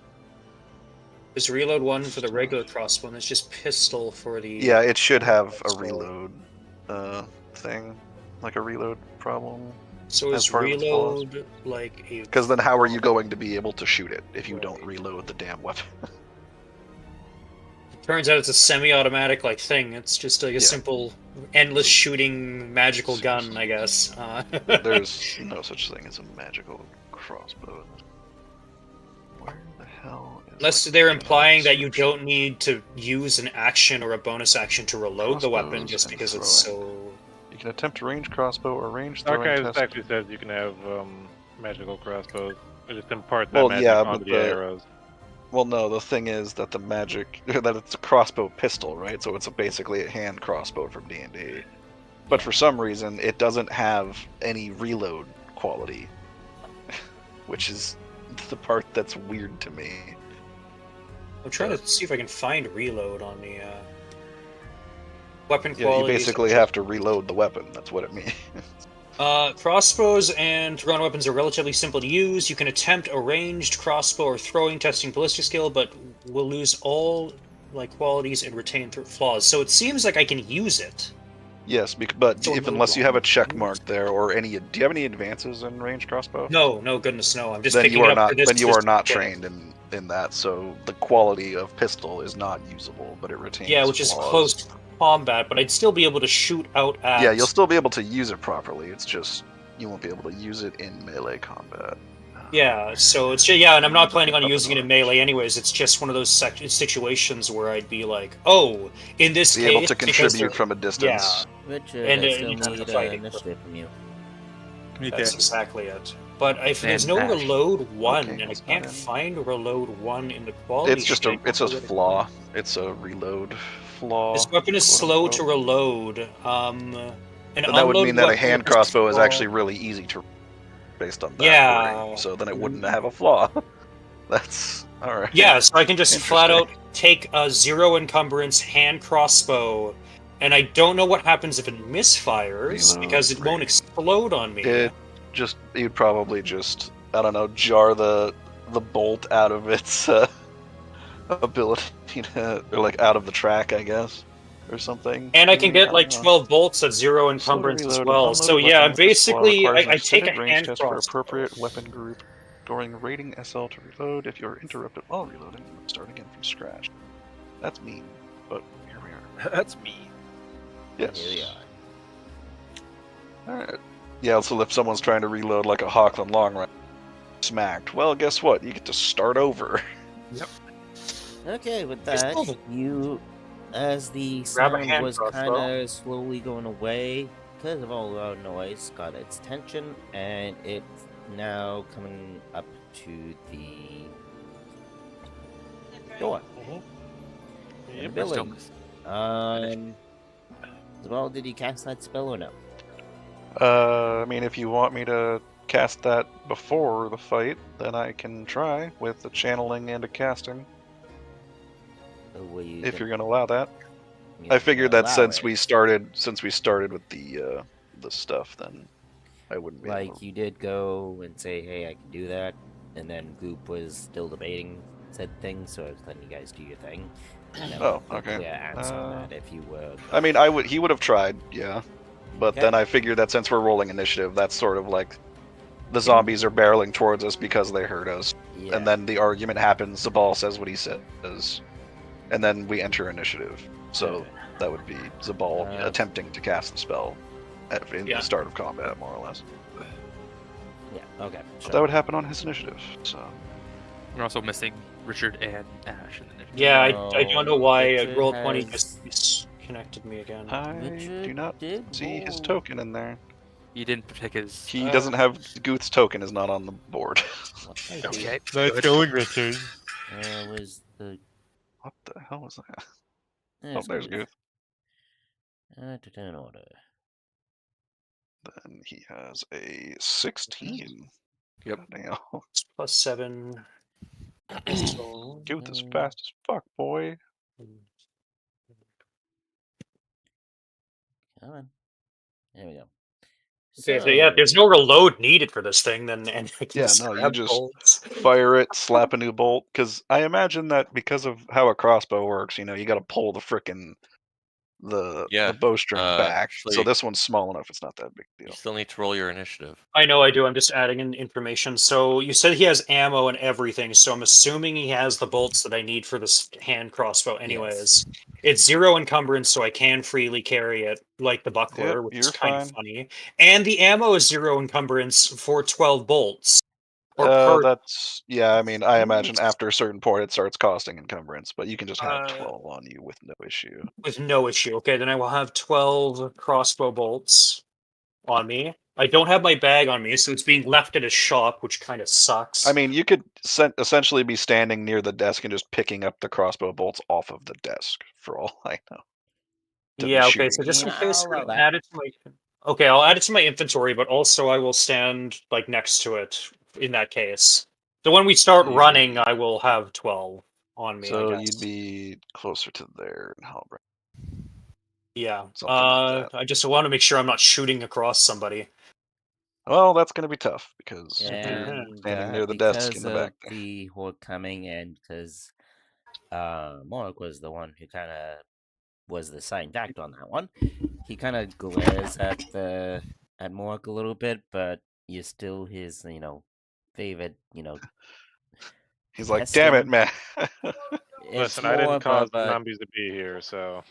There's reload 1 for the regular crossbow, and there's just pistol for the... Yeah, it should have a crossbow. reload thing. Like a reload problem. So as is part of its flaws. reload like a... Because then how are you going to be able to shoot it if you don't reload the damn weapon? Turns out it's a semi-automatic like thing. It's just like a Yeah. simple, endless shooting magical gun, I guess. There's no such thing as a magical crossbow. Where the hell is Unless they're implying that you don't need to use an action or a bonus action to reload the weapon Crossbows just and because it's throwing. so... You can attempt to range crossbow or range throwing Archives test. actually says you can have magical crossbows. It just imparts that Well, magic yeah, onto but the the- arrows. Well, no, the thing is that the magic that it's a crossbow pistol, right? So it's basically a hand crossbow from D&D. But for some reason, it doesn't have any reload quality, which is the part that's weird to me. I'm trying to see if I can find reload on the weapon Yeah, you quality. basically have to reload the weapon. That's what it means. Crossbows and thrown weapons are relatively simple to use. You can attempt a ranged crossbow or throwing testing ballistic skill, but will lose all like qualities and retain flaws. So it seems like I can use it. Yes, but So if no unless you have a wrong. check mark there or any, do you have any advances in range crossbow? No, goodness, no. I'm just Then picking you are up not. for this Then you are just- not yeah. trained in that. So the quality of pistol is not usable, but it retains. Yeah, which is flaws. close combat, but I'd still be able to shoot out at. Yeah, you'll still be able to use it properly. It's just you won't be able to use it in melee combat. Yeah, so it's and I'm not planning on using it in melee anyways. It's just one of those situations where I'd be like, oh, in this Be case, able to because contribute they're- from a distance. Richard, And, I you still have to need fight it. initiative from you. That's exactly it. But if there's no Fantastic. reload 1, Okay, and I it's not can't in. find reload 1 in the quality. It's just a sheet, it's a flaw. It's a reload flaw. This weapon is quote slow unquote. to reload. An And that would mean unloaded that a weapon hand with crossbow is flaw- actually really easy to based on that Yeah. wording. So then it wouldn't have a flaw. That's all right. Yeah, so I can just flat out Interesting. take a 0 encumbrance hand crossbow, and I don't know what happens if it misfires Reload, because it won't right. explode on me. You'd probably just I don't know jar the bolt out of its ability to, or like out of the track, I guess, or something. And I can get I like don't know. 12 bolts at 0 encumbrance as Reload an well. unloaded So yeah, weapon with this flaw basically requires an I take a extended range hand test for crossbow. appropriate weapon group. Scoring rating SL to reload. If you're interrupted while reloading, start again from scratch. That's mean, but here we are. That's me. Yes. Here we are. Alright. Yeah, so if someone's trying to reload like a Hawkland long run, smacked, well, guess what? You get to start over. Okay, with Just that, move it. you, as the Grab a sound hand was crossbow. kind of slowly going away because of all the noise, got its tension, and it's now coming up to the door. in the building. As well, did you cast that spell or no? I mean, if you want me to cast that before the fight, then I can try with a channeling and a casting. Were you If you're gonna allow that. gonna I figured that allow since it? we started with the stuff, then I wouldn't be able Like to. you did go and say, "Hey, I can do that," and then Goop was still debating said thing, so I was letting you guys do your thing. And I Oh, want the okay. clear answer on that if you were. I mean, he would have tried, yeah. But Okay. then I figured that since we're rolling initiative, that's sort of like the zombies are barreling towards us because they heard us. Yeah. And then the argument happens, Zabal says what he says, and then we enter initiative. So that would be Zabal attempting to cast the spell in the start of combat, more or less. Yeah, okay. But that would happen on his initiative, so. We're also missing Richard and Ash in the initiative. Yeah, I don't know why Richard roll 20 has- just disconnected me again. I Richard do not did see his roll. token in there. He didn't take his. He doesn't have Guth's token is not on the board. Okay. Let's go, Richard. Was the What the hell was that? There's There's Guth. Guth. To turn order. Then he has a 16. Yep. Damn. It's +7. So, Guth is fast as fuck, boy. Come on. There we go. okay, so yeah, if there's no reload needed for this thing, then and I can Yeah, just no, you grab just bolts. fire it, slap a new bolt. Because I imagine that because of how a crossbow works, you got to pull the frickin' the bowstring back. So actually- this one's small enough; it's not that big a You deal. still need to roll your initiative. I know I do. I'm just adding in information. So you said he has ammo and everything. So I'm assuming he has the bolts that I need for this hand crossbow. Anyways, it's 0 encumbrance, so I can freely carry it like the buckler, Yep, which is you're kind of fine. funny. And the ammo is 0 encumbrance for 12 bolts. Or per. That's I mean, I imagine after a certain point it starts costing encumbrance, but you can just have 12 on you with no issue. With no issue. Okay, then I will have 12 crossbow bolts on me. I don't have my bag on me, so it's being left at a shop, which kind of sucks. I mean, you could essentially be standing near the desk and just picking up the crossbow bolts off of the desk, for all I know. To be Yeah, okay, shooting so just in with. case, I'll allow that. add it to my. Okay, I'll add it to my inventory, but also I will stand like next to it in that case. So when we start running, I will have 12 on me. So I guess. you'd be closer to there in Halberd. Yeah. Something like that. I just want to make sure I'm not shooting across somebody. Well, that's going to be tough because you're And standing near the desk in because the of back there. the horde coming, and because Mork was the one who kind of was the deciding factor on that one, he kind of glares at Mork a little bit, but you're still his favorite He's like, damn it, man. It's Listen, I more didn't of cause a the zombies to be here, so.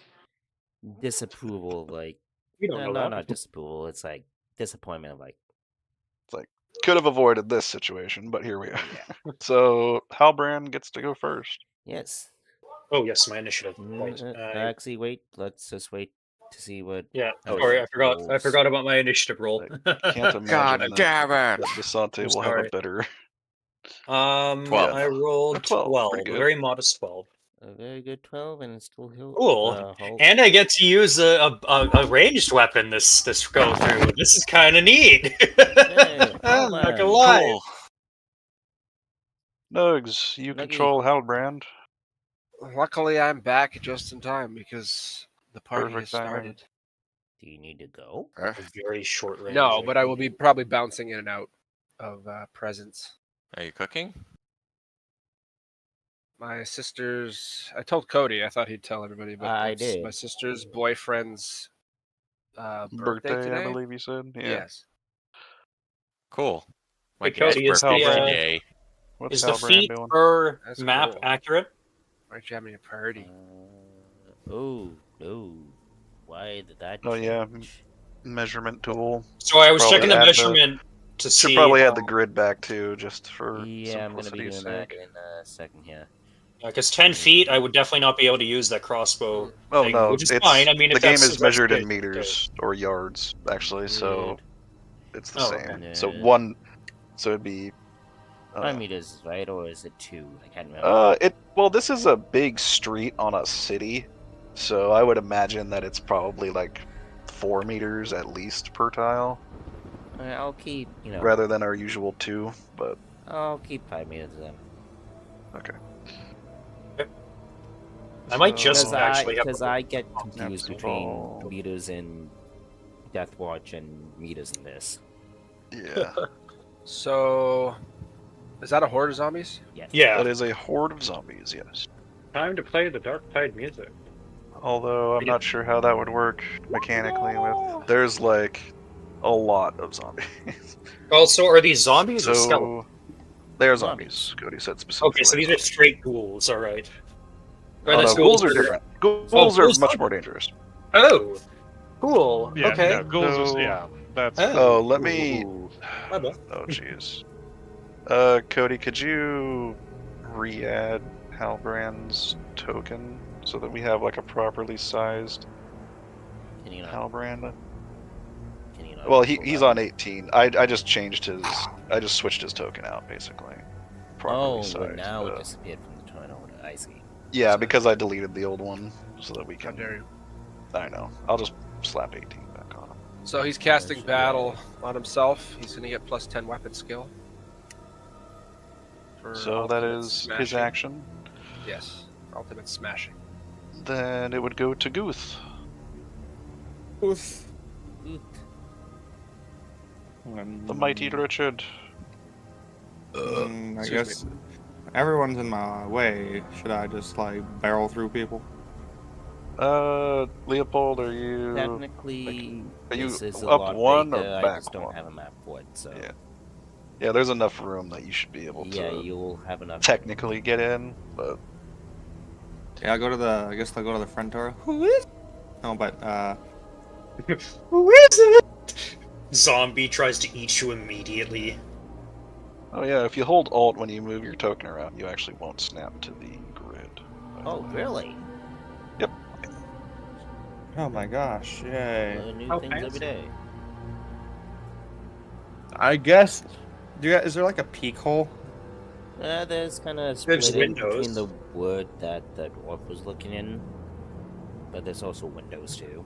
disapproval, like We don't know that. not disapproval. It's like disappointment, like It's like, could have avoided this situation, but here we are. So Halbrand gets to go first. yes. Oh yes, my initiative. Right. Actually, wait. Let's just wait to see what. Yeah. how Sorry, it I forgot. I rolls. forgot about my initiative roll. Can't imagine God damn that it! Desante will have a Sorry. better. 12. I rolled 12, pretty a good. very modest 12. A very good 12, and it's still Cool. And I get to use a ranged weapon this go through. This is kind of neat. I'm not gonna lie. Cool. Nugs, you Lucky. control Halbrand. Luckily, I'm back just in time because the party Perfect has timing. started. Do you need to go? A very short range. No, but I will be probably bouncing in and out of presents. Are you cooking? My sister's. I told Cody. I thought he'd tell everybody, but I it's did. my sister's boyfriend's birthday Birthday, today. I believe you said. Yeah. Yes. Cool. My Hey, Cody, dad's is the, birthday uh, today. What's Is the Halbrand feet doing? per That's map cool. accurate? Aren't you having a party? Oh no! Why did that? Oh yeah, change? measurement tool. So I was Probably checking the add measurement to Should see. probably add the grid back too, just for Yeah, I'm gonna be doing simplicity's that sake. in a second here. Because 10 feet, I would definitely not be able to use that crossbow. Oh thing, no, which is it's fine. I mean, the if game that's- is if that's measured in good, meters or yards actually, so it's the Oh, same. okay. So Yeah. one, so it'd be. 5 meters, right? Or is it 2? I can't remember. Well, this is a big street on a city, so I would imagine that it's probably like 4 meters at least per tile, I'll keep, rather than our usual 2. But I'll keep 5 meters then. okay. I might just So- actually have Because to- I get confused Absolute between ball. meters in Death Watch and meters in this. Yeah, So, is that a horde of zombies? Yes. Yeah. that is a horde of zombies. Yes. Time to play the Dark Tide music. Although I'm not sure how that would work mechanically. With there's like a lot of zombies. Also, are these zombies or skeletons? So they're zombies. Cody said specifically. Okay, so these are straight ghouls. All right. Oh, no, ghouls are different. Ghouls are ghouls much are- more dangerous. Oh, cool. Yeah, okay. yeah, ghouls So- yeah, that's. Oh, let me. My bad. Oh, jeez. Cody, could you re-add Halbrand's token so that we have like a properly sized Can you not? Halbrand? Can you not Well, pull he's that? on 18. I just changed his. I just switched his token out basically. Properly Oh, sized. well, now it disappeared from the turn order. I see. Yeah, because I deleted the old one so that we How can. dare you? I know. I'll just slap 18 back on him. So he's casting battle on himself. He's gonna get plus 10 weapon skill. For So that ultimate is his smashing. action. Yes, ultimate smashing. Then it would go to Guth. Oof. The mighty Richard. I Excuse guess everyone's in my way. Should I just like barrel through people? Leopold, are you? Technically, Are you this is a up lot one or bigger. I back just don't one? have a map for it, so Yeah. Yeah, there's enough room that you should be able yeah, to you'll have enough. technically get in, but Yeah, I'll go to the. I guess I'll go to the front door. Who is? No, but Who is it? Zombie tries to eat you immediately. oh yeah, if you hold Alt when you move your token around, you actually won't snap to the grid. by the Oh, way. really? oh my gosh, yay! Learn new How things every fancy. day. I guess. Is there like a peek hole? There's kind of There's split in between windows. the wood that the dwarf was looking in, but there's also windows too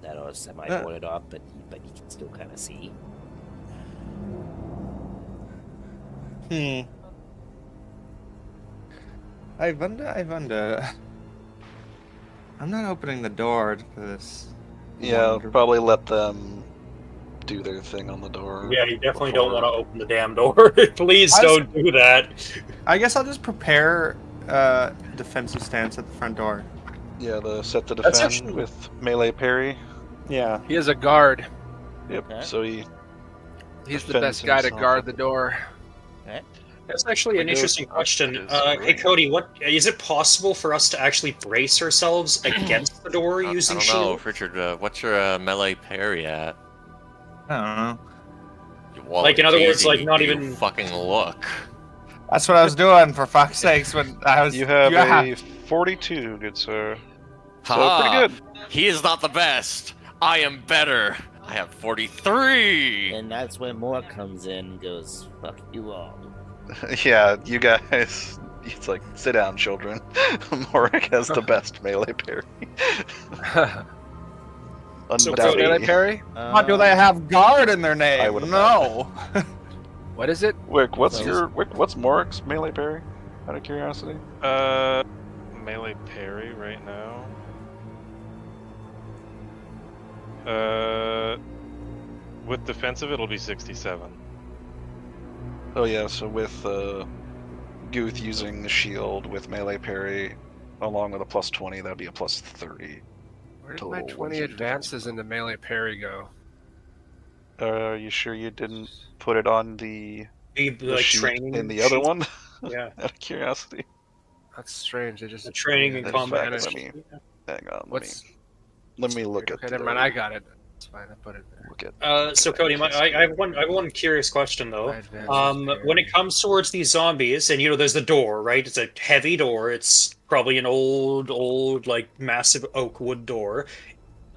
that are semi-boarded off, but you can still kind of see. I wonder. I'm not opening the door to this. Yeah, wonder- probably let them do their thing on the door. Yeah, you definitely before- don't want to open the damn door. Please I was- don't do that. I guess I'll just prepare defensive stance at the front door. Yeah, the set to That's defend actually- with melee parry. Yeah. He is a guard. Yep. Okay. So he. He's the Defends best guy to himself. guard the door. That's actually an Windows interesting are question. just Hey great. Cody, what is it possible for us to actually brace ourselves against the door I using don't know, shield? Richard. What's your melee parry at? I don't know. Well, Like, in other words, easy, like, not you even- fucking look. That's what I was doing, for fuck's sakes. When I was. You have yeah. a 42, good sir. So Ha! pretty good. He is not the best. I am better. I have 43. And that's when Moore comes in and goes, fuck you all. Yeah, you guys. It's like, sit down, children. Morik has the best melee parry. So What's his melee Undoubtedly. parry? What do they have guard in their name? I would No. What is it? Wick, what's So- what's Morik's melee parry? Out of curiosity. Melee parry right now. With defensive, it'll be 67. Oh yeah, so with Guth using the shield with melee parry, along with a plus 20, that'd be a plus 30. Where did Total my ones 20 you advances into melee parry go? Are you sure you didn't put it on the Like sheet training in the other sheet? one? Yeah, Out of curiosity. That's strange. They just the training and In combat. fact, is- Hang on. What's Let me look at. okay? Never mind. I got it. It's fine. I put it there. Look at. So Cody, I have one curious question though. My advances When parry. it comes towards these zombies, and there's the door, right? It's a heavy door. It's probably an old, like massive oak wood door.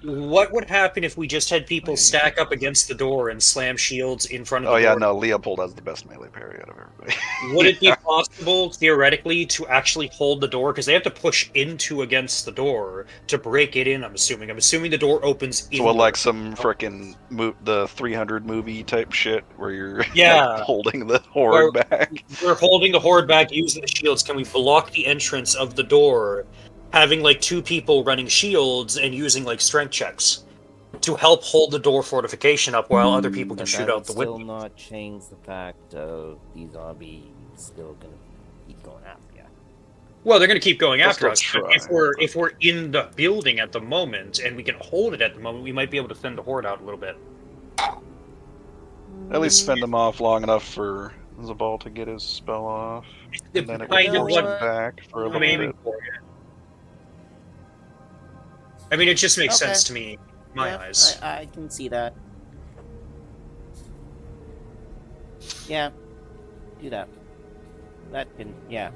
What would happen if we just had people stack up against the door and slam shields in front of Oh the yeah, door? no, Leopold has the best melee parry out of everybody. Would it be possible, theoretically, to actually hold the door? Because they have to push into against the door to break it in, I'm assuming. I'm assuming the door opens So in. what, like some frickin' the 300 movie type shit where you're like, Yeah. holding the horde back? We're holding the horde back using the shields. Can we block the entrance of the door having like 2 people running shields and using like strength checks to help hold the door fortification up while other people can But shoot that out would the still window. not change the fact of these zombies still gonna keep going after you. Well, they're going to keep going They'll after still us. But try. if we're in the building at the moment and we can hold it at the moment, we might be able to thin the horde out a little bit. At least fend him off long enough for Zabal to get his spell off, and then it kind will of force what him back for a I'm little aiming bit. for. Yeah. I mean, it just makes Okay. sense to me, in my Yeah, eyes. I can see that. Yeah, do that. That can, yeah.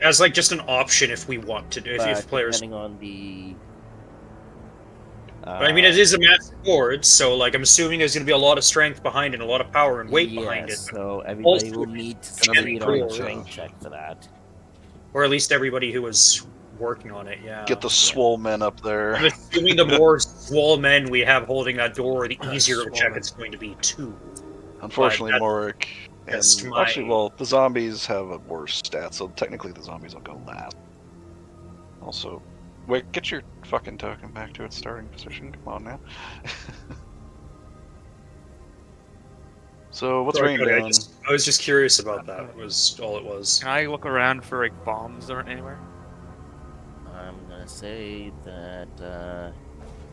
As like just an option if we want to do, But if players. depending on the. But I mean, it is a massive horde, so like I'm assuming there's going to be a lot of strength behind it, and a lot of power and weight behind it. So everybody Also, will need to it's gonna be succeed on a cool. strength check for that. Or at least everybody who was working on it. Yeah. Get the swole men up there. I'm assuming the more swole men we have holding that door, the easier of a check it's going to be too. Unfortunately, Morik. And just my- actually, well, the zombies have a worse stat, so technically the zombies will go last. Also, wait, get your fucking token back to its starting position. Come on now. So what's Sorry, rain Cody, down? I was just curious about that. Was all it was. Can I look around for like bombs or anywhere? I'm gonna say that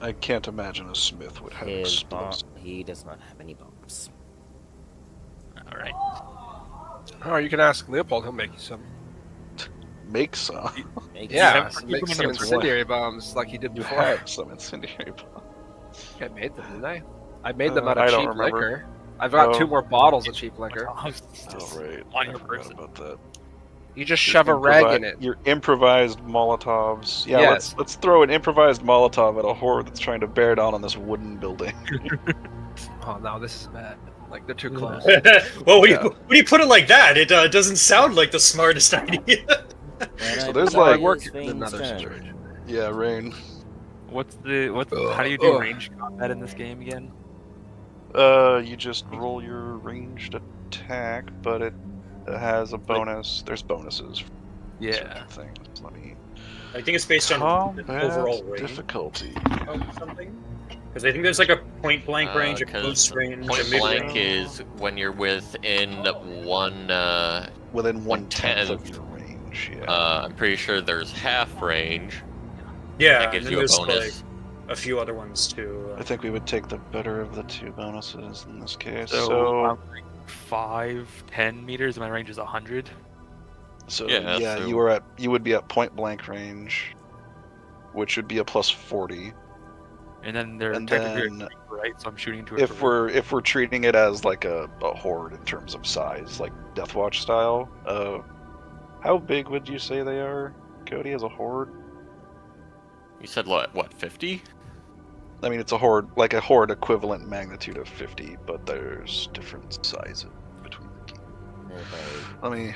I can't imagine a smith would have his bomb. explosives. He does not have any bombs. All right. Oh, you can ask Leopold. He'll make you some. Make some. Yeah, Keep make them in some your incendiary bombs like he did You before. have some incendiary bombs. I made them, didn't I? I made them out I of don't cheap remember. liquor. I've got Oh. 2 more bottles of cheap liquor. Oh right. On I your forgot person. about that. You just shove a rag in it. Your improvised Molotovs. Yeah, Yes. let's throw an improvised Molotov at a horde that's trying to bear down on this wooden building. Oh no, this is bad. Like they're too close. Well, when you put it like that, it doesn't sound like the smartest idea. So there's like work in another situation. Yeah, rain. What's how do you do range combat in this game again? You just roll your ranged attack, but it has a bonus. There's bonuses. For Yeah. certain things. Let me. I think it's based on the Combat overall range difficulty. of something. Because I think there's like a point blank range, a 'cause close range, a Point mid blank range. is when you're within within 1/10 of 1/10. your range. Yeah. I'm pretty sure there's half range. Yeah, that gives and you a there's bonus. like a few other ones too. I think we would take the better of the 2 bonuses in this case. So, I'm like 5, 10 meters. My range is 100. So Yeah, yeah, so- you would be at point blank range, which would be a plus 40. And then they're And technically then right, so I'm shooting into a if we're treating it as like a horde in terms of size, like Deathwatch style, how big would you say they are, Cody, as a horde? You said what 50? I mean, it's a horde, like a horde equivalent magnitude of 50, but there's different sizes between the two. Let me.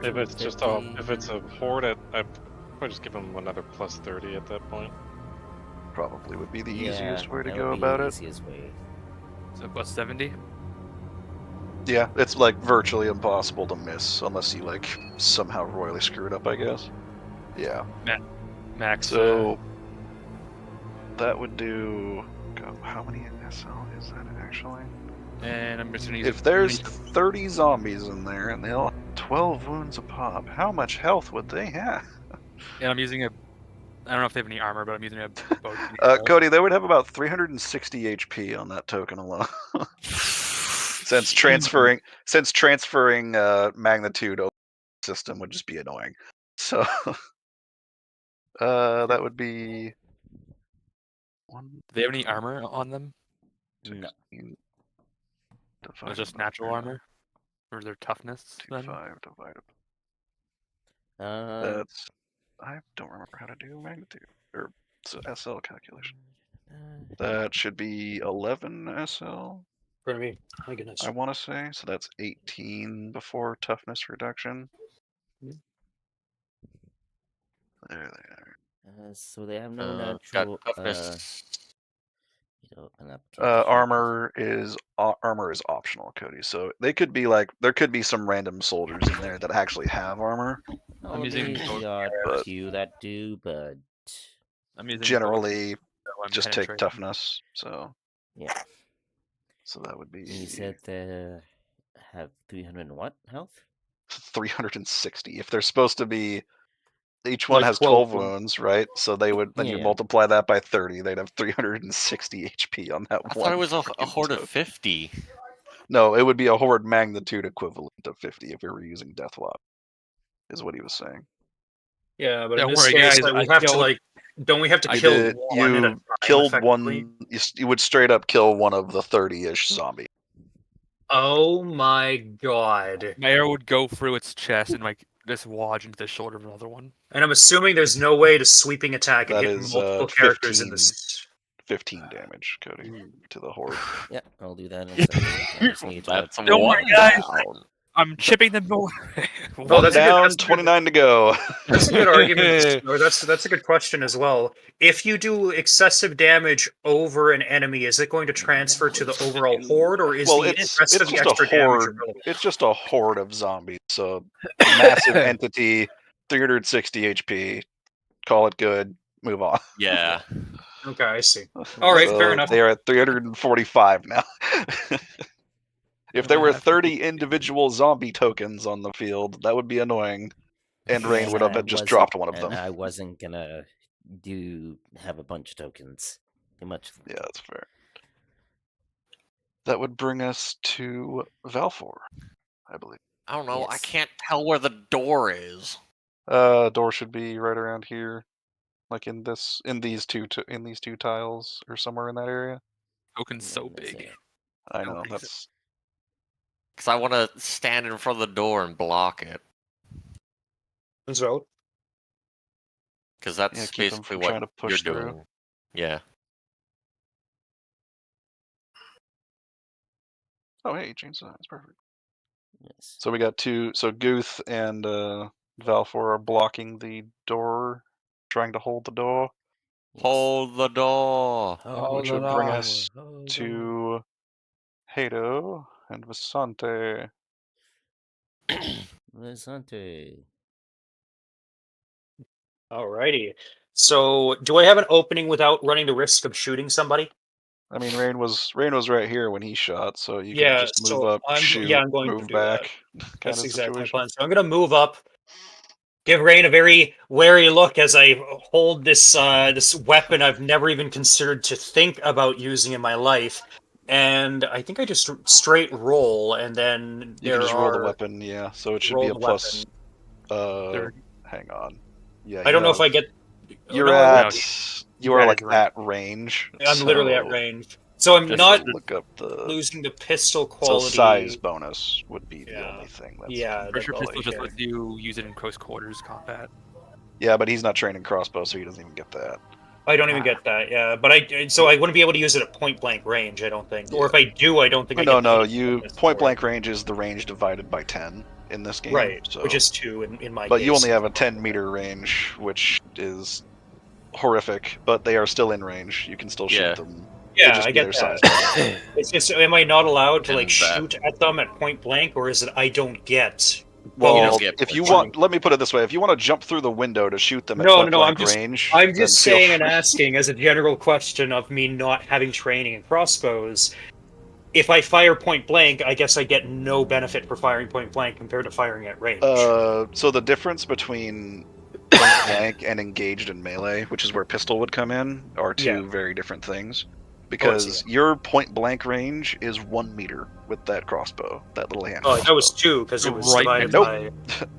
If it's just if it's a horde, I'd probably just give them another plus 30 at that point. Probably would be the Yeah, easiest way to that go would be about the it. easiest way. So plus 70. Yeah, it's like virtually impossible to miss unless you like somehow royally screw it up, I guess. Yeah. Max. So that would do. God, how many SL is that actually? And I'm just gonna use If there's 30 zombies in there and they all have 12 wounds a pop, how much health would they have? And I'm using a. I don't know if they have any armor, but I'm using a bow. Cody, they would have about 360 HP on that token alone. since transferring magnitude over the system would just be annoying. So that would be Do they have any armor on them? No. It's just natural armor, or their toughness. Then? 5 divided. Uh, That's. I don't remember how to do magnitude or SL calculation. That should be 11 SL. For me, my goodness. I want to say so. That's 18 before toughness reduction. There they are. so they have no got natural. toughness. Open up. Armor is optional, Cody. So they could be like there could be some random soldiers in there that actually have armor, Oh, using there's both the odd but- few that do, but I'm using Generally, both, so I'm just take penetrating. toughness. So yeah. so that would be You said they have 300 and what health? 360. If they're supposed to be, each one Like has 12 12 wounds, right? So they would then you Yeah. multiply that by 30. They'd have 360 HP on that I one. thought it was a freaking horde of token. 50. No, it would be a horde magnitude equivalent of 50 if we were using Deathlock, is what he was saying. Yeah, but in Don't this worry, case, guys, like, we I have to killed- like, don't we have to You kill did- one at a you time? killed effectively? one. You would straight up kill one of the 30-ish zombie. Oh my god! My arrow would go through its chest and like just lodge into the shoulder of another one. And I'm assuming there's no way to sweeping attack and That hit is multiple characters in 15, this. 15 damage, Cody, to the horde. Yeah, I'll do that in a second. I just need to- That's Don't worry, one guys. down. I'm chipping them away. Oh, One that's a good- down, that's a good- 29 to go. That's a good argument. Or that's a good question as well. If you do excessive damage over an enemy, is it going to transfer to the overall horde, or is Well, the it's rest of the just a extra damage horde. irrelevant? It's just a horde of zombies. So massive entity, 360 HP. Call it good. Move on. Yeah. Okay, I see. All right, fair So enough. They are at 345 now. If there were 30 individual zombie tokens on the field, that would be annoying. And Rain And would have I just wasn't- dropped one of and them. I wasn't gonna have a bunch of tokens. Too much. Yeah, that's fair. That would bring us to Valfor, I believe. I don't know. I Yes. can't tell where the door is. Door should be right around here, like in these two tiles or somewhere in that area. Token's so Wait a big. second. I know Nobody's- that's Because I want to stand in front of the door and block it. So, Because that's Yeah, keep 'em basically from what trying to push you're through. doing. Yeah. oh hey, chainsaw, that's perfect. Yes. So we got two. So Guth and Valfor are blocking the door, trying to hold the door, Yes. Hold the door. which would bring us to Hato and Vasante. Vasante. alrighty. So, do I have an opening without running the risk of shooting somebody? I mean, Rain was right here when he shot, so you Yeah, can just move so up, I'm- shoot, yeah, I'm going to move do that. back. Kind That's of exactly my situation. plan. So I'm gonna move up, give Rain a very wary look as I hold this this weapon I've never even considered to think about using in my life. And I think I just straight roll, and then You there can just roll the are- weapon, yeah. So it should roll be a the plus. weapon. Hang on. Yeah, I don't know if I get. You're no, at. You are That like is right. at range. I'm literally at so range, so I'm just not look up the. losing the pistol So quality. size bonus would be the Yeah. only thing. That's Yeah, Pressure that's all pistol just okay. lets you use it in close quarters combat. Yeah, but he's not training crossbow, so he doesn't even get that. I don't even get that. Yeah, but I wouldn't be able to use it at point blank range. I don't think, or if I do, I don't think. I get No, any you bonus point for it. blank range is the range divided by 10 in this game. Right, So. which is 2 in my But case. you only have a 10-meter range, which is horrific. But they are still in range. You can still shoot Yeah. them. Yeah, It'd just I be get their that. size bonus. It's just, am I not allowed to And like that. shoot at them at point blank, or is it I don't get? Well, You don't get if you points. want, let me put it this way: if you want to jump through the window to shoot them at No, point no, I'm blank just- range, I'm then just feel saying and free. asking as a general question of me not having training in crossbows. If I fire point blank, I guess I get no benefit for firing point blank compared to firing at range. So the difference between point blank and engaged in melee, which is where pistol would come in, are two Yeah. very different things. Because your point blank range is 1 meter with that crossbow, that little hand. Oh, that was 2 because it was Right, divided nope. by.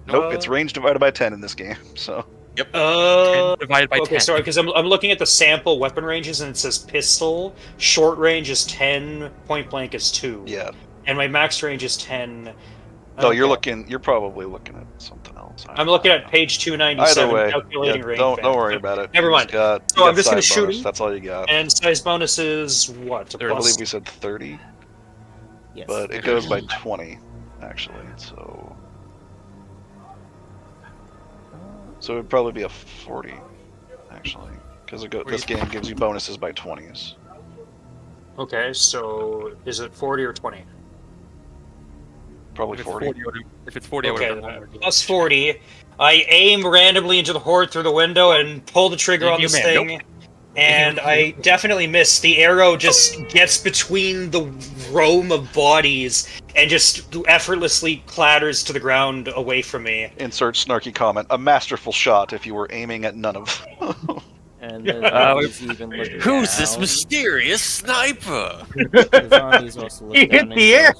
Nope, it's range divided by 10 in this game. So 10 divided by Okay, 10. sorry, because I'm looking at the sample weapon ranges and it says pistol, short range is 10, point blank is 2. yeah. And my max range is 10. No, you're Okay. you're probably looking at something else. I'm looking at page 297, Either way, calculating yeah, range. don't worry So- about it. Never You mind. got- So you I'm got just gonna size shoot bonus, him. That's all you got. And size bonus is what? A I believe plus? we said 30, Yes. but it goes by 20, actually. So it would probably be a 40, actually, because this game gives you bonuses by 20s. Okay, so is it 40 or 20? Probably If it's 40. 40, if it's 40, I would Okay, have done plus 40. I aim randomly into the horde through the window and pull the trigger on this thing, and I definitely miss. The arrow just gets between the roam of bodies and just effortlessly clatters to the ground away from me. Insert snarky comment. A masterful shot if you were aiming at none of them. And the zombies even look Who's this down. mysterious sniper? The zombies also look He down hit the and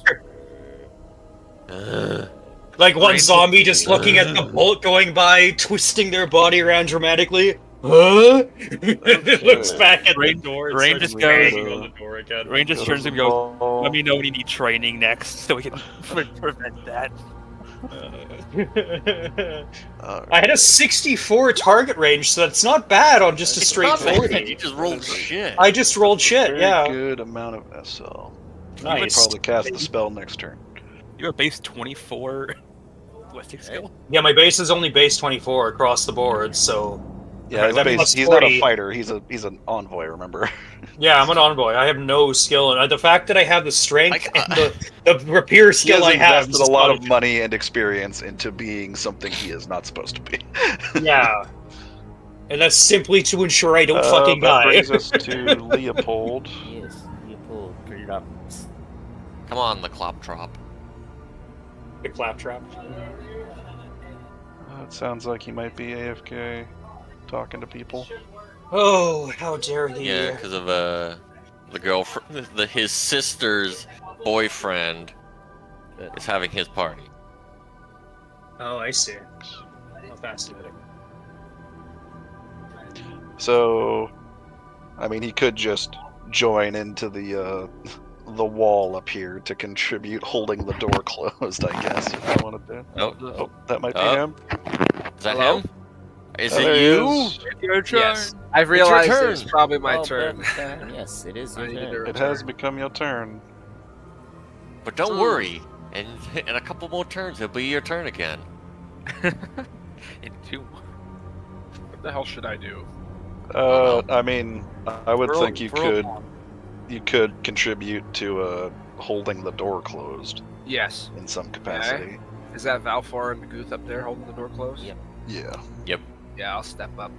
air! Like one zombie just looking at the bolt going by, twisting their body around dramatically. Huh? Looks back at the door and Rain starts just goes. banging on the door again. Rain just turns and goes, "Let me know when you need training next, so we can prevent that." I had a 64 target range, so that's not bad on just a It's straight not bad, 40. You just rolled shit. I just rolled shit, Very yeah. good amount of SL. You Nice. would probably cast the spell next turn. You have base 24 ballistic skill. Yeah, my base is only base 24 across the board, so... Yeah, his That base, plus he's not a 40. fighter. He's an envoy. Remember? Yeah, I'm an envoy. I have no skill, and the fact that I have the strength and the rapier He skill has I have... invested a lot of money and experience into being something he is not supposed to be. Yeah. And that's simply to ensure I don't fucking that die. brings us to Leopold. Yes, Leopold drops. Come on, the Claptrap. The claptrap. It sounds like he might be AFK, talking to people. Oh, how dare he! Yeah, because of the girlfriend, his sister's boyfriend is having his party. Oh, I see. How fascinating. So, I mean, he could just join into the wall up here to contribute holding the door closed, I guess, if I wanted to. Oh, that might be him. Is that Hello? him? Is There it he you? is. Your turn. Yes, I've It's your realized turn. it's probably my Oh, turn. Yes, it is I your need to turn. It has become your turn. But don't worry, in a couple more turns, it'll be your turn again. In 2. What the hell should I do? I mean, I would Throw- think you throw a could bomb. contribute to holding the door closed Yes. in some capacity. Is that Valfor and Guth up there holding the door closed? Yep. Yeah. Yep. Yeah, I'll step up.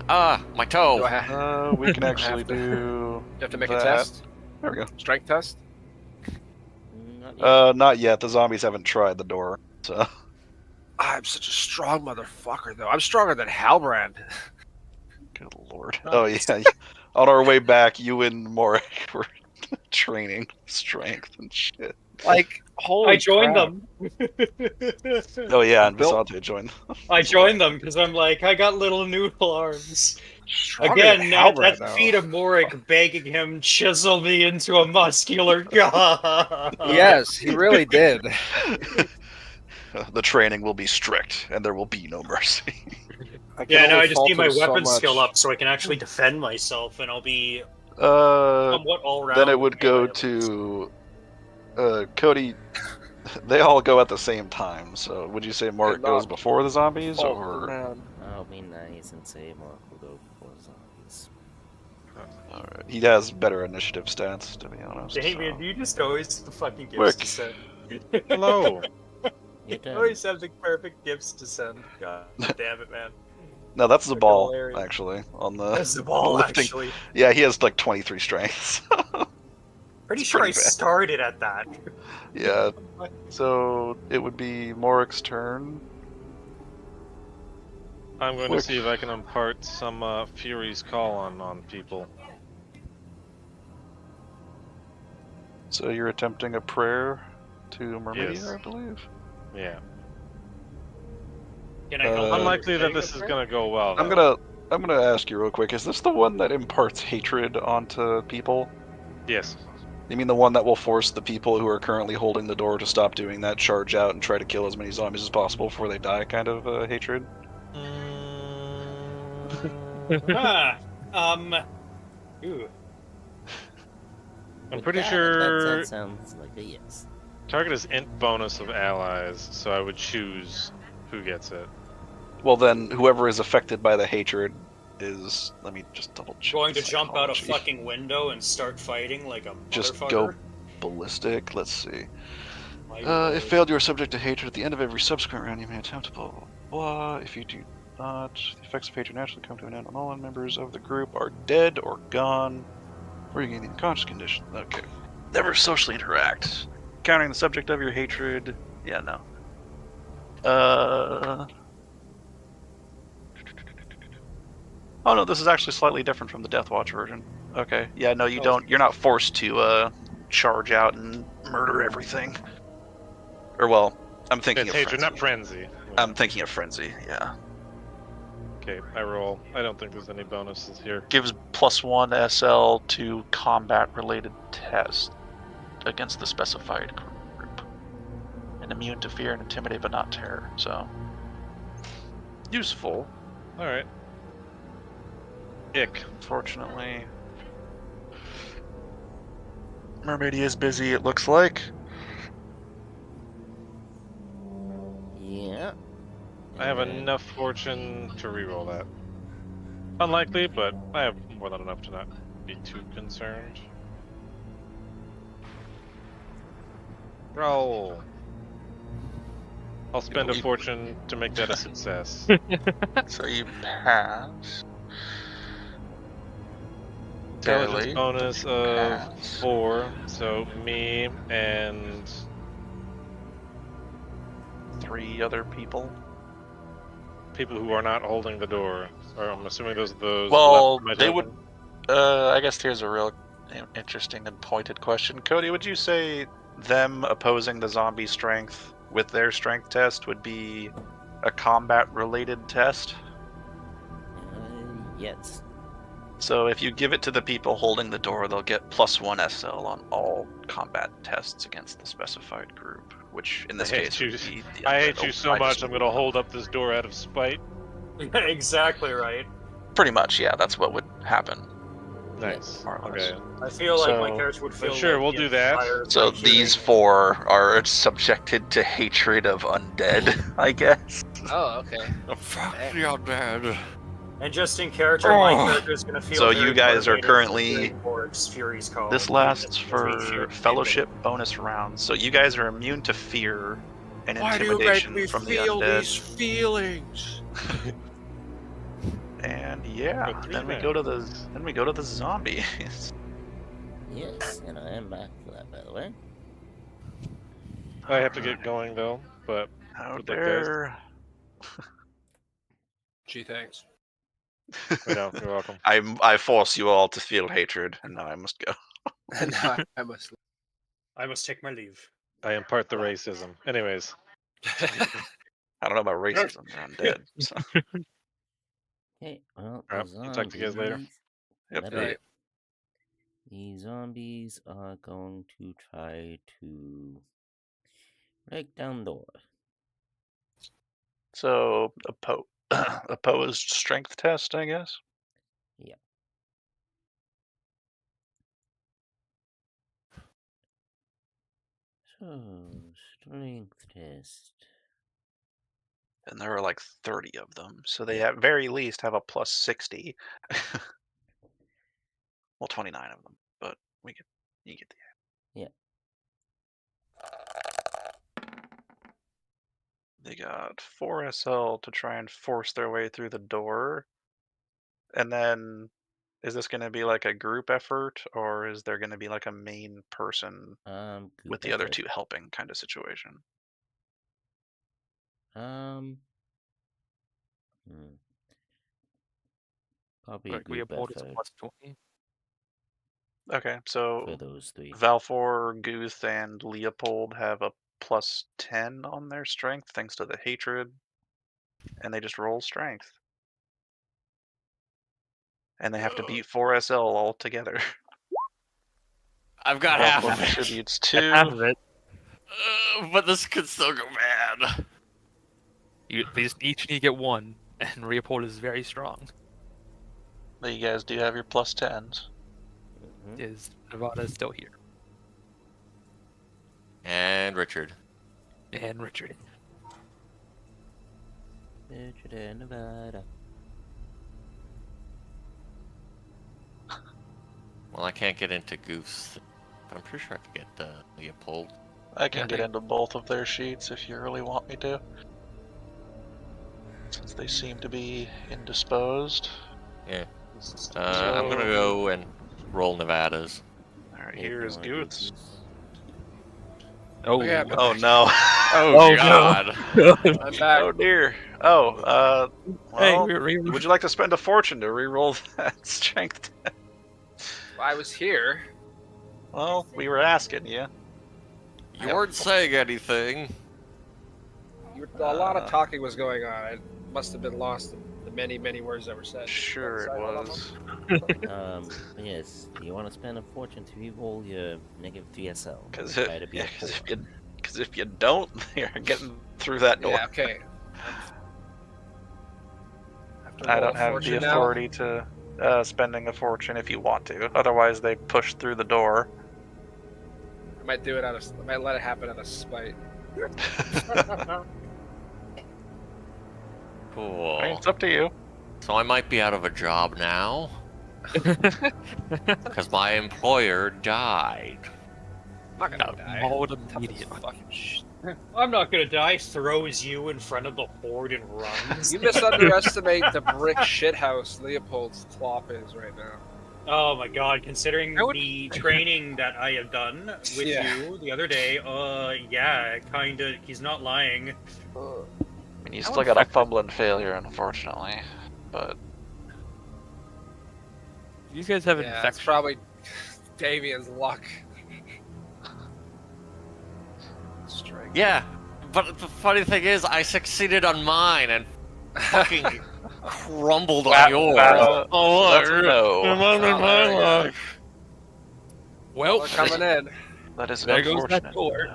Ah, my toe. Do I have, We can I actually have to- do. you have to make that. a test? There we go. Strength test? Not yet. Not yet. The zombies haven't tried the door, so. I'm such a strong motherfucker, though. I'm stronger than Halbrand. Good lord. Oh yeah. On our way back, you and Morik were training strength and shit. Like, holy I joined crap. them. Oh yeah, and Bill- Visante joined. I joined them because I'm like, I got little noodle arms. Stronger Again, than that Halbrand, though. feat of Morik begging him chisel me into a muscular god. Yes, he really did. The training will be strict, and there will be no mercy. I can Yeah, now only I just need my falter so weapon skill much. up so I can actually defend myself, and I'll be Uh, somewhat all round. then it would go to Cody. They all go at the same time. So would you say Mark not goes before the zombies, Fault or around. I'll be nice and say Mark will go before zombies. all right. He has better initiative stats, to be honest. Damien, so. you just always the fucking gifts Quick. to send. Hello. Your You turn. always have the perfect gifts to send. God damn it, man. No, that's the Freaking ball hilarious. actually on the. That's the ball, lifting. actually. Yeah, he has like 23 strength. Pretty It's sure I pretty bad. started at that. Yeah. So it would be Morik's turn. I'm going Quick. to see if I can impart some Fury's call on people. So you're attempting a prayer to Mermedia, Yes. I believe. Yeah. Can I help? Unlikely that Saying this is prayer? going to go well. I'm though. gonna ask you real quick. Is this the one that imparts hatred onto people? Yes. You mean the one that will force the people who are currently holding the door to stop doing that, charge out, and try to kill as many zombies as possible before they die? Kind of hatred. Huh. Ooh. I'm With pretty that, sure that sounds like a yes. target is int bonus of allies, so I would choose who gets it. Well, then whoever is affected by the hatred is. Let me just double check. Going to the jump out a psychology. fucking window and start fighting like a Just motherfucker? go ballistic. Let's see. My If failed, you are subject to hatred. At the end of every subsequent round, you may attempt to blah, blah, blah. If you do not, the effects of hatred naturally come to an end when all members of the group are dead or gone, or you gain the unconscious condition. Okay. Never socially interact. Countering the subject of your hatred. Yeah, no. Oh no, this is actually slightly different from the Death Watch version. Okay. Yeah, no, you don't. You're not forced to charge out and murder everything. Or well, I'm thinking It's of hatred, frenzy. not frenzy. I'm thinking of frenzy. Yeah. Okay, I roll. I don't think there's any bonuses here. Gives +1 SL to combat-related test against the specified group, and immune to fear and intimidate, but not terror. So useful. All right. Ick. Unfortunately, Mermaid is busy. It looks like. Yeah. I have enough fortune to reroll that. Unlikely, but I have more than enough to not be too concerned. Roll. I'll spend a fortune to make that a success. So you pass. Intelligence Barely. bonus of 4, so me and 3 other people. People who are not holding the door. Or I'm assuming those are those. Well, left of my they token. would. I guess here's a real interesting and pointed question. Cody, would you say them opposing the zombie strength with their strength test would be a combat-related test? Yes. So if you give it to the people holding the door, they'll get +1 SL on all combat tests against the specified group, which in this case would be the I hate undead. you so much, I'm gonna hold up this door out of spite. Exactly right. Pretty much, yeah, that's what would happen. Nice. More or less. Okay. I feel like my So- character would feel. Sure, like we'll do that. inspired So by these hearing- 4 are subjected to hatred of undead, I guess. Oh, okay. Fuck the undead. And just in character, my Oh. character is going to feel. So very you guys are motivated currently- towards Fury's Call. This even lasts if we for shoot fellowship bonus rounds. So you guys are immune to fear and Why do you make intimidation me from the feel undead. these feelings? And yeah, For 3 then we go to the zombies. Yes, and I am back for that, by the way. I have to get going though, but Out good luck, guys. there. Gee, thanks. I know, you're welcome. I force you all to feel hatred, and now I must go. And now I must. I must take my leave. I impart the racism. Anyways, I don't know about racism. They're undead. So. Okay, well, Alright, the I'll talk to you guys later. zombies- Yep. That Right. is- The zombies are going to try to break down the door. So opposed strength test, I guess. Yeah. So, strength test. And there are like 30 of them, so they at very least have a +60. Well, 29 of them, but you get the Yeah. They got 4 SL to try and force their way through the door. And then, is this going to be like a group effort, or is there going to be like a main person Group with the other effort. 2 helping kind of situation? Hmm. Probably a Like we group upload effort plus 20. Okay, for so those 3. Valfor, Guth, and Leopold have a +10 on their strength thanks to the hatred, and they just roll strength. And they have to beat 4 SL all together. I've got half Valfor of it. contributes That's half 2. of it. But this could still go bad. They just each need to get 1, and Leopold is very strong. But you guys do have your +10s. Mhm. Is Nevada is still here? And Richard. And Richard. Richard and Nevada. Well, I can't get into Goose. I'm pretty sure I could get Leopold. I can get into both of their sheets if you really want me to. Since they seem to be indisposed. Yeah. I'm gonna go and roll Nevadas. Alright, here is Goose. Oh, Yeah, Oh no. Oh, God. I'm back. Oh dear. Oh, well, Hey, would you like to spend a fortune to reroll that strength test? I was here. Well, we were asking you. You weren't saying anything. A lot of talking was going on. I must have been lost in the many, many words that were said. Sure it was. Yes, you want to spend a fortune to re-roll your negative 3SL. Because Try to be a if you don't, you're getting through that door. Yeah, okay. I don't have the authority to spending a fortune if you want to. Otherwise, they push through the door. I might do it I might let it happen out of spite. Cool. I mean, it's up to you. So I might be out of a job now. Because my employer died. I'm not gonna die. Mauled Tough as immediately. fucking shit. I'm not gonna die. Throws you in front of the horde and runs. You misunderestimate the brick shithouse Leopold's Clop is right now. Oh my god, considering the training that I have done with you the other day, yeah, kinda, he's not lying. I mean, you still got a fumbling failure, unfortunately. But You guys have Yeah, infection. it's probably Davian's luck. Strength. Yeah, but the funny thing is, I succeeded on mine and fucking crumbled on yours. Oh, that's a no. Well, We're coming in. That is there goes that unfortunate. door.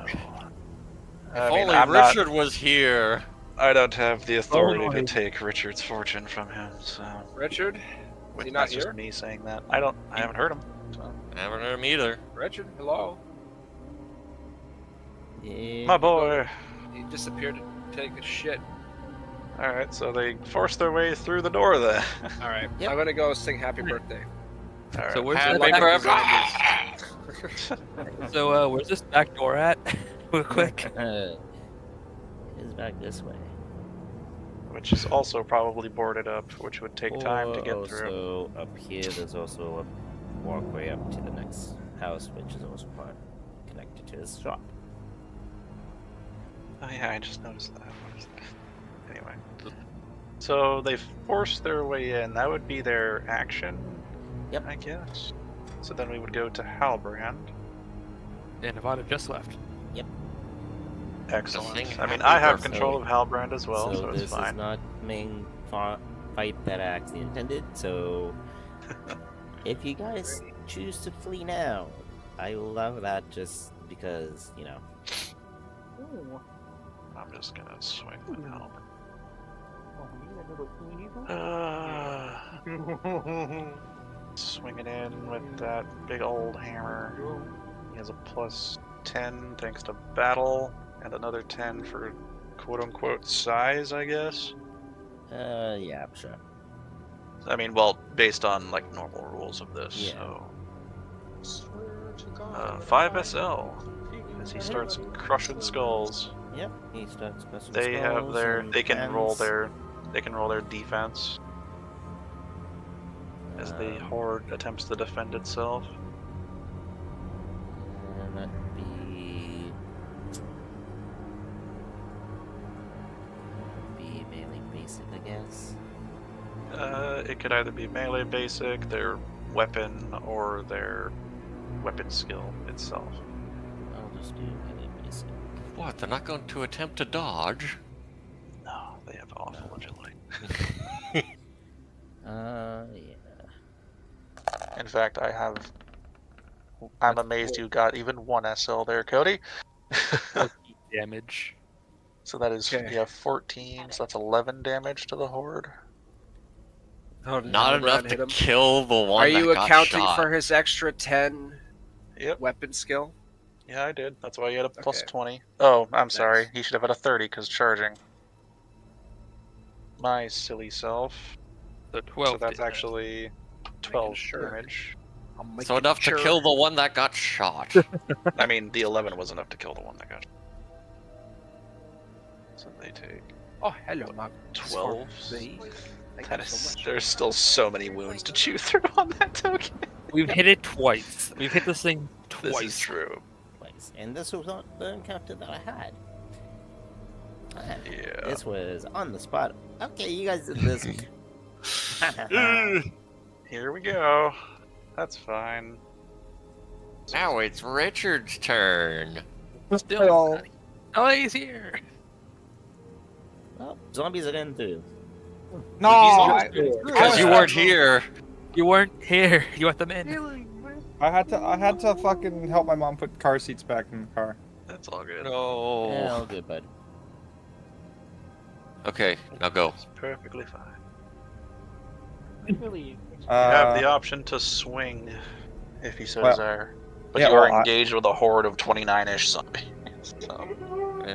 If only Richard was here. I don't have the authority to no. take Richard's fortune from him, so. Richard? With he not that's here? just me saying that. I haven't heard him. So. I haven't heard him either. Richard, hello. Yeah. My boy. He disappeared to take a shit. Alright, so they forced their way through the door then. Alright, Yep. I'm gonna go sing happy birthday. Alright. So where's Happy the birthday. So where's this back door at? Real quick. It's back this way. Which is also probably boarded up, which would take time to get through. Also, up here, there's also a walkway up to the next house, which is also part connected to this shop. Oh yeah, I just noticed that. What is that? Anyway. So they forced their way in. That would be their action, Yep. I guess. So then we would go to Halbrand. And Nevada just left. Excellent. thing I mean, happened I have first. control of Halbrand as well, so so it's this fine. is not main fight that I actually intended, so if you guys choose to flee now, I will allow that just because, you know. I'm just gonna swing with Halbrand. Swinging in with that big old hammer. He has a plus 10 thanks to battle, and another 10 for quote-unquote size, I guess. Yeah, sure. I mean, well, based on like normal rules of this. Yeah. So 5 SL as he starts crushing skulls. Yep, he starts crushing They have skulls their and they can roll hands. their defense as the horde attempts to defend itself. And that'd be melee basic, I guess. It could either be melee basic, their weapon, or their weapon skill itself. I'll just do melee basic. What? They're not going to attempt to dodge? No, they have awful agility. Yeah. In fact, I'm amazed you got even 1 SL there, Cody. Damage. So that is, Okay. you have 14, so that's 11 damage to the horde. Oh, Not enough hit to him. kill the one Are that you got accounting shot. for his extra 10 Yep. weapon skill? Yeah, I did. That's why you had a plus Okay. 20. Oh, I'm sorry. Nice. He should have had a 30 because charging. My silly self. So 12. So that's did that. actually 12 sure. damage. So enough to kill the one that got shot. I mean, the 11 was enough to kill the one that got. So they take. Oh, hello, Mark. 12. Thank That you is, so much. there's still so many wounds to chew through on that token. We've hit it twice. We've hit this thing twice. This is true. Twice. And this was not the encounter that I had. Yeah. This was on the spot. Okay, you guys did this. Here we go. That's fine. Now it's Richard's turn. Still. Oh, he's here. Well, zombies are in too. No, Because you weren't here. You weren't here. You let them in. I had to fucking help my mom put car seats back in the car. That's all good. No. Yeah, all good, bud. Okay, now go. It's perfectly fine. Really? You have the option to swing if you so well, desire. But yeah, you are well, engaged with a horde of 29-ish zombies. So.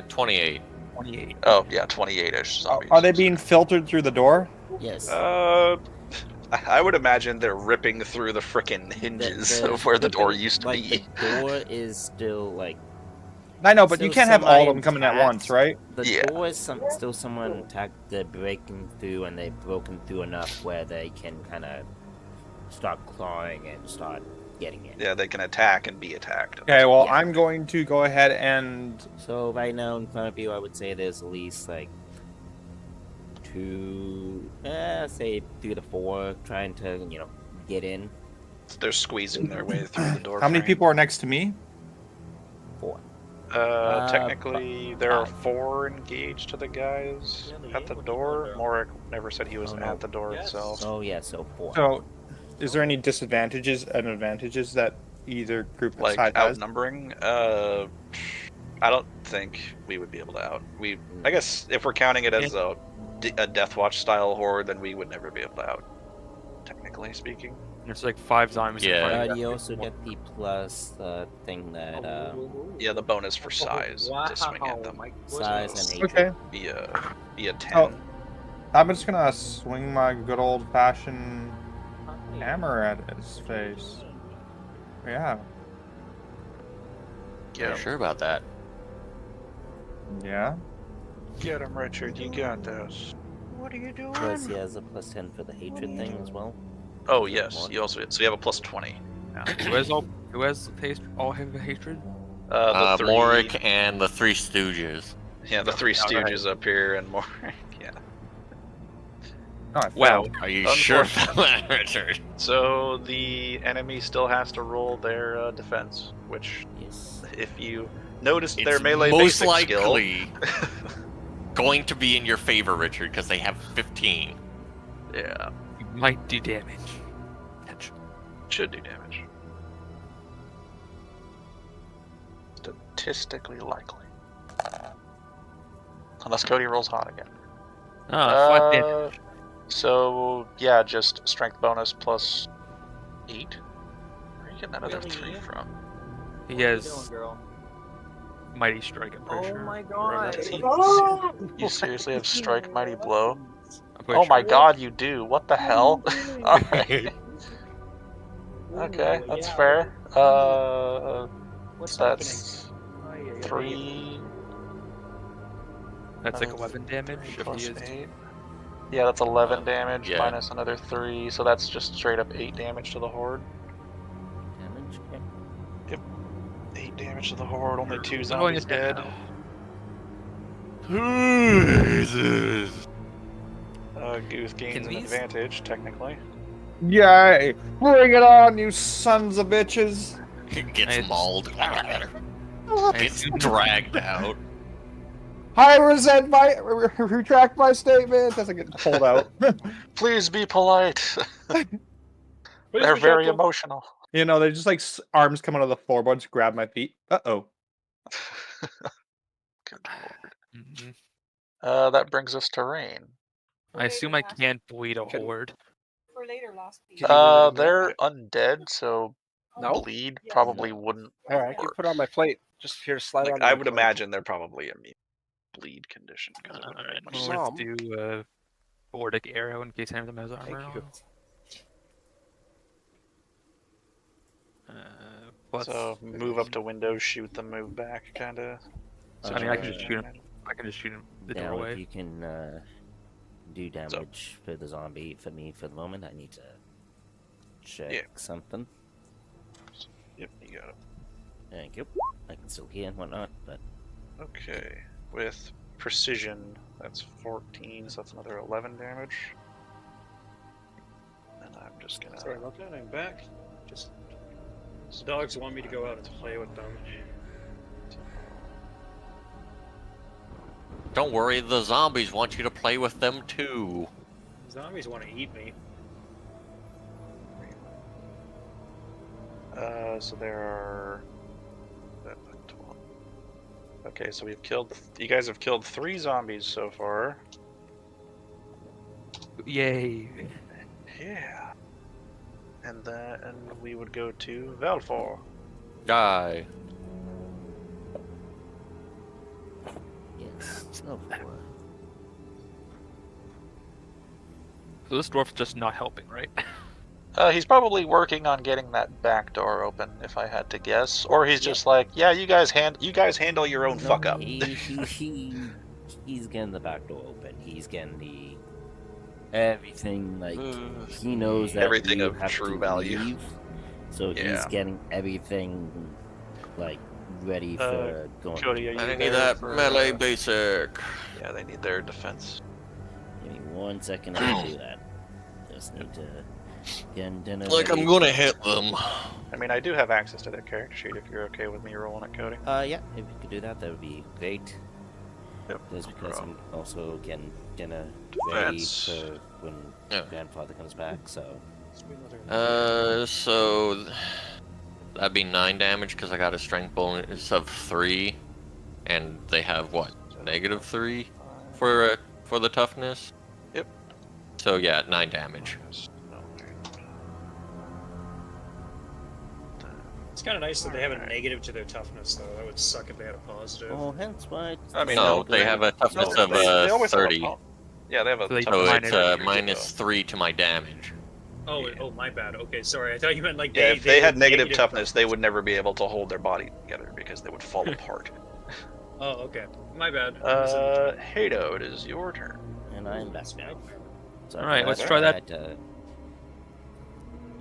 28. 28. Oh, yeah, 28-ish zombies. Are they being filtered through the door? Yes. I would imagine they're ripping through the frickin' hinges of where the door used to like, be. The door is still like. I know, but you still can't have all of them coming at semi-intact. once, right? The door is still someone attacked. They're breaking through, and they've broken through enough where they can kind of start clawing and start getting in. Yeah, they can attack and be attacked. Okay, well, Yeah. I'm going to go ahead and... So right now in front of you, I would say there's at least like 2, say 3 to 4 trying to, get in. They're squeezing their way through the door. How many frame. people are next to me? 4. Technically, there are 5. 4 engaged to the guys at the door. Morik never said he was Oh, no. at the door itself. Oh yeah, so 4. So, is there any disadvantages and advantages that either group Like side has? outnumbering, I don't think we would be able to out. I guess if we're counting it as a Death Watch style horde, then we would never be able to out. Technically speaking. There's like 5 zombies in front of you. You also get the plus thing that Yeah, the bonus for size to swing at them. size and Okay. Be a 10. Oh, I'm just gonna swing my good old-fashioned hammer at his face. Yeah. Yeah, sure about that. Yeah. Get him, Richard. You got this. What are you doing? Plus he has a plus 10 for the hatred thing as well. Oh yes, you also so you have a plus 20. Who has all have hatred? The 3, Morik and the 3 Stooges. Yeah, the 3 Stooges up here and Morik. Yeah. Oh, Wow. Are you sure about that, Richard? So the enemy still has to roll their defense, which if you notice their It's melee most basic likely skill, going to be in your favor, Richard, because they have 15. yeah, You might do damage. should do damage. Statistically likely. Unless Cody rolls hot again. Ah, 5 damage. So yeah, just strength bonus plus 8. Where are you getting that other 3 from? He has Mighty Strike, I'm pretty sure. my god. You seriously have strike mighty blow? I'm pretty Oh my sure. god, you do. What the hell? Alright. Okay, that's fair. That's 3 That's like 11 damage if he plus is. 8. Yeah, that's 11 damage yeah. minus another 3, so that's just straight up 8 damage to the horde. Damage, okay. Yep. 8 damage to the horde, only 2 Going zombies it dead. now. Jesus. Goose gains an these- advantage, technically. Yay! Bring it on, you sons of bitches! Gets Nice. mauled. Gets dragged out. I retract my statement as I get pulled out. Please be polite. They're very emotional. You know, they're just like arms come out of the floorboards, grab my feet. Uh-oh. Good lord. Mhm. That brings us to Rain. I assume I can't bleed a horde. For later last week. They're undead, so No? bleed probably wouldn't Alright, you work. put on my plate. Just here to slide Like, on I my would plate. imagine they're probably immune to bleed condition. 'cause they're very Alright, much let's Some. do a Vortic arrow in case any of them has armor Thank you. on. Plus, So move up to windows, shoot them, move back, kind of. I mean, I can just shoot him. I can just shoot him the now, doorway. if you can do damage for the zombie for me for the moment, I need to check something. Yep, you got it. Thank you. I can still hear and whatnot, but Okay, with precision, that's 14, so that's another 11 damage. And I'm just gonna. Sorry about that, I'm back. Just the dogs want me to go out and play with them. Don't worry, the zombies want you to play with them too. Zombies want to eat me. So there are. Okay, so we've killed. You guys have killed 3 zombies so far. Yay! Yeah. And then we would go to Valfor. Die. yes. Oh, So this dwarf's just not helping, right? He's probably working on getting that back door open, if I had to guess, or he's just like, yeah, you guys handle your own fuck up. He's getting the back door open. He's getting the everything, like he knows that Everything you of have true to value. leave, so he's getting everything like ready for going. Cody, are you I need there that for, melee basic. Yeah, they need their defense. Give me 1 second to do that. Just need to get dinner. Like ready. I'm gonna hit them. I mean, I do have access to their character sheet if you're okay with me rolling it, Cody. Yeah, if you could do that, that would be great. Yep. Just because I'm also getting dinner ready That's- for when grandfather comes back, so. So that'd be 9 damage because I got a strength bonus of 3, and they have what, -3 for the toughness. Yep. So yeah, 9 damage. It's kind of nice that they have a negative to their toughness, though. That would suck if they had a positive. Oh, hence why. I mean, No, they have a toughness of they always have a 30. Yeah, they have a. So they- So toughness it's of 30, -3 to my damage. Oh, oh, my bad. Okay, sorry. I thought you meant like Yeah, if they had negative negative toughness, they would never be able to hold their body together because they would fall apart. Oh, okay. My bad. Hado, it is your turn. And I'm back now. Sorry Alright, for let's that. try that. I had to-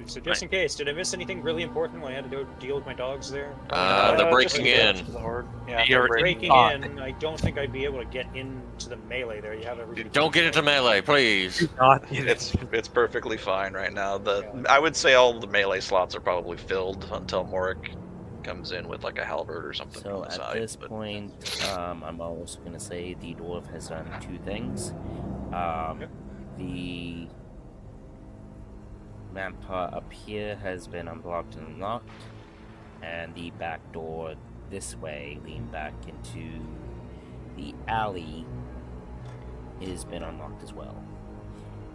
So just in case, did I miss anything really important when I had to go deal with my dogs there? They're breaking in. The horde. Yeah, You're they're Breaking Ah. in, I don't think I'd be able to get into the melee there. You have everything. Don't get into melee, please. It's perfectly fine right now. I would say all the melee slots are probably filled until Morik comes in with like a halberd or something So on the at side. this point, I'm also going to say the dwarf has done 2 things. The rampart up here has been unblocked and unlocked, and the back door this way, leading back into the alley, has been unlocked as well.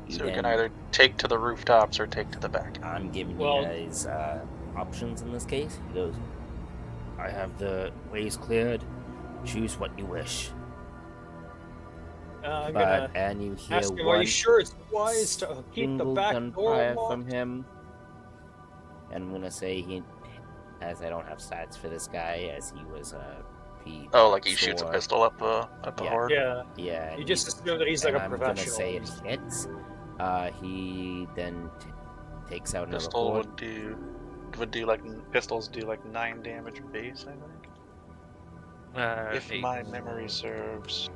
So we can either take to the rooftops or take to the back. I'm giving Well- you guys options in this case. He goes, I have the ways cleared. Choose what you wish. I'm But, gonna and you hear ask him, are one you sure it's wise to keep the single back door gunfire unlocked? from him. And I'm gonna say as I don't have stats for this guy, as he was he. Oh, like he shoots a saw- pistol up the Yeah. horde. Yeah, Yeah. you and just he's- assume that he's like and a I'm professional. gonna say it hits. He then takes out another Pistol horde. would do like pistols do like 9 damage base, I think. If 8. my memory serves.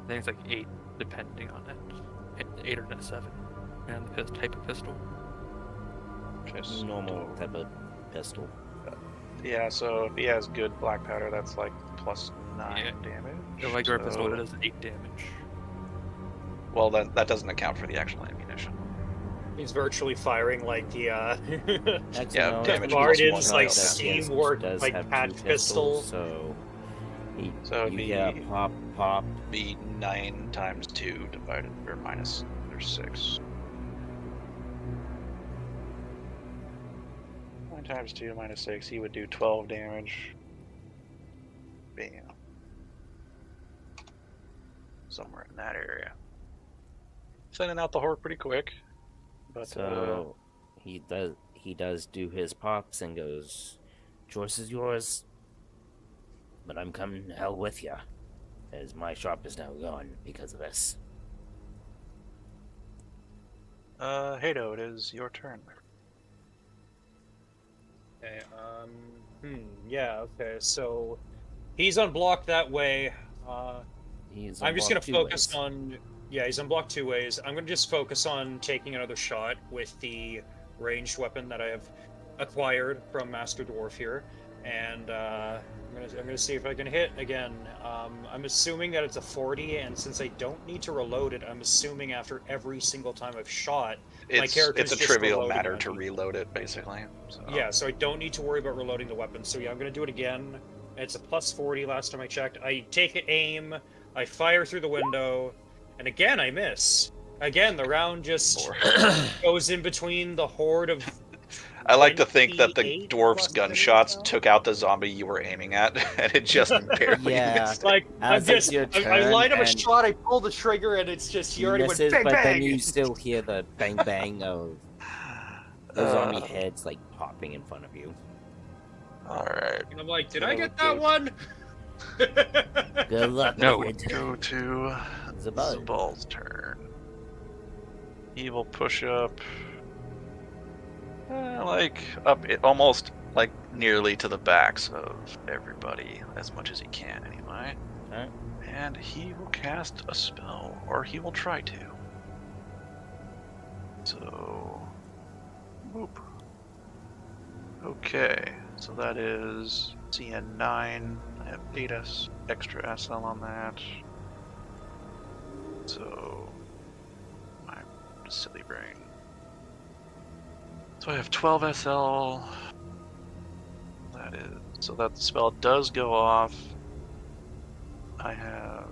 I think it's like 8, depending on it. 8 or 7. And the type of pistol. Normal type of pistol. Yeah, so if he has good black powder, that's like plus 9 Yeah. damage. The regular pistol so- does 8 damage. Well, that doesn't account for the actual ammunition. He's virtually firing like the Actually, Yeah, no, damage it's plus Bardens, one, like yeah. steam He work, does like have patch 2 pistol. pistols, so So it'd you be get pop, pop. be 9 times 2 divided or minus there's 6. 9 times 2 minus 6, he would do 12 damage. Bam. Somewhere in that area. Sending out the horde pretty quick. But So he does do his pops and goes, Choice is yours. But I'm coming to hell with ya, as my shop is now gone because of this. Hado, it is your turn. Okay, yeah, okay, so he's unblocked that way. He's I'm just gonna unblocked two focus ways. on. Yeah, he's unblocked 2 ways. I'm gonna just focus on taking another shot with the ranged weapon that I have acquired from Master Dwarf here, and I'm gonna see if I can hit again. I'm assuming that it's a 40, and since I don't need to reload it, I'm assuming after every single time I've shot, my character's It's a just trivial reloading matter on to me. reload it, basically. So. Yeah, so I don't need to worry about reloading the weapon. So yeah, I'm gonna do it again. It's a plus 40 last time I checked. I take aim, I fire through the window, and again I miss. Again, the round just goes in between the horde of. I like to think that the 28 dwarf's plus gunshots 30. took out the zombie you were aiming at, and it just barely Yeah. missed it. Like I'm As it's just, your I turn, line up a and shot, I pull the trigger, and it's just he he already misses, went bang but bang. then you still hear the bang bang of the zombie heads like popping in front of you. Alright. And I'm like, did I get that one? Good luck. No. kid. Go to Zabal. Zabal's turn. He will push up, like almost like nearly to the backs of everybody, as much as he can anyway. Alright. And he will cast a spell, or he will try to. So, whoop. Okay, so that is CN9. I have 8 extra SL on that. So, my silly brain. So I have 12 SL. That is, so that spell does go off. I have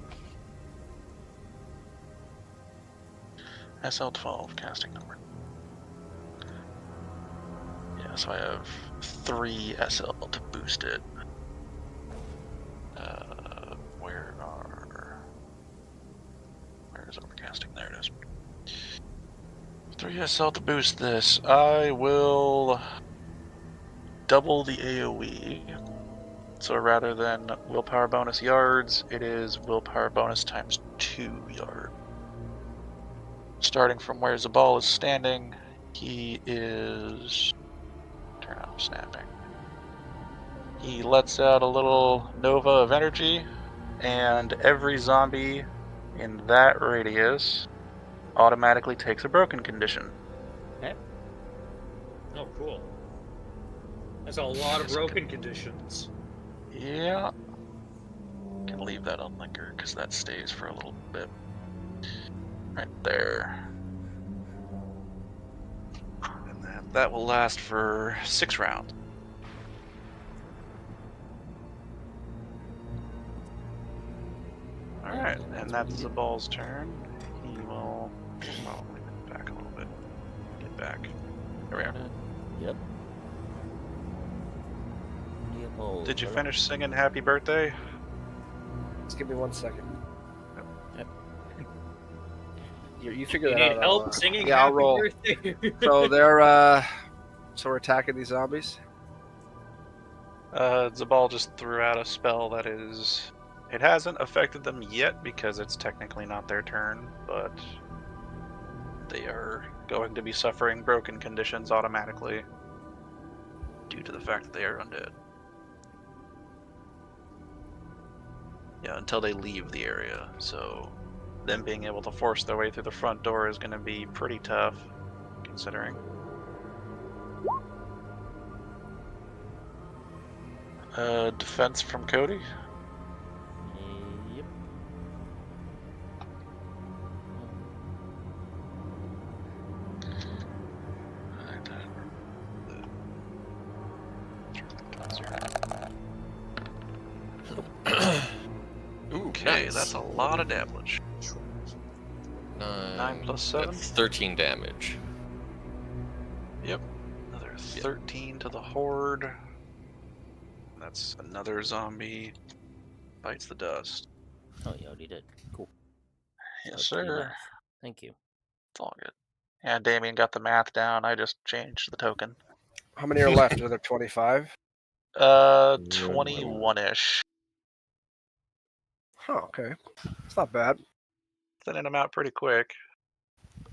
SL12 casting number. Yeah, so I have 3 SL to boost it. Where is overcasting? There it is. 3 SL to boost this. I will double the AoE. So rather than willpower bonus yards, it is willpower bonus times 2 yards. Starting from where Zabal is standing, he is... Turn on snapping. He lets out a little nova of energy, and every zombie in that radius automatically takes a broken condition. Okay. Oh, cool. That's a lot of broken conditions. Yeah. Can leave that on liquor because that stays for a little bit. Right there. And then that will last for 6 rounds. Alright, and that's the ball's turn. He will... Well, let me back a little bit. Get back. There we are. Yep. Did you finish singing Happy Birthday? Just give me 1 second. Yep. You figure You that need out. help singing Yeah, I'll Happy roll. Birthday? So they're so we're attacking these zombies. Zabal just threw out a spell that is... It hasn't affected them yet because it's technically not their turn, but they are going to be suffering broken conditions automatically due to the fact that they are undead. Yeah, until they leave the area, so them being able to force their way through the front door is going to be pretty tough, considering. Defense from Cody? Yep. Okay, nice. that's a lot of damage. 9 9 plus 7? That's 13 damage. Yep. Another 13 to the horde. That's another zombie. Bites the dust. Oh, you already did. Cool. Yes, So, do your sir. math. Thank you. It's all good. Yeah, Damien got the math down. I just changed the token. How many are left? Are there 25? Yeah. 21-ish. Huh, okay. It's not bad. Thinning them out pretty quick,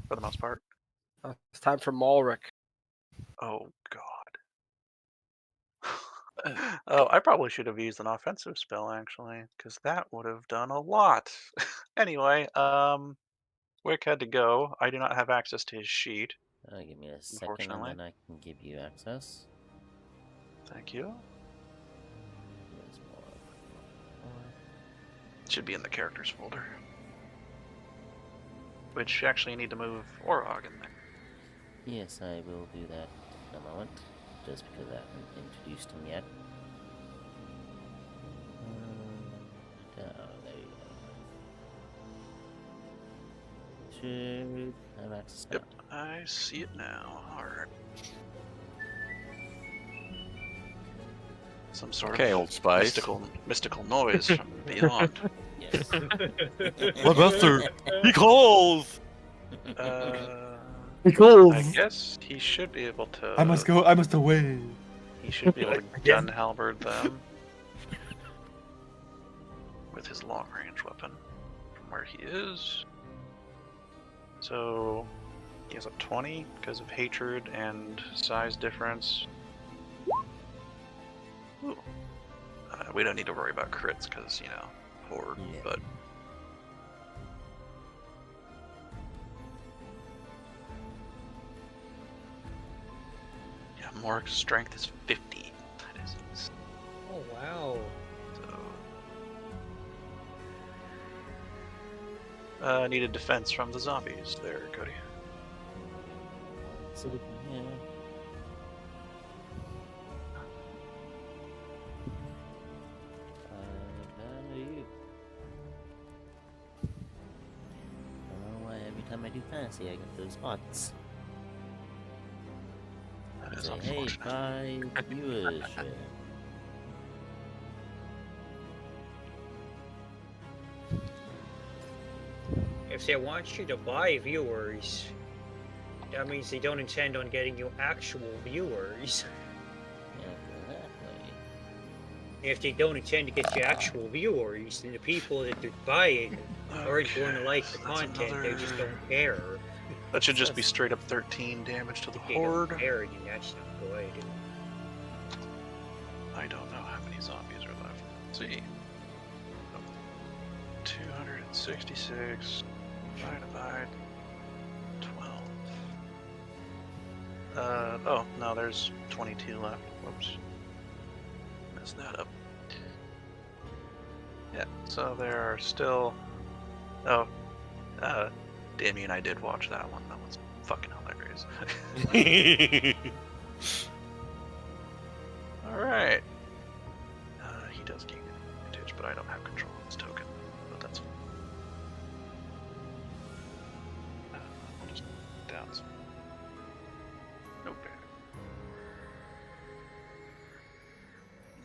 for the most part. It's time for Malric. Oh, God. Oh, I probably should have used an offensive spell, actually, because that would have done a lot. Anyway, Wick had to go. I do not have access to his sheet, Give me a second, and unfortunately. then I can give you access. Thank you. There's more. It should be in the characters folder. Which actually you need to move Orog in there. Yes, I will do that in a moment, just because I haven't introduced him yet. There you go. Should have access now. Yep, I see it now. Alright. Some sort Okay, of Old Spice. mystical noise from beyond. Yes. My master, he calls. I guess he should be able to. I must go. I must away. He should be able to gun halberd them with his long range weapon from where he is. So he has a 20 because of hatred and size difference. Ooh. We don't need to worry about crits because, you know, horde, but. Yeah, Morg's strength is 50. That is. Oh wow. So. Needed defense from the zombies there, Cody. So, yeah. You. I don't know why every time I do fantasy I get those spots. That is Say, unfortunate. hey, buy viewers. If they want you to buy viewers, that means they don't intend on getting you actual viewers. Exactly. If they don't intend to get you actual viewers, then the people that they're buying aren't going to like the content. They just don't care. That should just be straight up 13 damage to the They horde. don't care, then that's not good. I don't know how many zombies are left. Let's see. 266 divided by 12. Oh, no, there's 22 left. Whoops. Messed that up. Yeah, so there are still. Oh, Damien, I did watch that one. That was fucking hilarious. Alright. He does gain advantage, but I don't have control of his token. But that's fine. I'll just down some. Nope.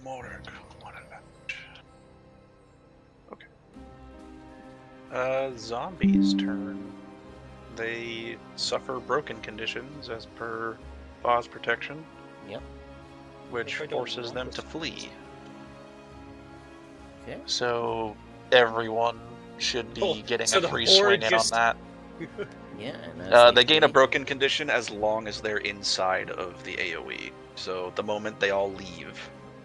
Morg, one advantage. Okay. Zombies' turn. They suffer broken conditions as per Boss protection. Yep. Which If I don't forces them want to this- flee. Okay. So everyone should be getting so a the free horde swing in just- on that. Yeah, and as They gain a flee- broken condition as long as they're inside of the AoE. So the moment they all leave,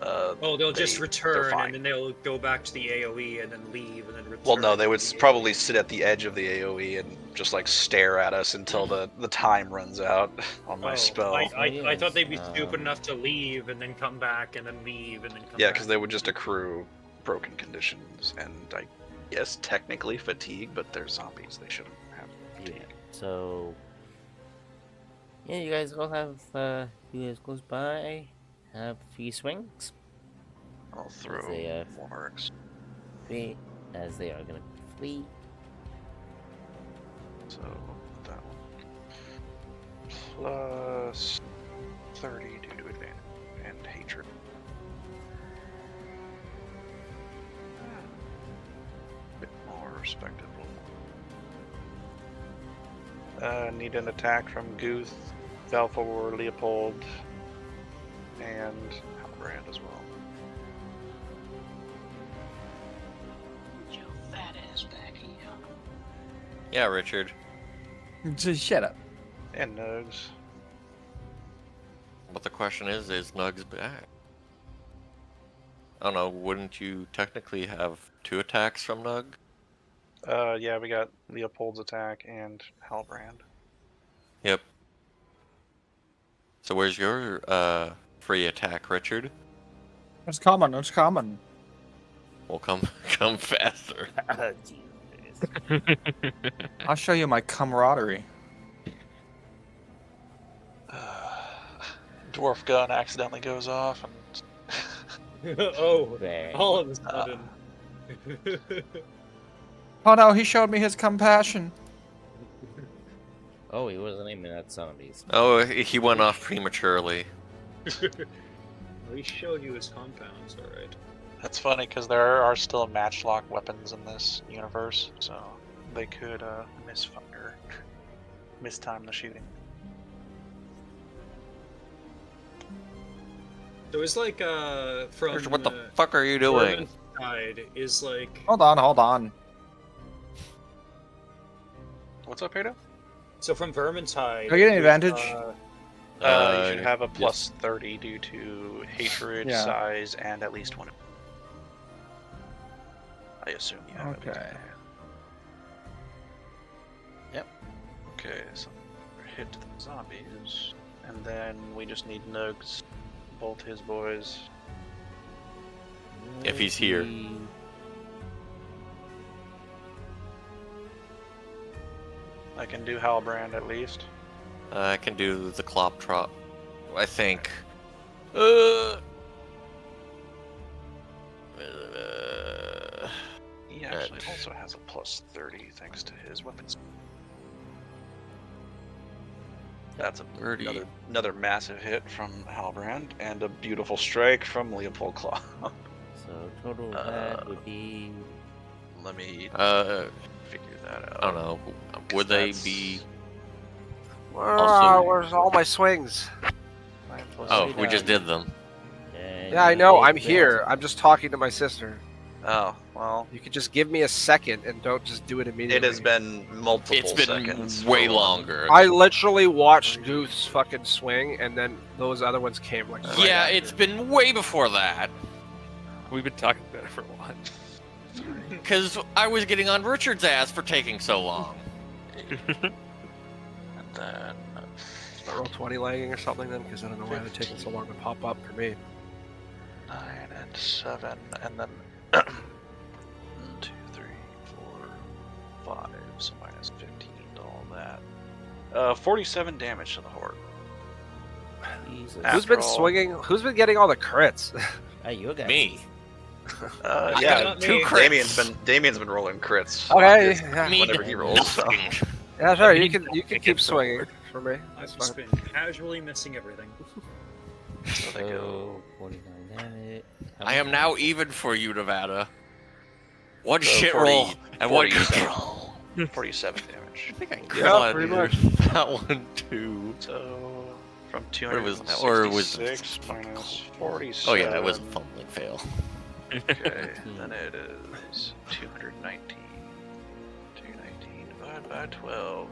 Oh, they'll just they're return fine. and then they'll go back to the AoE and then leave and then return. Well, no, they would to the probably AoE. sit at the edge of the AoE and just like stare at us until the time runs out on my spell. I thought they'd be Yes, stupid enough to leave and then come back and then leave and then come Yeah, back. because they would just accrue broken conditions, and I guess technically fatigue, but they're zombies. They shouldn't have fatigue. Yeah. So, yeah, you guys all have, you guys close by, have 3 swings. I'll throw they, more marks. 3, as they are gonna flee. So that one. Plus 30 due to advantage and hatred. Bit more respectable. Need an attack from Guth, Valfor, Leopold, and and Halbrand as well. Your fat ass back here. Yeah, Richard. Just shut up. And Nugs. But the question is Nugs back? I don't know, wouldn't you technically have 2 attacks from Nug? Yeah, we got Leopold's attack and Halbrand. Yep. So where's your free attack, Richard? It's coming. It's coming. Well, come faster. I'll show you my camaraderie. Dwarf gun accidentally goes off, and Oh, There. all of a sudden. Oh no, he showed me his compassion. Oh, he wasn't aiming at zombies. Oh, he went off prematurely. He showed you his compounds, alright. that's funny because there are still matchlock weapons in this universe, so they could misfire, mistime the shooting. So it's like from Richard, what the fuck are you doing? Tide is like Hold on. What's up, Peter? so from Vermintide. Do I get an advantage? You should have a yes. plus 30 due to hatred, Yeah. size, and at least one. I assume you have at least Okay. one. Yep. Okay, so we're hit to the zombies, and then we just need Nugs, both his boys. If he's here. I can do Halbrand at least. I can do the Clop Trot, I think. He actually also has a plus 30 thanks to his weapons. That's a 30. another massive hit from Halbrand, and a beautiful strike from Leopold Claw. So total of that would be. Let me figure that out. I don't know. Would they be? Where's all my swings? Oh, we just did them. Yeah, I know. I'm here. I'm just talking to my sister. Oh, well. You could just give me a second and don't just do it immediately. It has been multiple It's been seconds. way longer. I literally watched Goose fucking swing, and then those other ones came like. right Yeah, after. it's been way before that. We've been talking about it for a while. Because I was getting on Richard's ass for taking so long. And then Is my roll 20 lagging or something then? Because I don't know why they're taking so long to pop up for me. 9 and 7, and then 1, 2, 3, 4, 5, so minus 15 to all that. 47 damage to the horde. Jesus. Who's After been all- swinging? Who's been getting all the crits? Hey, you guys. Me. Yeah, got two me. crits. Damien's been rolling crits. Okay, on his- yeah. Me whenever he rolls. So. nothing. Yeah, sure. You can keep swinging for me. I've That's just fine. been casually missing everything. So they go. So 49 damage. I am now even for you, Nevada. One So shit 40 roll and one 47. control. 47 damage. I think I Yeah, got pretty that one too. So from Or was that- or was- 266 minus 47. Oh yeah, it was a fumbling fail. Okay, then it is 219. 219 divided by 12.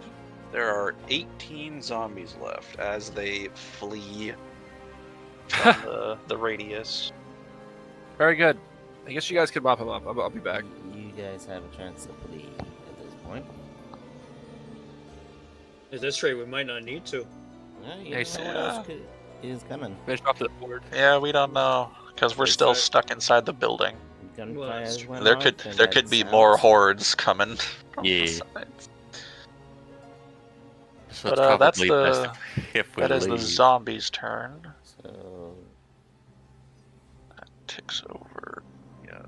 There are 18 zombies left as they flee from the radius. Very good. I guess you guys can mop him up. I'll be back. You guys have a chance to bleed at this point. At this rate, we might not need to. Yeah, you Nice. know what else is coming. Finish off the board. Yeah, we don't know because we're Is still that- stuck inside the building. Gunfire that's went There off, could and there that could be sounds- more hordes coming. From Yeah. the sides. So But, it's that's probably the- best if we That is the leave. zombies' turn. So Ticks over. Yeah.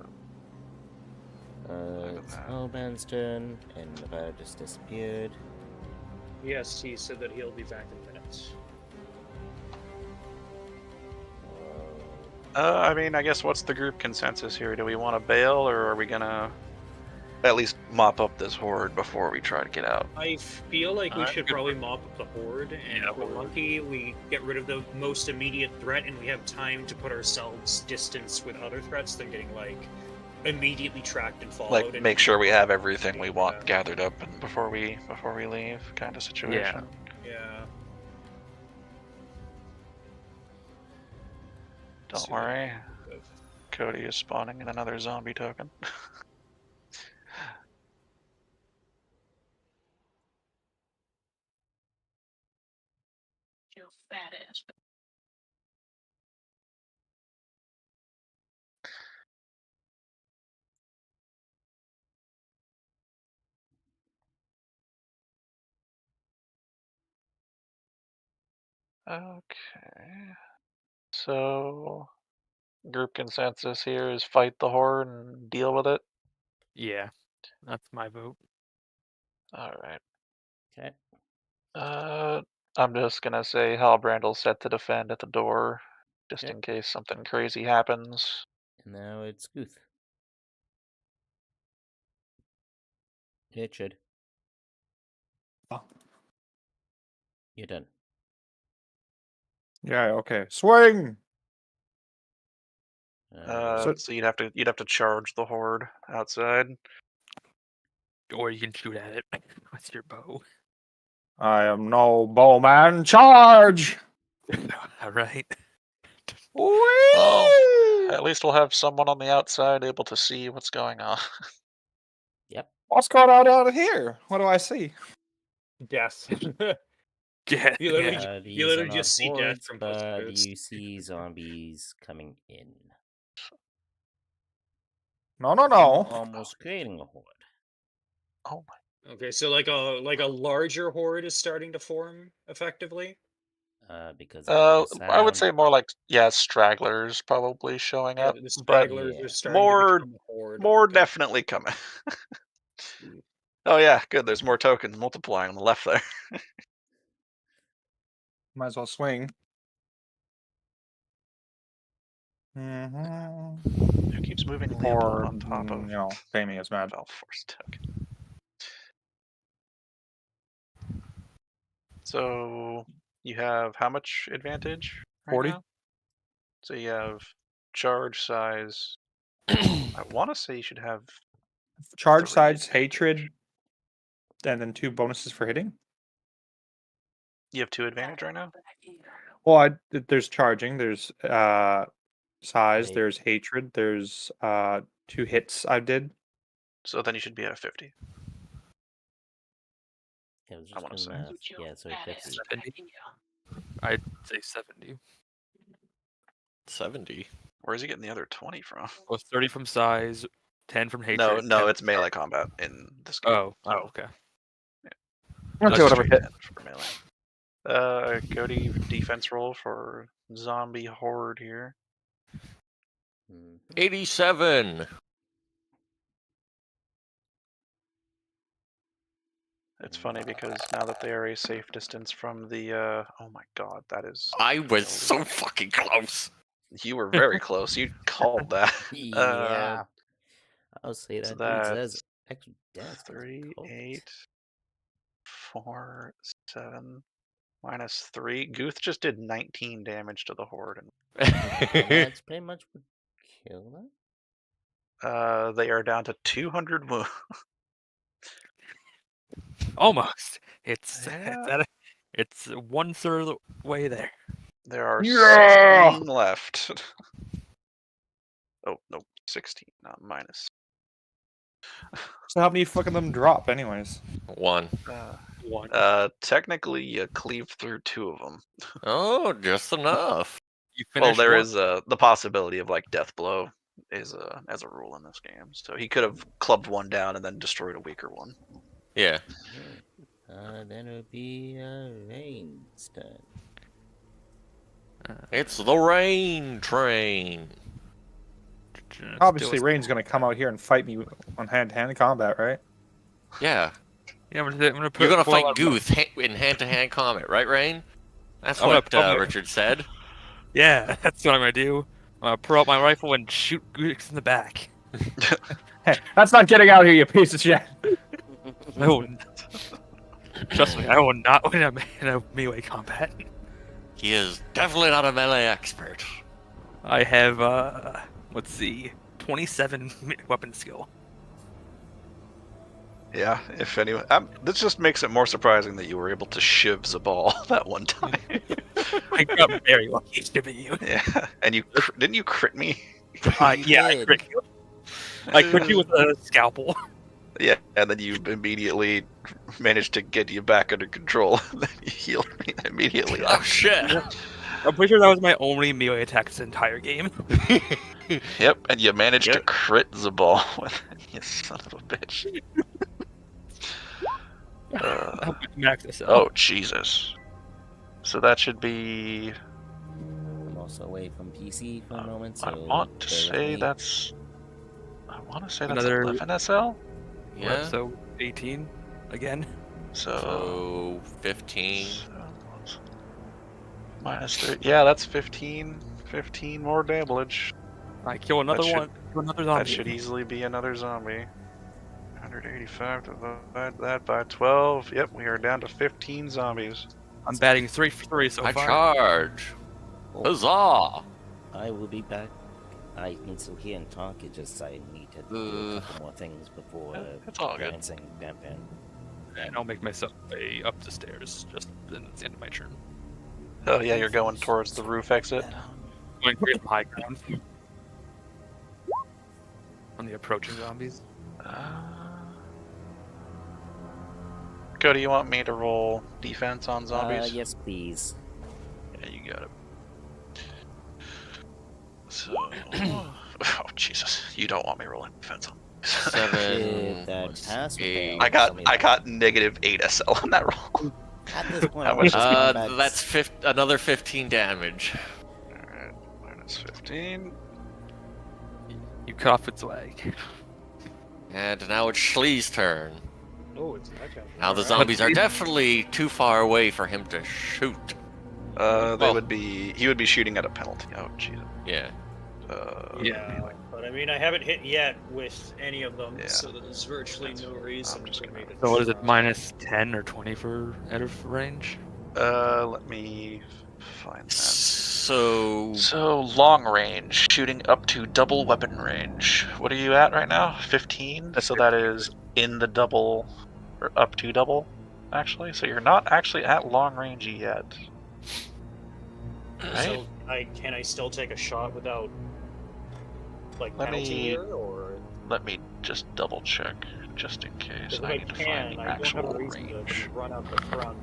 it's Hellman's turn, and Nevada just disappeared. Yes, he said that he'll be back in minutes. I mean, I guess what's the group consensus here? Do we want to bail, or are we gonna at least mop up this horde before we try to get out. I feel like we should good probably mop up the horde, and if we're lucky, we get rid of the most immediate threat, and we have time to put ourselves distance with other threats than getting like immediately tracked and followed. Like and make sure we have everything we want gathered up and before we leave, kind of situation. Yeah. Don't worry. Cody is spawning in another zombie token. You fat ass. Okay. So, group consensus here is fight the horde and deal with it. Yeah, that's my vote. All right. Okay. I'm just gonna say Halbrand's set to defend at the door, just Okay. in case something crazy happens. And now it's Guth. It should. Oh. You're done. Yeah, okay. Swing! So you'd have to charge the horde outside. Or you can shoot at it with your bow. I am no bowman. Charge! All right. Well, at least we'll have someone on the outside able to see what's going on. Yep. What's going on out of here? What do I see? Death. Yeah. You literally, These you are literally not just see death hordes, from both but boots. you see zombies coming in. No, no, no. Almost creating a horde. Oh my. Okay, so like a larger horde is starting to form effectively. Because I heard a I would sound. say more like stragglers probably showing Yeah, up, the but stragglers are starting more to become a horde. more Okay. definitely coming. Oh yeah, good. There's more tokens multiplying on the left there. Might as well swing. Mm-hmm. Who keeps moving Or, Leopold on top of you know, Faming is mad. Valforce token? So you have how much advantage right 40. now? So you have charge size. I want to say you should have Charge 3 sides, advantage. hatred, and then 2 bonuses for hitting. You have 2 advantage right now. Well, there's charging, there's size, Wait. there's hatred, there's 2 hits I did. So then you should be at 50. I was I just wanna doing say. math. Yeah, so 50. 70? I'd say 70. 70. Where's he getting the other 20 from? Well, 30 from size, 10 from hatred. No, 10 it's from melee charge. combat in this game. Oh, okay. Okay, Just whatever straight hit. 10 for melee. Cody, defense roll for zombie horde here. 87. It's funny because now that they are a safe distance from the oh my god, that is I was so fucking close. you were very close. You called that. Yeah. I'll say So that dude says that's extra death. 3, Cold. 8, 4, 7, minus 3. Guth just did 19 damage to the horde. And that's pretty much what killed them. They are down to 200 wounds. Almost. It's Yeah. it's 1/3 of the way there. There are Yeah! 16 left. Oh, no, 16, not minus. So how many fucking them drop, anyways? 1. One. Technically, you cleave through 2 of them. Oh, just enough. You Well, finished there one? is the possibility of like death blow is as a rule in this game. So he could have clubbed one down and then destroyed a weaker one. Yeah. Then it would be Rain's turn. It's the rain train. Obviously, Rain's gonna come out here and fight me on hand-to-hand combat, right? Yeah. Yeah, I'm gonna put. You're gonna pull fight out- Guth in hand-to-hand combat, right, Rain? That's I'm gonna what put my- Richard said. Yeah, that's what I'm gonna do. I'm gonna pull out my rifle and shoot Guth in the back. Hey, that's not getting out here, you piece of shit. I will trust me, I will not win in a melee combat. He is definitely not a melee expert. I have, let's see, 27 weapon skill. Yeah, if anyone, this just makes it more surprising that you were able to shiv Zabal that one time. I got very lucky shivving you. Yeah, and didn't you crit me? Yeah, I crit you. I crit you with a scalpel. Yeah, and then you immediately managed to get you back under control. Then you healed me immediately. Oh shit! I'm pretty sure that was my only melee attack this entire game. Yep, and you managed to crit Zabal with it, you son of a bitch. Max this Oh, Jesus. So that should be... I'm also away from PC for a moment, so I want to bear with say me. that's... I want to say that's Another- 11 SL? Yeah. So 18 again. So 15. minus 3. Yeah, that's 15. 15 more damage. I kill another That one. Kill another zombie. That should easily be another zombie. 185 divide that by 12. Yep, we are down to 15 zombies. I'm batting 3 for 3 so I far. charge. Huzzah! I will be back. I can still hear and talk, it just I need to do a couple more things before It's all good. advancing campaign. And I'll make myself way up the stairs. Just then it's the end of my turn. Oh yeah, you're going towards the roof exit. Going for some high ground. On the approaching zombies. Cody, you want me to roll defense on zombies? Yes, please. Yeah, you got it. So, oh Jesus, you don't want me rolling defense on. 7. That pass or eight. fail? I got negative 8 SL on that roll. At this point, How I much is want Uh, to that's another 15 damage. Alright, minus 15. You cut off its leg. And now it's Schlee's turn. Oh, it's that guy. Now the Alright. zombies are definitely too far away for him to shoot. He would be shooting at a penalty. Oh, Jesus. Yeah. Yeah, but I mean, I haven't hit yet with any of them, Yeah. so there's virtually no reason for me to. So what is it, try. minus 10 or 20 for out of range? Let me find that. So So, long range, shooting up to double weapon range. What are you at right now? 15? So that is in the double, or up to double, actually. So you're not actually at long range yet. Right? So can I still take a shot without like Let penalty me- here, or Let me just double check, just in case. because if I I need to find can, the I don't have actual a reason range. to run out the front.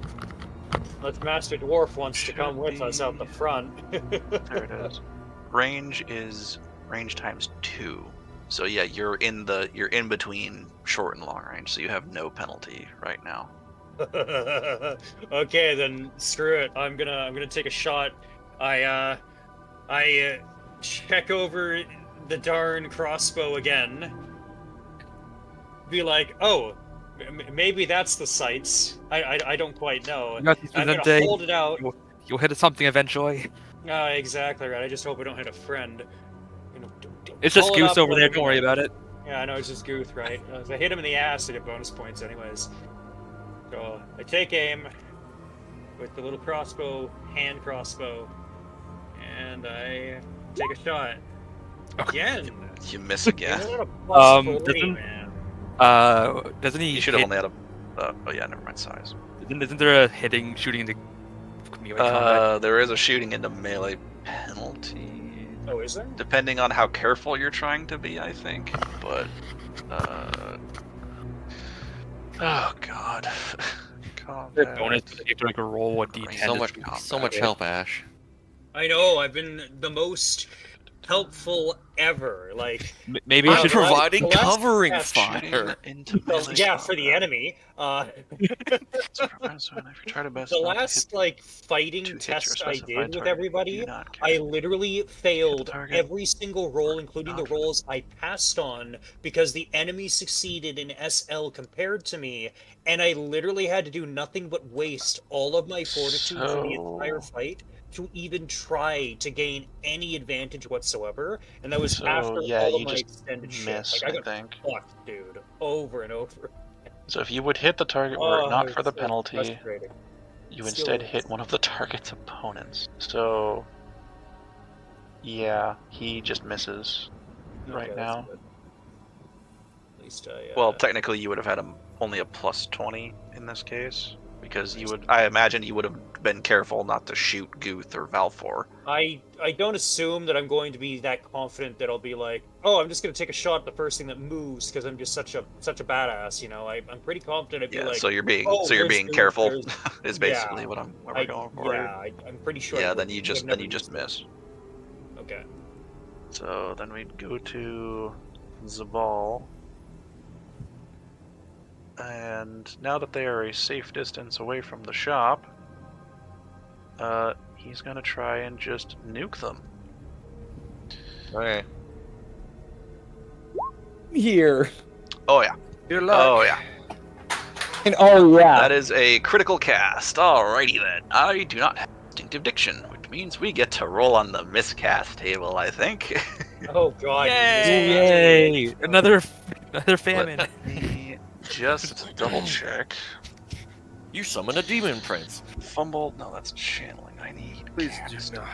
Unless Master Dwarf wants to come with us out the front. There it is. Range times 2. So yeah, you're in between short and long range, so you have no penalty right now. Okay, then screw it. I'm gonna take a shot. I check over the darn crossbow again. Be like, oh, maybe that's the sights. I don't quite know. You got this I'm gonna Vicente. hold it out. You'll hit something eventually. Exactly right. I just hope I don't hit a friend. You know, It's just pull it Goose up, over let there, me don't worry know. about it. Yeah, I know, it's just Guth, right? If I hit him in the ass, I get bonus points anyways. So, I take aim with the little crossbow, hand crossbow, and I take a shot. Again! You miss again. Even at a plus 40, doesn't- man. Doesn't he You should have hit- only had a. Oh yeah, never mind size. Isn't there a shooting into melee combat? There is a shooting into melee penalty. Oh, is there? Depending on how careful you're trying to be, I think. But, oh god. There's a bonus, but you have to like roll a d10. So much help, Ash. I know, I've been the most helpful ever. Like, Maybe I'm it's providing the last covering test- fire. well, yeah, for the enemy. The last like fighting test I did with everybody, I literally failed every single roll, including the rolls I passed on, because the enemy succeeded in SL compared to me, and I literally had to do nothing but waste all of my fortitude for the entire fight to even try to gain any advantage whatsoever, and that was So, after yeah, all you of my just extended shit. miss, Like, I I got think. fucked, dude, over and over. So if you would hit the target were it Oh, not for the it's penalty, frustrating. you Still instead is. hit one of the target's opponents. So, yeah, he just misses right Okay, that's now. good. At least I. Well, technically, you would have had only a plus 20 in this case, because you would. I imagine you would have been careful not to shoot Guth or Valfor. I don't assume that I'm going to be that confident that I'll be like, oh, I'm just going to take a shot at the first thing that moves because I'm just such a badass, you know. I'm pretty confident. I'd be Yeah, like, so you're being oh, there's being Guth, careful there's... is yeah, basically what we're going for. I'm pretty sure. Yeah, I then you just never miss. used it. Okay. So then we'd go to Zabal. And now that they are a safe distance away from the shop, he's gonna try and just nuke them. Okay. Here. Oh yeah. Good luck. Oh yeah. And oh yeah. That is a critical cast. Alrighty then. I do not have instinctive diction, which means we get to roll on the miscast table, I think. Oh god. Yay! Another famine. Let me just double check. You summon a demon prince. Fumble. No, that's channeling. I need. Please cast. do not.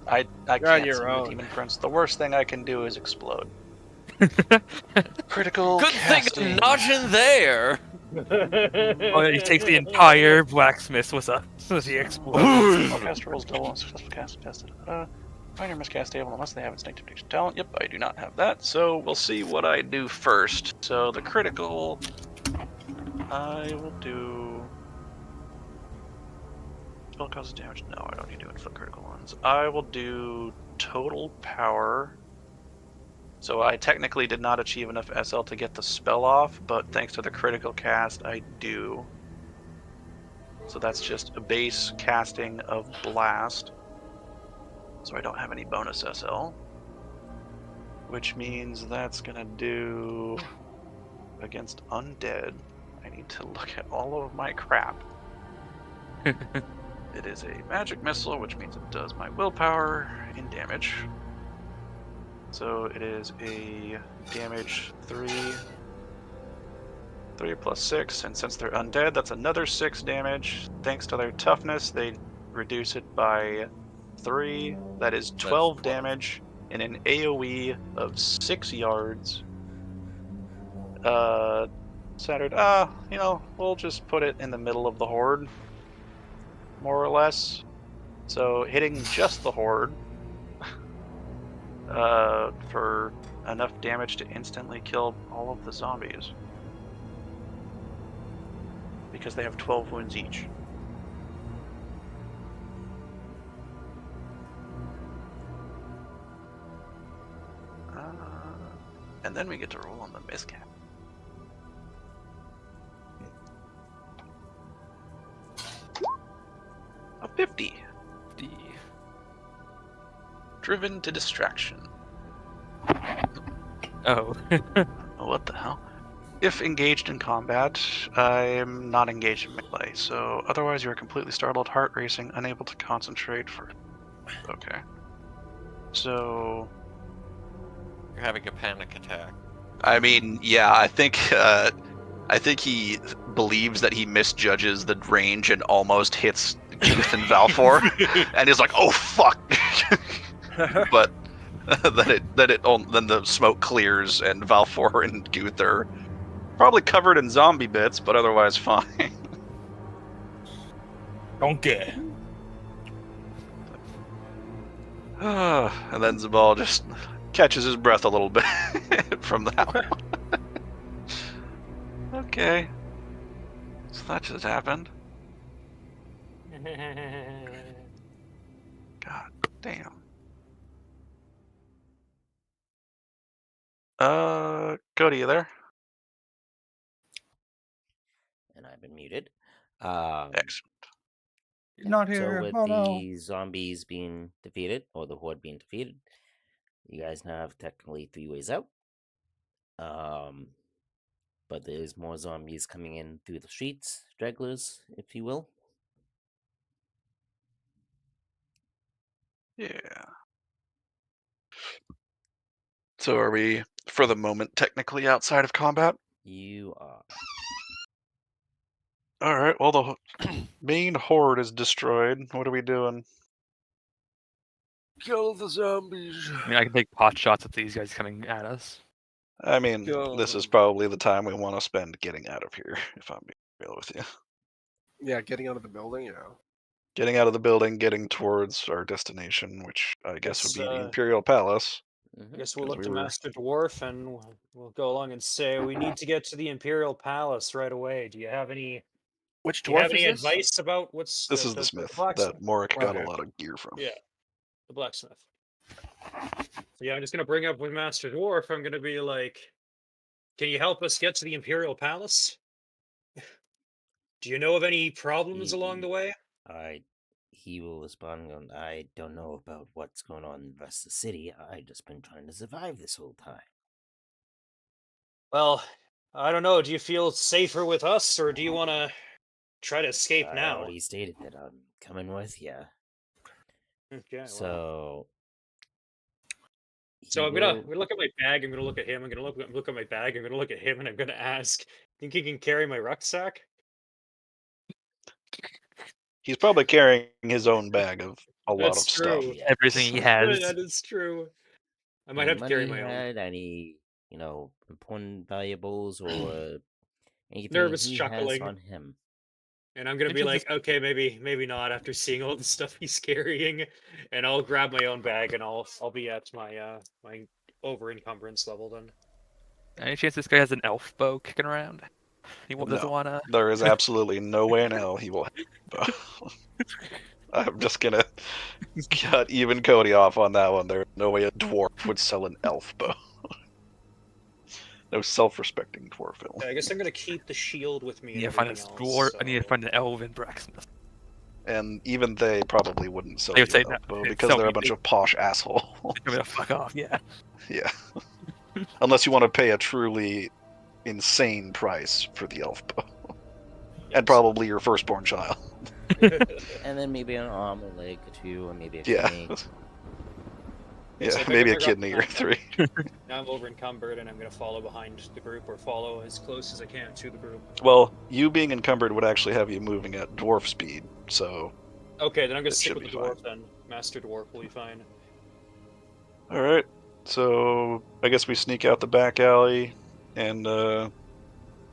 I You're on can't your summon a own. demon prince. The worst thing I can do is explode. Critical Good casting. thing I'm not in there. Oh, he takes the entire blacksmith with the explosion. All cast rolls double on successful cast tested. Find your miscast table unless they have instinctive diction talent. Yep, I do not have that. So we'll see what I do first. So the critical, I will do. Spell causes damage. No, I don't need to inflict critical ones. I will do total power. So I technically did not achieve enough SL to get the spell off, but thanks to the critical cast, I do. So that's just a base casting of blast. So I don't have any bonus SL. Which means that's gonna do against undead. I need to look at all of my crap. It is a magic missile, which means it does my willpower in damage. So it is a damage 3 plus 6, and since they're undead, that's another 6 damage. Thanks to their toughness, they reduce it by 3. That is 12 damage in an AoE of 6 yards. Centered. We'll just put it in the middle of the horde, more or less. So hitting just the horde for enough damage to instantly kill all of the zombies. Because they have 12 wounds each. And then we get to roll on the miscap. A 50. Driven to distraction. Oh. What the hell? If engaged in combat, I'm not engaged in melee, so otherwise you're completely startled, heart racing, unable to concentrate for... Okay. So... You're having a panic attack. I mean, yeah, I think he believes that he misjudges the range and almost hits Guth and Valfor, and he's like, "Oh fuck!" But then the smoke clears and Valfor and Guth are probably covered in zombie bits, but otherwise fine. Donkey. And then Zabal just catches his breath a little bit from that one. Okay. So that just happened. God damn. Cody, you there? And I've been muted. Excellent. He's not So here. with Oh no. the zombies being defeated, or the horde being defeated, you guys now have technically 3 ways out. But there's more zombies coming in through the streets, stragglers, if you will. Yeah. So are we, for the moment, technically outside of combat? You are. All right. Well, the main horde is destroyed. What are we doing? Kill the zombies. I mean, I can take pot shots at these guys coming at us. I mean, Go. this is probably the time we want to spend getting out of here, if I'm being real with you. Yeah, getting out of the building, yeah. Getting out of the building, getting towards our destination, which I guess would Yes, be the Imperial Palace. I guess we'll 'cause look we to were- Master Dwarf and we'll go along and say we need to get to the Imperial Palace right away. Do you have any Which Do you have dwarf any is this? advice about what's This the, is the the smith blacksmith? that Morik got a Okay. lot of gear from. Yeah, the blacksmith. So yeah, I'm just gonna bring up with Master Dwarf. I'm gonna be like, "Can you help us get to the Imperial Palace? Do you know of any problems along the way?" He will respond, going, I don't know about what's going on in the rest of the city. I've just been trying to survive this whole time. Well, I don't know. Do you feel safer with us, or do you want to try to escape I now? already stated that I'm coming with you. Okay. Well. So. So he I'm gonna will- look at my bag. I'm gonna look at him. I'm gonna look at my bag. I'm gonna look at him, and I'm gonna ask, "Think he can carry my rucksack?" He's probably carrying his own bag of a lot That's of stuff. true. Everything he has. That is true. I might any have to carry money he my own. had, any, important valuables, or anything Nervous he has chuckling. on him. And I'm gonna be like, okay, maybe not after seeing all the stuff he's carrying, and I'll grab my own bag and I'll be at my my over encumbrance level then. Any chance this guy has an elf bow kicking around? He doesn't No, want to. there is absolutely no way in hell he will. I'm just gonna cut even Cody off on that one. There's no way a dwarf would sell an elf bow. No self-respecting dwarf film. Yeah, I guess I'm gonna keep the shield with me. I need And to find a everything dwarf. else, I need to so- find an elven blacksmith. And even they probably wouldn't sell They you would say an no, elf bow they'd because sell they're me- a bunch of posh assholes. I'm gonna fuck off. Yeah. Yeah. Unless you want to pay a truly insane price for the elf bow. And probably your firstborn child. And then maybe an arm, a leg or two, or maybe a Yeah. kidney. Okay, so I Yeah, think maybe I'm a gonna kidney grab or my- three. Now I'm over encumbered and I'm gonna follow behind the group or follow as close as I can to the group. Well, you being encumbered would actually have you moving at dwarf speed, so. Okay, then I'm gonna It stick should with the be dwarf then. Master Dwarf will be fine. Alright, so I guess we sneak out the back alley and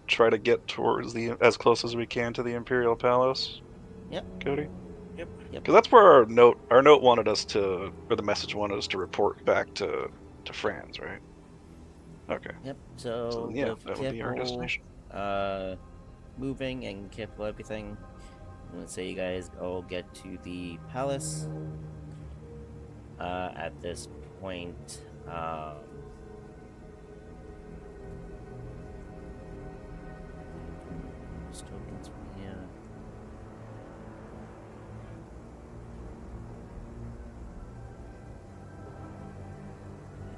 try to get towards as close as we can to the Imperial Palace. Yep. Cody? Yep. Because that's where our note wanted us to, or the message wanted us to report back to Franz, right? Okay. Yep. So then, yeah, with that would be our careful, destination. moving and careful everything. Let's say you guys all get to the palace. At this point, tokens from here.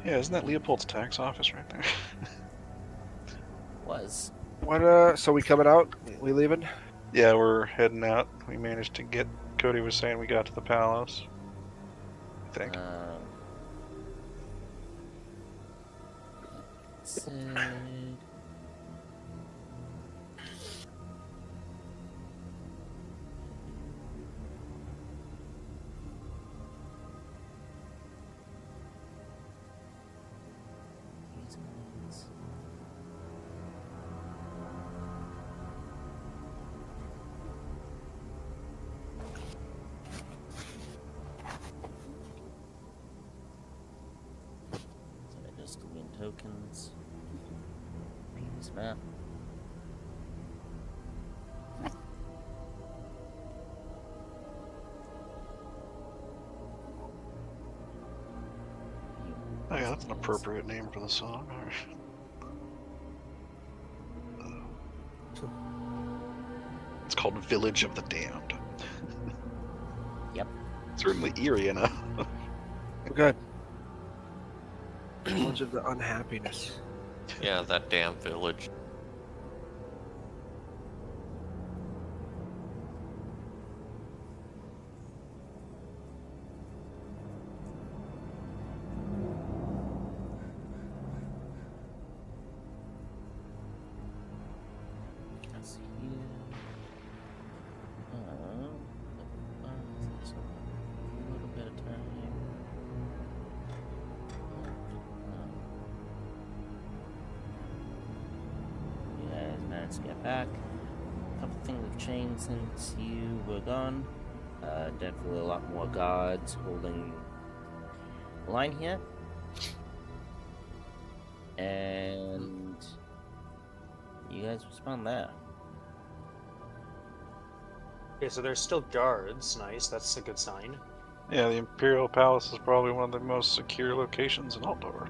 Yeah, isn't that Leopold's tax office right there? Was. What? So we coming out? We leaving? Yeah, we're heading out. We managed to get. Cody was saying we got to the palace. I think. Said... These guys. So I just doing tokens. Penis map. Oh yeah, that's an appropriate name for the song. It's called Village of the Damned. Yep. Certainly eerie enough. Good. Village of the unhappiness. Yeah, that damn village. chance to get back. A couple things have changed since you were gone. Definitely a lot more guards holding the line here. And you guys respond there. Okay, so there's still guards. Nice, that's a good sign. Yeah, the Imperial Palace is probably one of the most secure locations in Altdorf.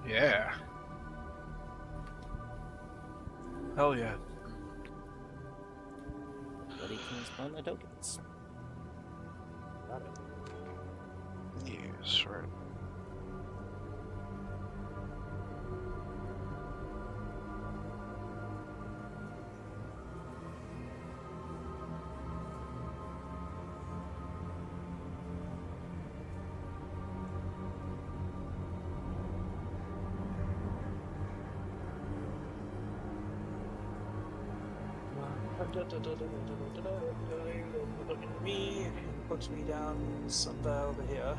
Yeah. Hell yeah. Everybody can spawn their tokens. Got it. Yes, right. Look at me. Puts me down somewhere over here.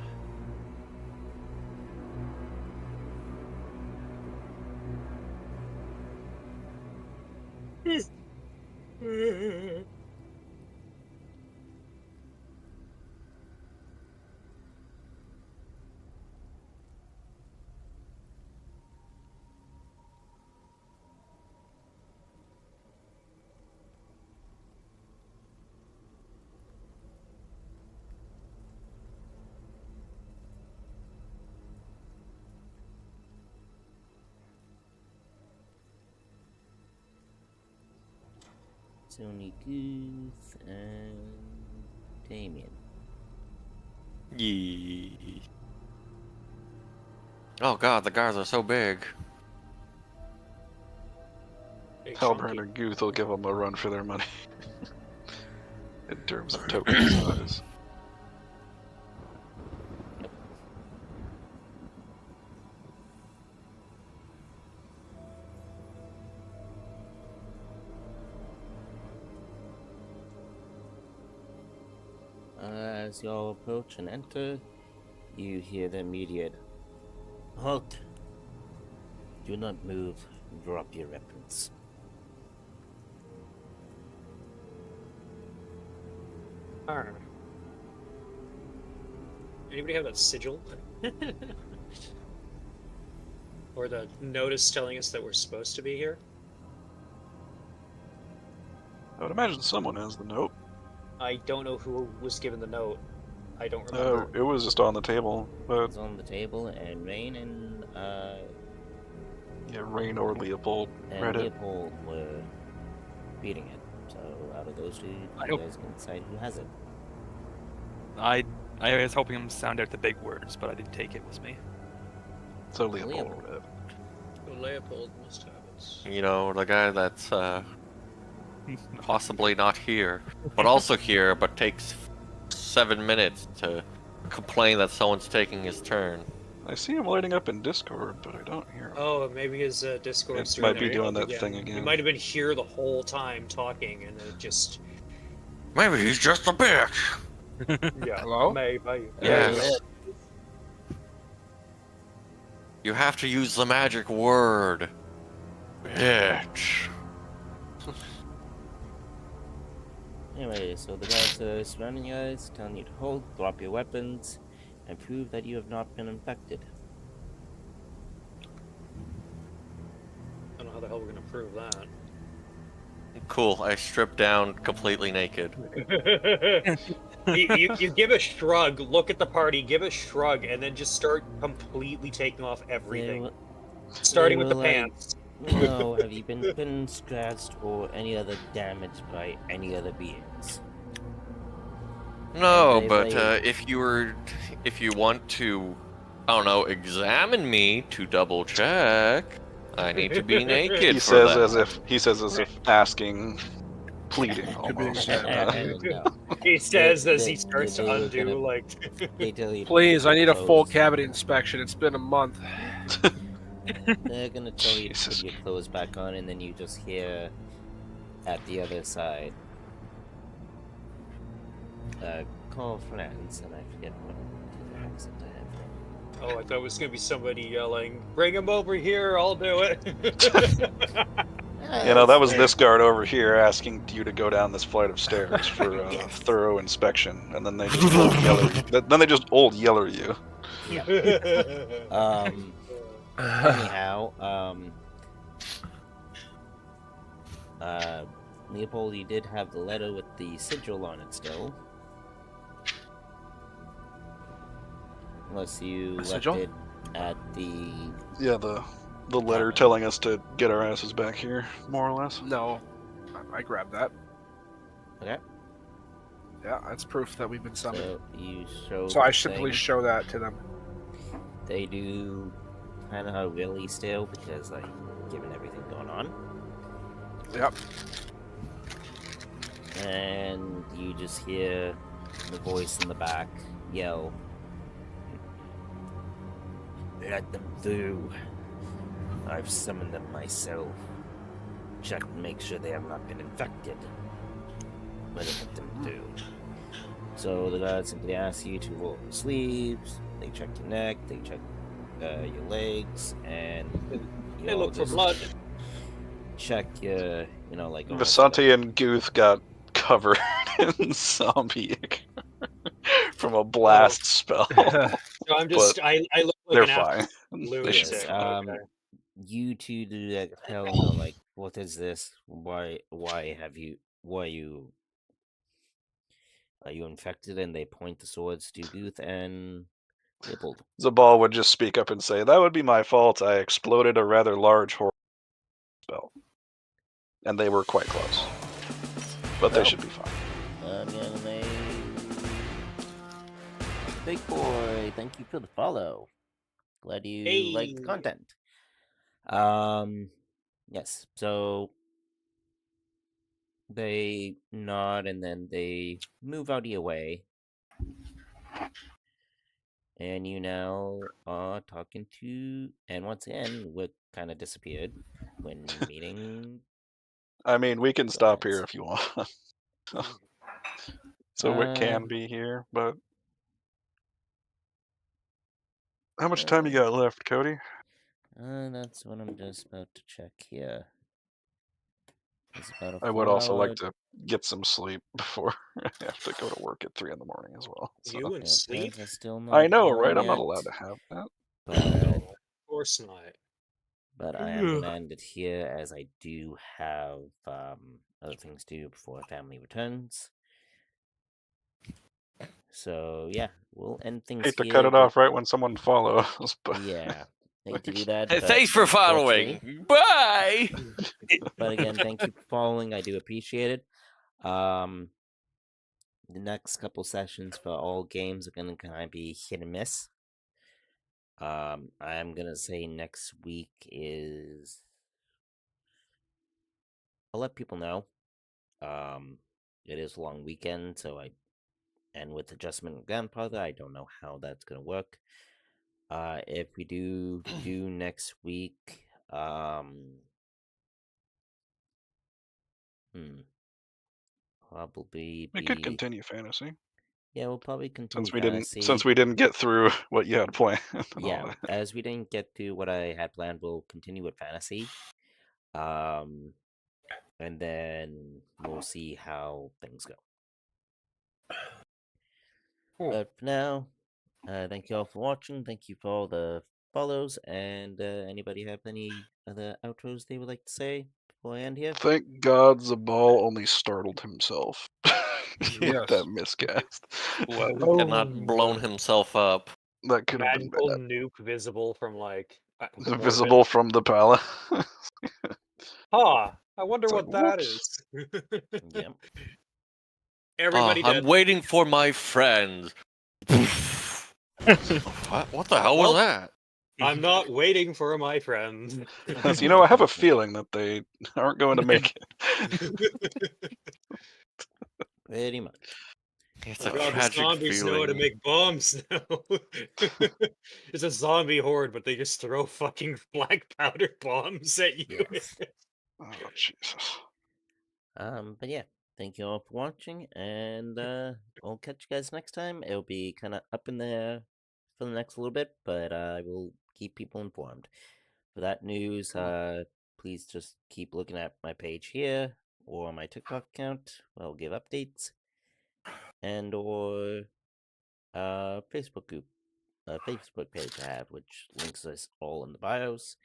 Tony Guth and Damien. Yee. Oh god, the guards are so big. Halberd or Guth will give them a run for their money. In terms of token size. As you all approach and enter, you hear the immediate halt. Do not move. Drop your weapons. Alright. Anybody have that sigil? Or the notice telling us that we're supposed to be here? I would imagine someone has the note. I don't know who was given the note. I don't remember. It was just on the table, but It's on the table, and Rain and yeah, Rain or Leopold read it. Leopold were reading it. So out of those two, you guys can decide who has it. I was hoping him to sound out the big words, but I didn't take it with me. So Leopold read it. So Leopold must have it. You know, the guy that's possibly not here, but also here, but takes 7 minutes to complain that someone's taking his turn. I see him lighting up in Discord, but I don't hear him. Oh, maybe his Discord's It doing might be that. doing that Yeah. thing He again. might have been here the whole time talking, and it just... Maybe he's just a bitch. Yeah, Hello? maybe. Yes. You have to use the magic word. Bitch. Anyway, so the guys are surrounding you guys, telling you to hold, drop your weapons, and prove that you have not been infected. I don't know how the hell we're gonna prove that. Cool, I stripped down completely naked. you give a shrug, look at the party, give a shrug, and then just start completely taking off everything. Starting with the pants. No, have you been bitten, scratched, or any other damage by any other beings? No, They but lay- if you want to, I don't know, examine me to double check, I need to be naked. He for says that. as if asking, pleading almost. No. He says as he They- starts they to were undo, gonna- like... They tell you to Please, put I need your a full clothes- cavity inspection. It's been a month. They're gonna tell you to Jesus. put your clothes back on, and then you just hear at the other side, call friends, and I forget what the accent I have. Oh, I thought it was gonna be somebody yelling, "Bring him over here, I'll do it." that was this guard over here asking you to go down this flight of stairs for a Yes. thorough inspection, and then they just old yeller. Then they just old yeller you. Anyhow, Leopold, you did have the letter with the sigil on it still. Unless you left sigil? it at the... Yeah, the letter telling us to get our asses back here, more or less. No, I grabbed that. Okay. Yeah, that's proof that we've been summoned. So you show. So I simply show that to them. They do kind of really still because, like, given everything going on. Yep. And you just hear the voice in the back yell, "Let them through. I've summoned them myself. Check and make sure they have not been infected. Let them through." So the guards simply ask you to roll your sleeves, they check your neck, they check your legs, and They look for blood. Check your, like... Visante and Guth got covered in zombie from a blast spell. So I'm just, I look like they're fine. They should be Yes, fine. Okay. you two do that hell, like, what is this? Why are you infected? And they point the swords to Guth and Leopold. Zabal would just speak up and say, "That would be my fault. I exploded a rather large horror spell." And they were quite close. But they should be fine. Big boy, thank you for the follow. Glad you like the content. Yes, so they nod and then they move out of your way. And you now are talking to, and once again, what kind of disappeared when meeting. I mean, we can stop here if you want. So it can be here, but how much time you got left, Cody? That's what I'm just about to check here. It's about a I would also 4-hour... like to get some sleep before I have to go to work at 3 in the morning as well. So. You and sleep? I know, right? I'm not allowed to have that. But, of course not. But I am gonna end it here as I do have other things to do before family returns. So yeah, we'll end things Hate to here. cut it off right when someone follows, but yeah, hate to do that. Hey, but thanks for following. unfortunately- Bye. But again, thank you for following. I do appreciate it. The next couple sessions for all games are gonna kind of be hit and miss. I'm gonna say next week is... I'll let people know. It is a long weekend, so and with adjustment and grandfather, I don't know how that's gonna work. If we do next week, probably we could continue fantasy. Yeah, we'll probably continue since we didn't get through what you had planned. Yeah, as we didn't get to what I had planned, we'll continue with fantasy. And then we'll see how things go. Cool. But for now, thank you all for watching. Thank you for all the follows. And anybody have any other outros they would like to say before I end here? Thank God Zabal only startled himself with that miscast. Well, he had not blown himself up. That could have been Magical bad. nuke visible from like Visible from the palace. Huh. I wonder It's what like, that whoops. is. Yep. Everybody I'm dead. waiting for my friend. What the hell was that? I'm not waiting for my friend. You know, I have a feeling that they aren't going to make it. Pretty much. It's a God, the tragic zombies know how to feeling. make bombs now. It's a zombie horde, but they just throw fucking black powder bombs at you. Yes. Oh, Jesus. But yeah, thank you all for watching, and I'll catch you guys next time. It'll be kind of up in the air for the next little bit, but I will keep people informed. For that news, please just keep looking at my page here or my TikTok account. I'll give updates, and or Facebook group, Facebook page I have, which links us all in the bios.